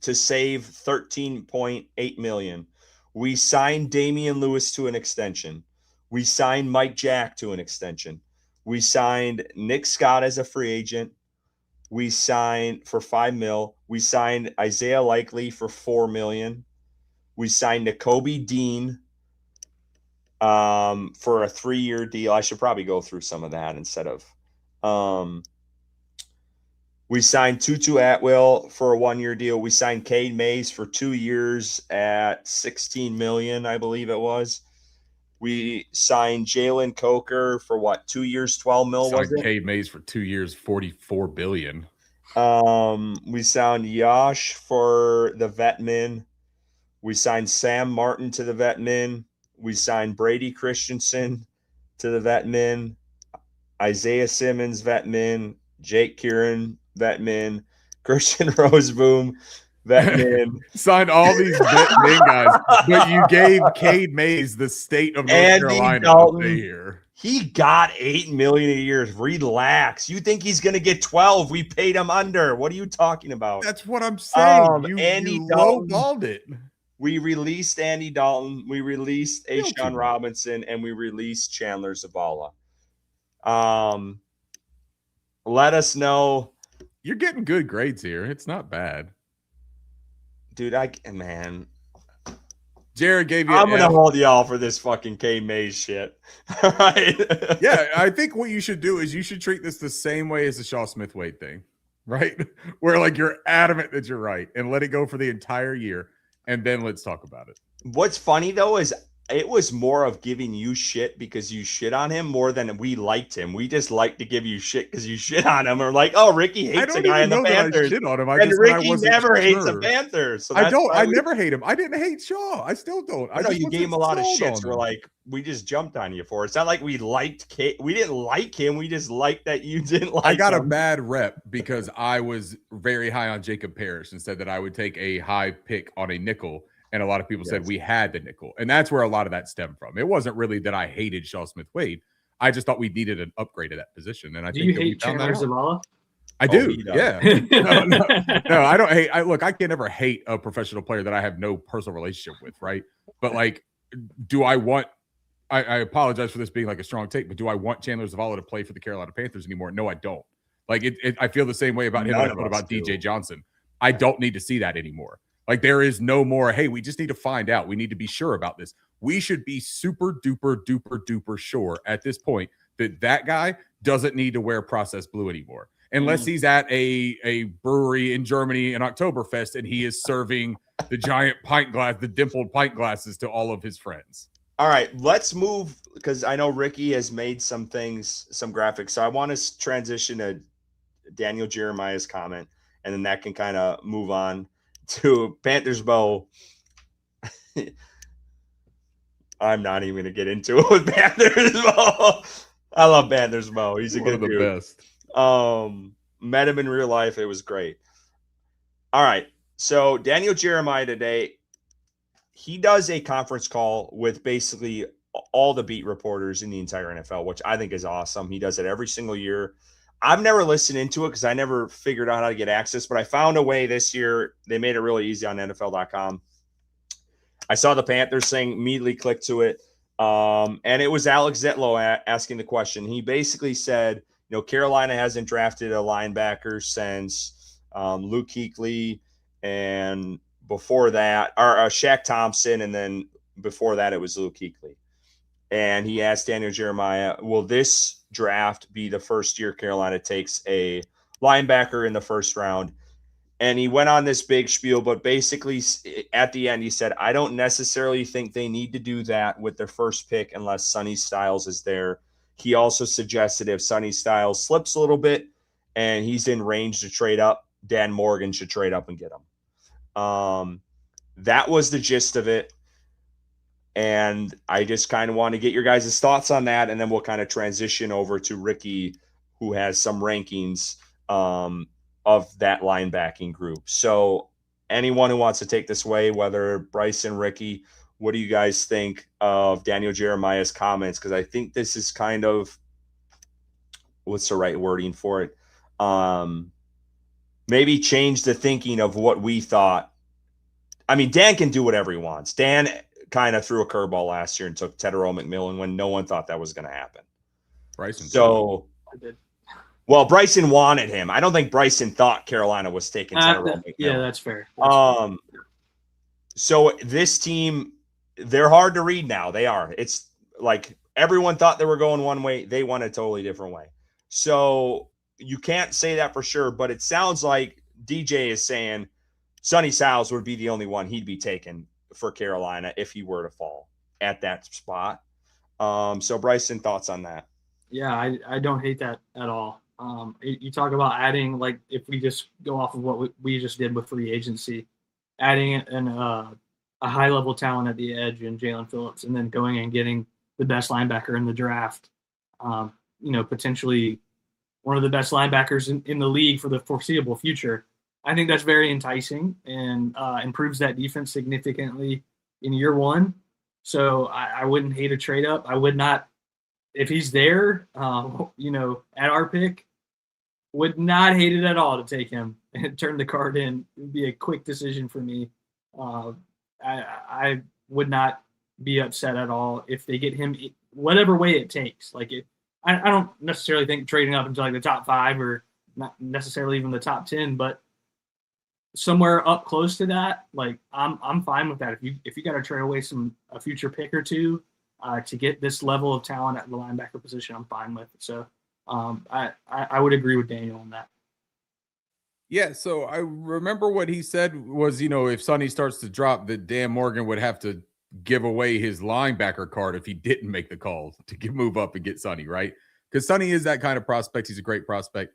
to save $13.8 million. We signed Damian Lewis to an extension. We signed Mike Jack to an extension. We signed Nick Scott as a free agent. We signed for $5 million. We signed Isaiah Likely for $4 million. We signed Nakobe Dean for a 3-year deal. I should probably go through some of that instead of. We signed Tutu Atwell for a 1-year deal. We signed Cade Mays for 2 years at $16 million, I believe it was. We signed Jalen Coker for what? 2 years, $12 million. Was it? Cade Mays for 2 years, $44 billion. We signed Yash for the Vetmin. We signed Sam Martin to the Vetmin. We signed Brady Christensen to the Vetmin. Isaiah Simmons, Vetmin. Jake Kieran, Vetmin. Christian Roseboom, Vetmin. Signed all these Vetmin guys, but you gave Cade Mays the state of North Carolina to stay here. He got $8 million a year. Relax. You think he's going to get 12? We paid him under. What are you talking about? That's what I'm saying. Andy you Dalton, lowballed it. We released Andy Dalton. We released Don't Ashawn you Robinson, and we released Chandler Zavala. Let us know. You're getting good grades here. It's not bad. Dude, man. Jared gave you I'm going to hold y'all for this fucking K Mays shit. All right. Yeah, I think what you should do is you should treat this the same way as the Shaw Smith Wade thing, right? Where like you're adamant that you're right and let it go for the entire year, and then let's talk about it. What's funny though is it was more of giving you shit because you shit on him more than we liked him. We just like to give you shit because you shit on him. Or like, oh, Ricky hates a guy in the Panthers. I shit on him. And Ricky never hates the Panthers. So I never hate him. I didn't hate Shaw. I still don't. I know you gave him a lot of shit. So we're like, we just jumped on you for it. It's not like we liked we didn't like him. We just liked that you didn't like him. I got a bad rep because I was very high on Jacob Parrish and said that I would take a high pick on a nickel. And a lot of people said we had the nickel. And that's where a lot of that stemmed from. It wasn't really that I hated Shaw Smith Wade. I just thought we needed an upgrade of that position. And I think you hate Chandler Zavala? I do. Yeah. No, I don't hate. Look, I can never hate a professional player that I have no personal relationship with, right? But like, do I want I apologize for this being like a strong take, but do I want Chandler Zavala to play for the Carolina Panthers anymore? No, I don't. Like I feel the same way about him as about DJ Johnson. I don't need to see that anymore. Like there is no more, hey, we just need to find out. We need to be sure about this. We should be super duper duper duper sure at this point that guy doesn't need to wear processed blue anymore. Unless he's at a brewery in Germany in Oktoberfest and he is serving the giant pint glass, the dimpled pint glasses to all of his friends. All right, let's move because I know Ricky has made some graphics. So I want to transition to Daniel Jeremiah's comment, and then that can kind of move on to Panthers Bow. I'm not even going to get into it with Panthers Bow. I love Panthers Bow. He's a good dude. Best. Met him in real life. It was great. All right. So Daniel Jeremiah today, he does a conference call with basically all the beat reporters in the entire NFL, which I think is awesome. He does it every single year. I've never listened into it because I never figured out how to get access, but I found a way this year. They made it really easy on NFL.com. I saw the Panthers thing, immediately clicked to it. And it was Alex Zetlow asking the question. He basically said, Carolina hasn't drafted a linebacker since Luke Kuechly, and before that, or Shaq Thompson, and then before that, it was Luke Kuechly. And he asked Daniel Jeremiah, will this draft be the first year Carolina takes a linebacker in the first round? And he went on this big spiel, but basically at the end, he said, I don't necessarily think they need to do that with their first pick unless Sonny Styles is there. He also suggested if Sonny Styles slips a little bit and he's in range to trade up, Dan Morgan should trade up and get him. That was the gist of it. And I just kind of want to get your guys' thoughts on that. And then we'll kind of transition over to Ricky, who has some rankings of that linebacking group. So anyone who wants to take this away, whether Bryson, Ricky, what do you guys think of Daniel Jeremiah's comments? Because I think this is kind of, what's the right wording for it? Maybe change the thinking of what we thought. I mean, Dan can do whatever he wants. Dan kind of threw a curveball last year and took Tedero McMillan when no one thought that was going to happen. Bryson. So, well, Bryson wanted him. I don't think Bryson thought Carolina was taking Tedero McMillan. Yeah, that's fair. So this team, they're hard to read now. They are. It's like everyone thought they were going one way. They went a totally different way. So you can't say that for sure, but it sounds like DJ is saying Sonny Styles would be the only one he'd be taking for Carolina if he were to fall at that spot. So Bryson, thoughts on that? Yeah, I don't hate that at all. You talk about adding, like if we just go off of what we just did with free agency, adding a high-level talent at the edge in Jalen Phillips, and then going and getting the best linebacker in the draft, potentially one of the best linebackers in the league for the foreseeable future. I think that's very enticing and improves that defense significantly in year one. So I wouldn't hate a trade up. I would not. if he's there, you know, at our pick, would not hate it at all to take him and turn the card in. It would be a quick decision for me. I would not be upset at all if they get him whatever way it takes. Like I don't necessarily think trading up into like the top 5 or not necessarily even the top 10, but somewhere up close to that, like I'm fine with that. If you got to trade away a future pick or two to get this level of talent at the linebacker position, I'm fine with it. So I would agree with Daniel on that. Yeah, so I remember what he said was, you know, if Sonny starts to drop, that Dan Morgan would have to give away his linebacker card if he didn't make the call to move up and get Sonny, right? Because Sonny is that kind of prospect. He's a great prospect.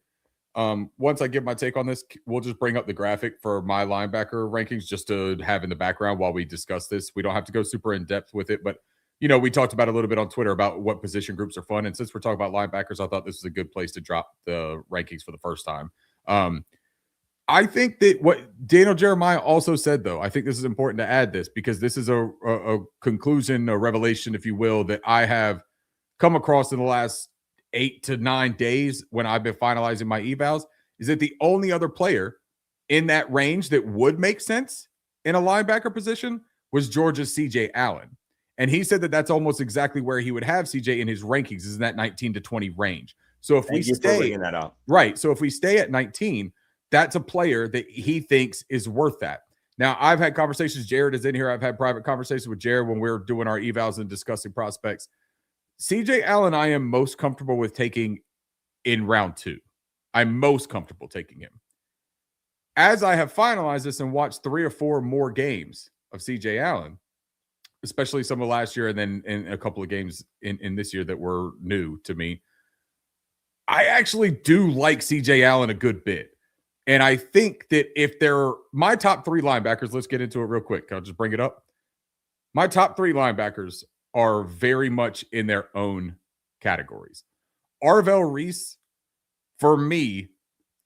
Once I give my take on this, we'll just bring up the graphic for my linebacker rankings just to have in the background while we discuss this. We don't have to go super in depth with it, but you know, we talked about a little bit on Twitter about what position groups are fun. And since we're talking about linebackers, I thought this was a good place to drop the rankings for the first time. I think that what Daniel Jeremiah also said, though, I think this is important to add this because this is a conclusion, a revelation, if you will, that I have come across in the last 8 to 9 days when I've been finalizing my evals, is that the only other player in that range that would make sense in a linebacker position was Georgia's CJ Allen. And he said that that's almost exactly where he would have CJ in his rankings, is in that 19 to 20 range. So if we stay that up. Right. So if we stay at 19, that's a player that he thinks is worth that. Now, I've had conversations. Jared is in here. I've had private conversations with Jared when we're doing our evals and discussing prospects. CJ Allen, I am most comfortable with taking in round 2. I'm most comfortable taking him. As I have finalized this and watched 3 or 4 more games of CJ Allen, especially some of last year and then in a couple of games in this year that were new to me, I actually do like CJ Allen a good bit. And I think that if they're my top 3 linebackers, let's get into it real quick. I'll just bring it up. My top 3 linebackers are very much in their own categories. Arvell Reese, for me,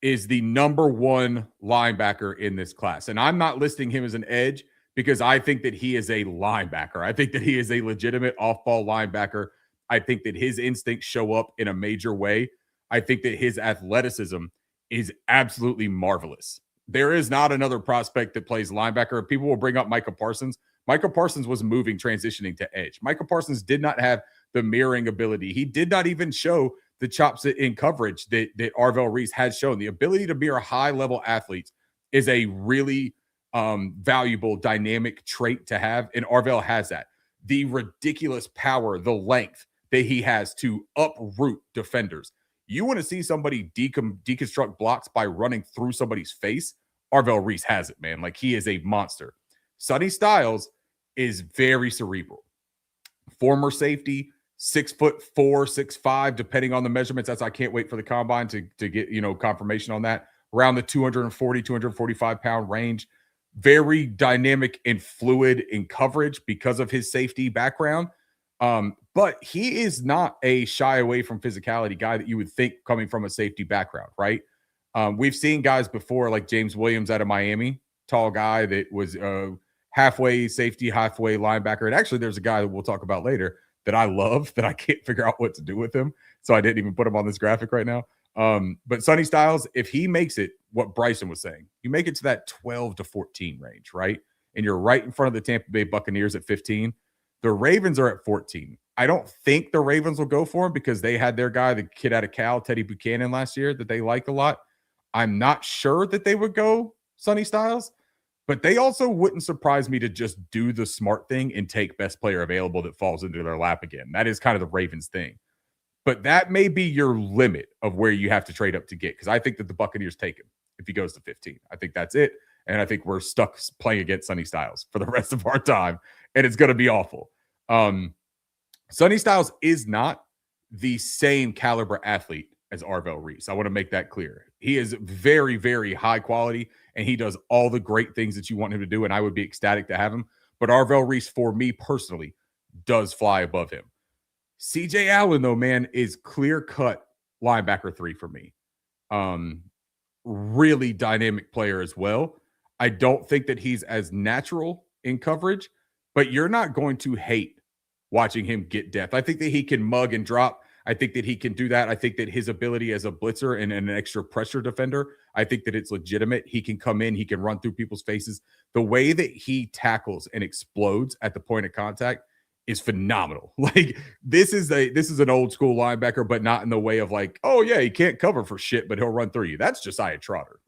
is the number 1 linebacker in this class. And I'm not listing him as an edge because I think that he is a linebacker. I think that he is a legitimate off-ball linebacker. I think that his instincts show up in a major way. I think that his athleticism is absolutely marvelous. There is not another prospect that plays linebacker. People will bring up Micah Parsons. Micah Parsons was moving, transitioning to edge. Micah Parsons did not have the mirroring ability. He did not even show the chops in coverage that Arvell Reese has shown. The ability to mirror high-level athletes is a really valuable, dynamic trait to have, and Arvell has that. The ridiculous power, the length that he has to uproot defenders. You want to see somebody deconstruct blocks by running through somebody's face? Arvell Reese has it, man. Like, he is a monster. Sonny Styles is very cerebral. Former safety, 6'4", 6'5", depending on the measurements. I can't wait for the combine to get, you know, confirmation on that. Around the 240, 245 pound range. Very dynamic and fluid in coverage because of his safety background. But he is not a shy away from physicality guy that you would think coming from a safety background, right? We've seen guys before like James Williams out of Miami, tall guy that was halfway safety, halfway linebacker. And actually, there's a guy that we'll talk about later that I love that I can't figure out what to do with him. So I didn't even put him on this graphic right now. But Sonny Styles, if he makes it, what Bryson was saying, you make it to that 12 to 14 range, right? And you're right in front of the Tampa Bay Buccaneers at 15. The Ravens are at 14. I don't think the Ravens will go for him because they had their guy, the kid out of Cal, Teddy Buchanan, last year that they like a lot. I'm not sure that they would go Sonny Styles, but they also wouldn't surprise me to just do the smart thing and take best player available that falls into their lap again. That is kind of the Ravens thing. But that may be your limit of where you have to trade up to get, because I think that the Buccaneers take him if he goes to 15. I think that's it. And I think we're stuck playing against Sonny Styles for the rest of our time, and it's going to be awful. Sonny Styles is not the same caliber athlete as Arvell Reese. I want to make that clear. He is very, very high quality, and he does all the great things that you want him to do, and I would be ecstatic to have him. But Arvell Reese, for me personally, does fly above him. CJ Allen, though, man, is clear-cut linebacker 3 for me. Really dynamic player as well. I don't think that he's as natural in coverage, but you're not going to hate watching him get depth. I think that he can mug and drop. I think that he can do that. I think that his ability as a blitzer and an extra pressure defender, I think that it's legitimate. He can come in, he can run through people's faces. The way that he tackles and explodes at the point of contact is phenomenal. Like this is an old school linebacker, but not in the way of like, oh yeah, he can't cover for shit, but he'll run through you. That's Josiah Trotter.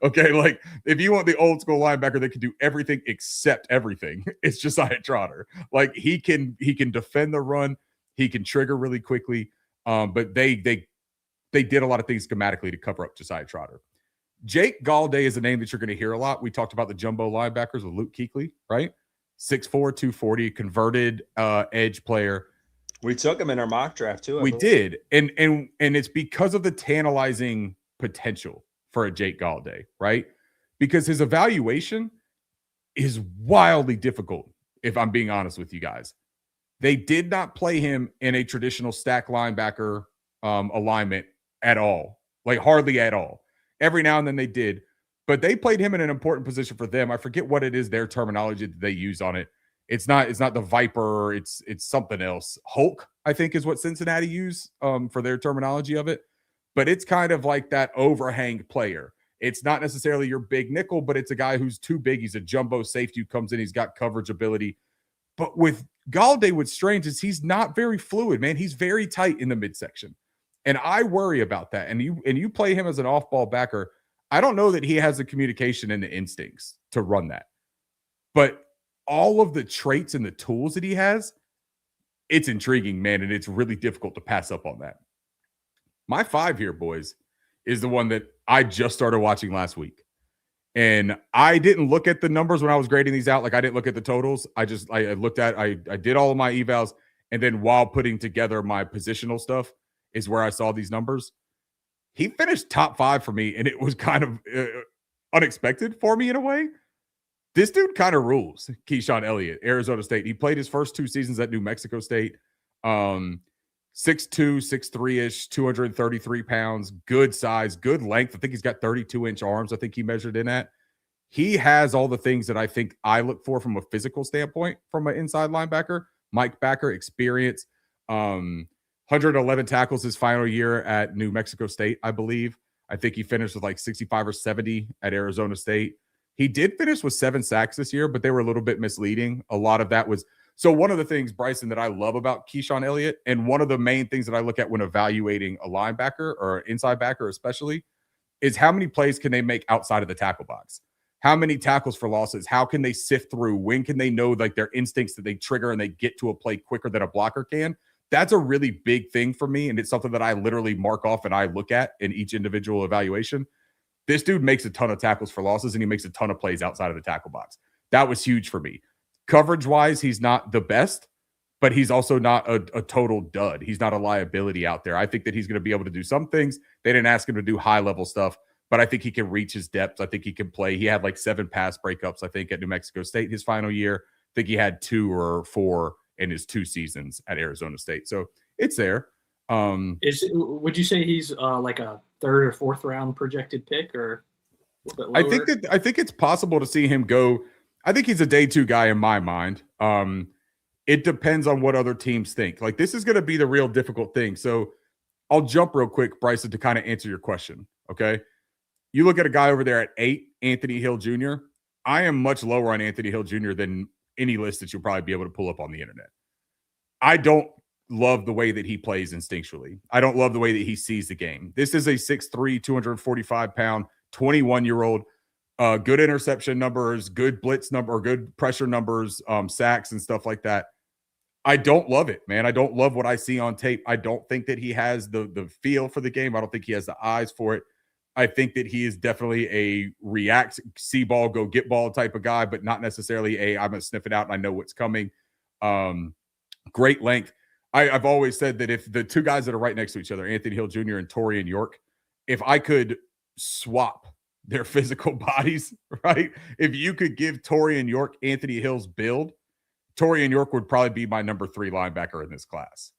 Okay, like if you want the old school linebacker that can do everything except everything, it's Josiah Trotter. Like he can defend the run, he can trigger really quickly. But they did a lot of things schematically to cover up Josiah Trotter. Jake Gallaudet is a name that you're going to hear a lot. We talked about the jumbo linebackers with Luke Kuechly, right? 6'4", 240, converted edge player. We took him in our mock draft too. We did. And it's because of the tantalizing potential for a Jake Gallaudet, right? Because his evaluation is wildly difficult, if I'm being honest with you guys. They did not play him in a traditional stack linebacker alignment at all, like hardly at all. Every now and then they did. But they played him in an important position for them. I forget what it is, their terminology that they use on it. It's not the Viper, it's something else. Hulk, I think, is what Cincinnati use for their terminology of it. But it's kind of like that overhang player. It's not necessarily your big nickel, but it's a guy who's too big. He's a jumbo safety who comes in, he's got coverage ability. But with Gallaudet, what's strange is he's not very fluid, man. He's very tight in the midsection. And I worry about that. And you play him as an off-ball backer, I don't know that he has the communication and the instincts to run that. But all of the traits and the tools that he has, it's intriguing, man, and it's really difficult to pass up on that. My 5 here, boys, is the one that I just started watching last week. And I didn't look at the numbers when I was grading these out. Like I didn't look at the totals. I did all of my evals. And then while putting together my positional stuff is where I saw these numbers. He finished top 5 for me, and it was kind of unexpected for me in a way. This dude kind of rules. Keyshawn Elliott, Arizona State. He played his first 2 seasons at New Mexico State. 6'2", 6'3"-ish, 233 pounds, good size, good length. I think he's got 32-inch arms. I think he measured in at. He has all the things that I think I look for from a physical standpoint from an inside linebacker. Mike Backer, experience. 111 tackles his final year at New Mexico State, I believe. I think he finished with like 65 or 70 at Arizona State. He did finish with 7 sacks this year, but they were a little bit misleading. A lot of that was – so one of the things, Bryson, that I love about Keyshawn Elliott, and one of the main things that I look at when evaluating a linebacker or an inside backer especially, is how many plays can they make outside of the tackle box? How many tackles for losses? How can they sift through? When can they know like their instincts that they trigger and they get to a play quicker than a blocker can? That's a really big thing for me, and it's something that I literally mark off and I look at in each individual evaluation. This dude makes a ton of tackles for losses, and he makes a ton of plays outside of the tackle box. That was huge for me. Coverage-wise, he's not the best, but he's also not a total dud. He's not a liability out there. I think that he's going to be able to do some things. They didn't ask him to do high-level stuff, but I think he can reach his depth. I think he can play. He had like 7 pass breakups, I think, at New Mexico State his final year. I think he had 2 or 4 in his 2 seasons at Arizona State. So it's there. Would you say he's like a 3rd or 4th round projected pick, or a little bit lower? I think it's possible to see him go. I think he's a day 2 guy in my mind. It depends on what other teams think. Like this is going to be the real difficult thing. So I'll jump real quick, Bryson, to kind of answer your question. Okay. You look at a guy over there at 8, Anthony Hill Jr. I am much lower on Anthony Hill Jr. than any list that you'll probably be able to pull up on the internet. I don't love the way that he plays instinctually. I don't love the way that he sees the game. This is a 6'3", 245-pound, 21-year-old, good interception numbers, good blitz number, good pressure numbers, sacks and stuff like that. I don't love it, man. I don't love what I see on tape. I don't think that he has the feel for the game. I don't think he has the eyes for it. I think that he is definitely a react, see ball, go get ball type of guy, but not necessarily I'm going to sniff it out and I know what's coming. Great length. I've always said that if the 2 guys that are right next to each other, Anthony Hill Jr. and Torian York, if I could swap their physical bodies, right? If you could give Torian York Anthony Hill's build, Torian York would probably be my number 3 linebacker in this class.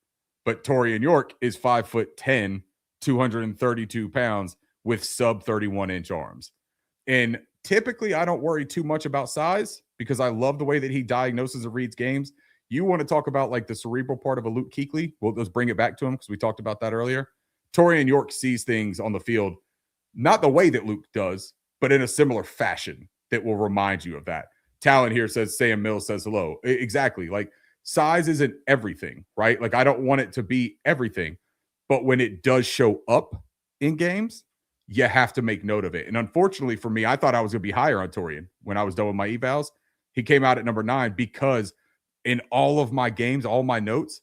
But Torian York is 5'10", 232 pounds with sub 31-inch arms. And typically I don't worry too much about size because I love the way that he diagnoses and reads games. you want to talk about like the cerebral part of a Luke Kuechly. Well, let's bring it back to him because we talked about that earlier. Torian York sees things on the field, not the way that Luke does, but in a similar fashion that will remind you of that. Talent here says Sam Mills says hello. Exactly. Like size isn't everything, right? Like I don't want it to be everything, but when it does show up in games, you have to make note of it. And unfortunately for me, I thought I was going to be higher on Torian when I was done with my evals. He came out at number 9 because in all of my games, all my notes,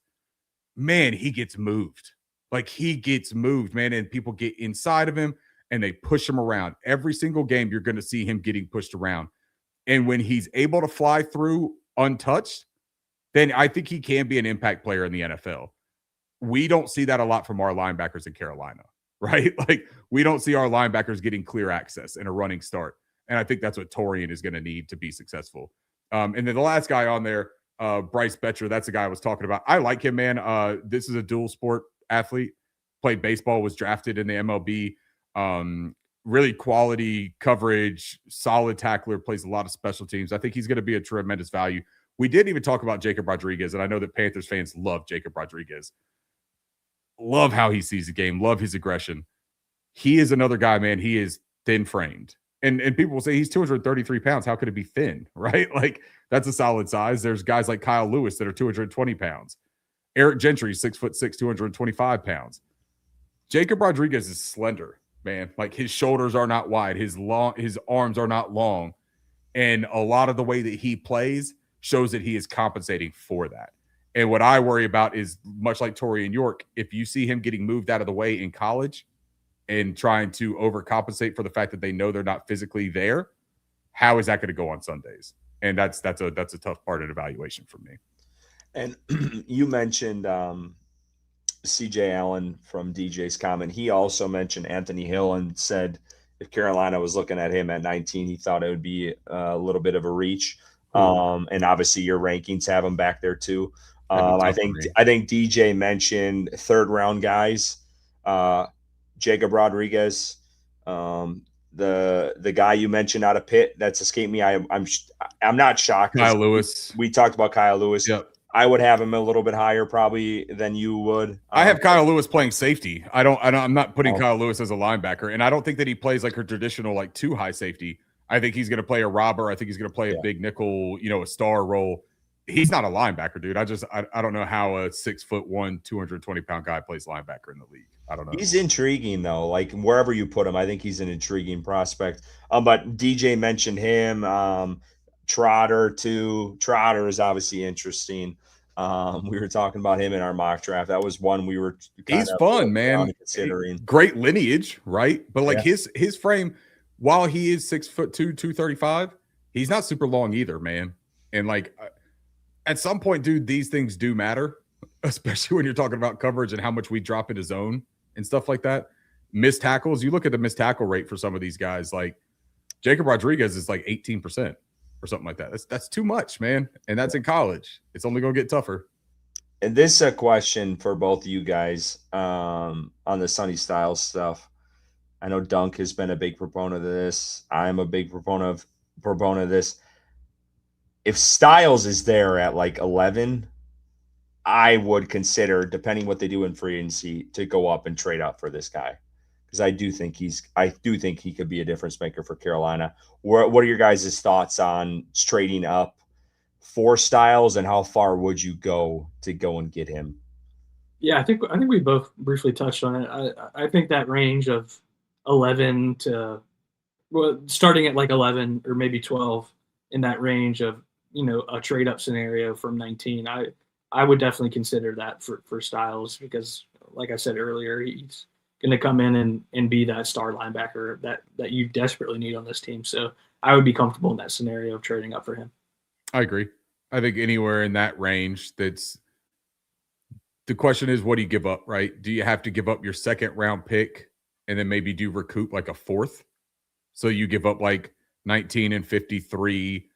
man, he gets moved. Like he gets moved, man. And people get inside of him and they push him around. Every single game, you're going to see him getting pushed around. And when he's able to fly through untouched, then I think he can be an impact player in the NFL. We don't see that a lot from our linebackers in Carolina, right? Like we don't see our linebackers getting clear access and a running start. And I think that's what Torian is going to need to be successful. And then the last guy on there, Bryce Betcher, that's the guy I was talking about. I like him, man. This is a dual sport athlete. Played baseball, was drafted in the MLB. Really quality coverage, solid tackler, plays a lot of special teams. I think he's going to be a tremendous value. We didn't even talk about Jacob Rodriguez, and I know that Panthers fans love Jacob Rodriguez. Love how he sees the game, love his aggression. He is another guy, man. He is thin-framed. And people will say he's 233 pounds. How could it be thin, right? Like, that's a solid size. There's guys like Kyle Lewis that are 220 pounds. Eric Gentry, 6'6", 225 pounds. Jacob Rodriguez is slender, man. Like, his shoulders are not wide. His arms are not long. And a lot of the way that he plays shows that he is compensating for that. And what I worry about is, much like Torian York, if you see him getting moved out of the way in college and trying to overcompensate for the fact that they know they're not physically there, how is that going to go on Sundays? And that's a tough part of evaluation for me. And you mentioned CJ Allen from DJ's comment. He also mentioned Anthony Hill and said if Carolina was looking at him at 19, he thought it would be a little bit of a reach. And obviously your rankings have him back there too. I think DJ mentioned 3rd round guys. Jacob Rodriguez, the guy you mentioned out of Pitt, that's escaped me. I'm not shocked. Kyle Lewis. We talked about Kyle Lewis. Yep. I would have him a little bit higher probably than you would. I have Kyle Lewis playing safety. I'm not putting Kyle Lewis as a linebacker, and I don't think that he plays like a traditional like 2 high safety. I think he's going to play a robber. I think he's going to play a big nickel, a star role. He's not a linebacker, dude. I don't know how a 6'1", 220-pound guy plays linebacker in the league. I don't know. He's intriguing though. Like wherever you put him, I think he's an intriguing prospect. But DJ mentioned him. Trotter too. Trotter is obviously interesting. We were talking about him in our mock draft. That was one we were. He's fun, man. Considering great lineage, right? But like his frame, while he is 6'2", 235, he's not super long either, man. And like at some point, dude, these things do matter, especially when you're talking about coverage and how much we drop into zone and stuff like that. Missed tackles. You look at the missed tackle rate for some of these guys. Like Jacob Rodriguez is like 18%. Or something like that. That's too much, man. And that's in college. It's only going to get tougher. And this is a question for both of you guys on the Sonny Styles stuff. I know Dunk has been a big proponent of this. I'm a big proponent of this. If Styles is there at like 11, I would consider, depending what they do in free agency, to go up and trade up for this guy. Because I do think he could be a difference maker for Carolina. What are your guys' thoughts on trading up for Styles, and how far would you go to go and get him? Yeah, I think we both briefly touched on it. I think that range of 11 to starting at like 11 or maybe 12 in that range of a trade up scenario from 19. I would definitely consider that for Styles because, like I said earlier, he's going to come in and be that star linebacker that you desperately need on this team. So I would be comfortable in that scenario of trading up for him. I agree. I think anywhere in that range, the question is, what do you give up, right? Do you have to give up your 2nd round pick and then maybe do recoup like a 4th? So you give up like 19 and 53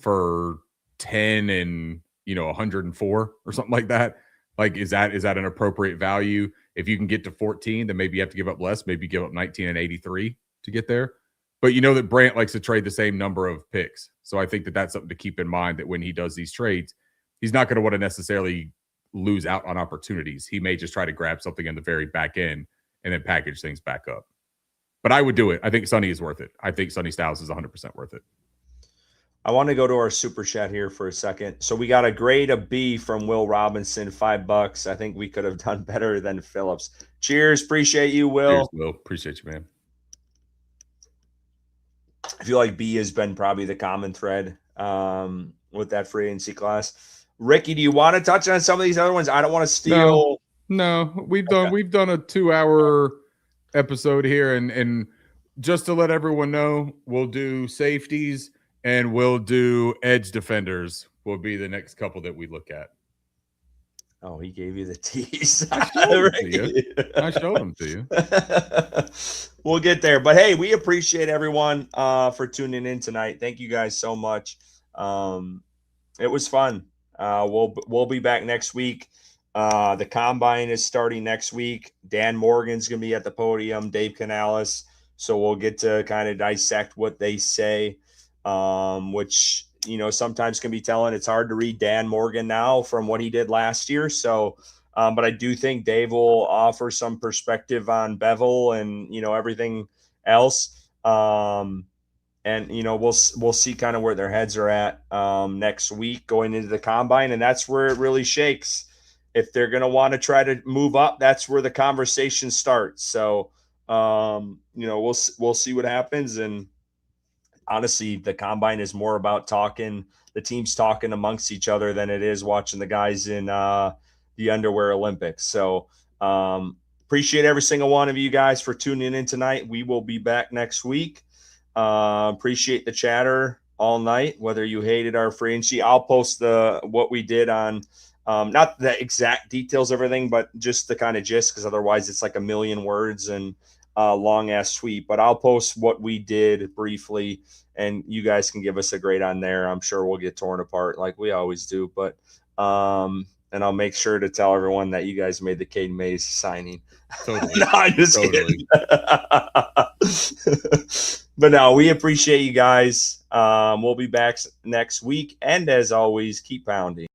for 10 and 104 or something like that. Like, is that an appropriate value? If you can get to 14, then maybe you have to give up less. Maybe give up 19 and 83 to get there. But you know that Brandt likes to trade the same number of picks. So I think that that's something to keep in mind, that when he does these trades, he's not going to want to necessarily lose out on opportunities. He may just try to grab something in the very back end and then package things back up. But I would do it. I think Sonny is worth it. I think Sonny Styles is 100% worth it. I want to go to our super chat here for a second. So we got a grade of B from Will Robinson, $5. I think we could have done better than Phillips. Cheers. Appreciate you, Will. Cheers, Will. Appreciate you, man. I feel like B has been probably the common thread with that free agency class. Ricky, do you want to touch on some of these other ones? I don't want to steal. No, we've done a 2-hour episode here, and just to let everyone know, we'll do safeties and we'll do edge defenders. Will be the next couple that we look at. Oh, he gave you the tease. I showed them to you. We'll get there. But, hey, we appreciate everyone for tuning in tonight. Thank you guys so much. It was fun. We'll be back next week. The Combine is starting next week. Dan Morgan's going to be at the podium, Dave Canales. So we'll get to kind of dissect what they say, which – sometimes can be telling. It's hard to read Dan Morgan now from what he did last year. So, but I do think Dave will offer some perspective on Bevell and, everything else. And, we'll see kind of where their heads are at next week going into the Combine. And that's where it really shakes. If they're going to want to try to move up, that's where the conversation starts. So, we'll see what happens. And, honestly, the Combine is more about the teams talking amongst each other than it is watching the guys in the underwear Olympics. So appreciate every single one of you guys for tuning in tonight. We will be back next week. Appreciate the chatter all night, whether you hated our free agency. I'll post what we did on not the exact details of everything, but just the kind of gist, because otherwise it's like a million words and long ass tweet. But I'll post what we did briefly, and you guys can give us a grade on there. I'm sure we'll get torn apart like we always do, but and I'll make sure to tell everyone that you guys made the Cade Mays signing. Totally. No, I'm just kidding. But no, we appreciate you guys. We'll be back next week, and as always, keep pounding.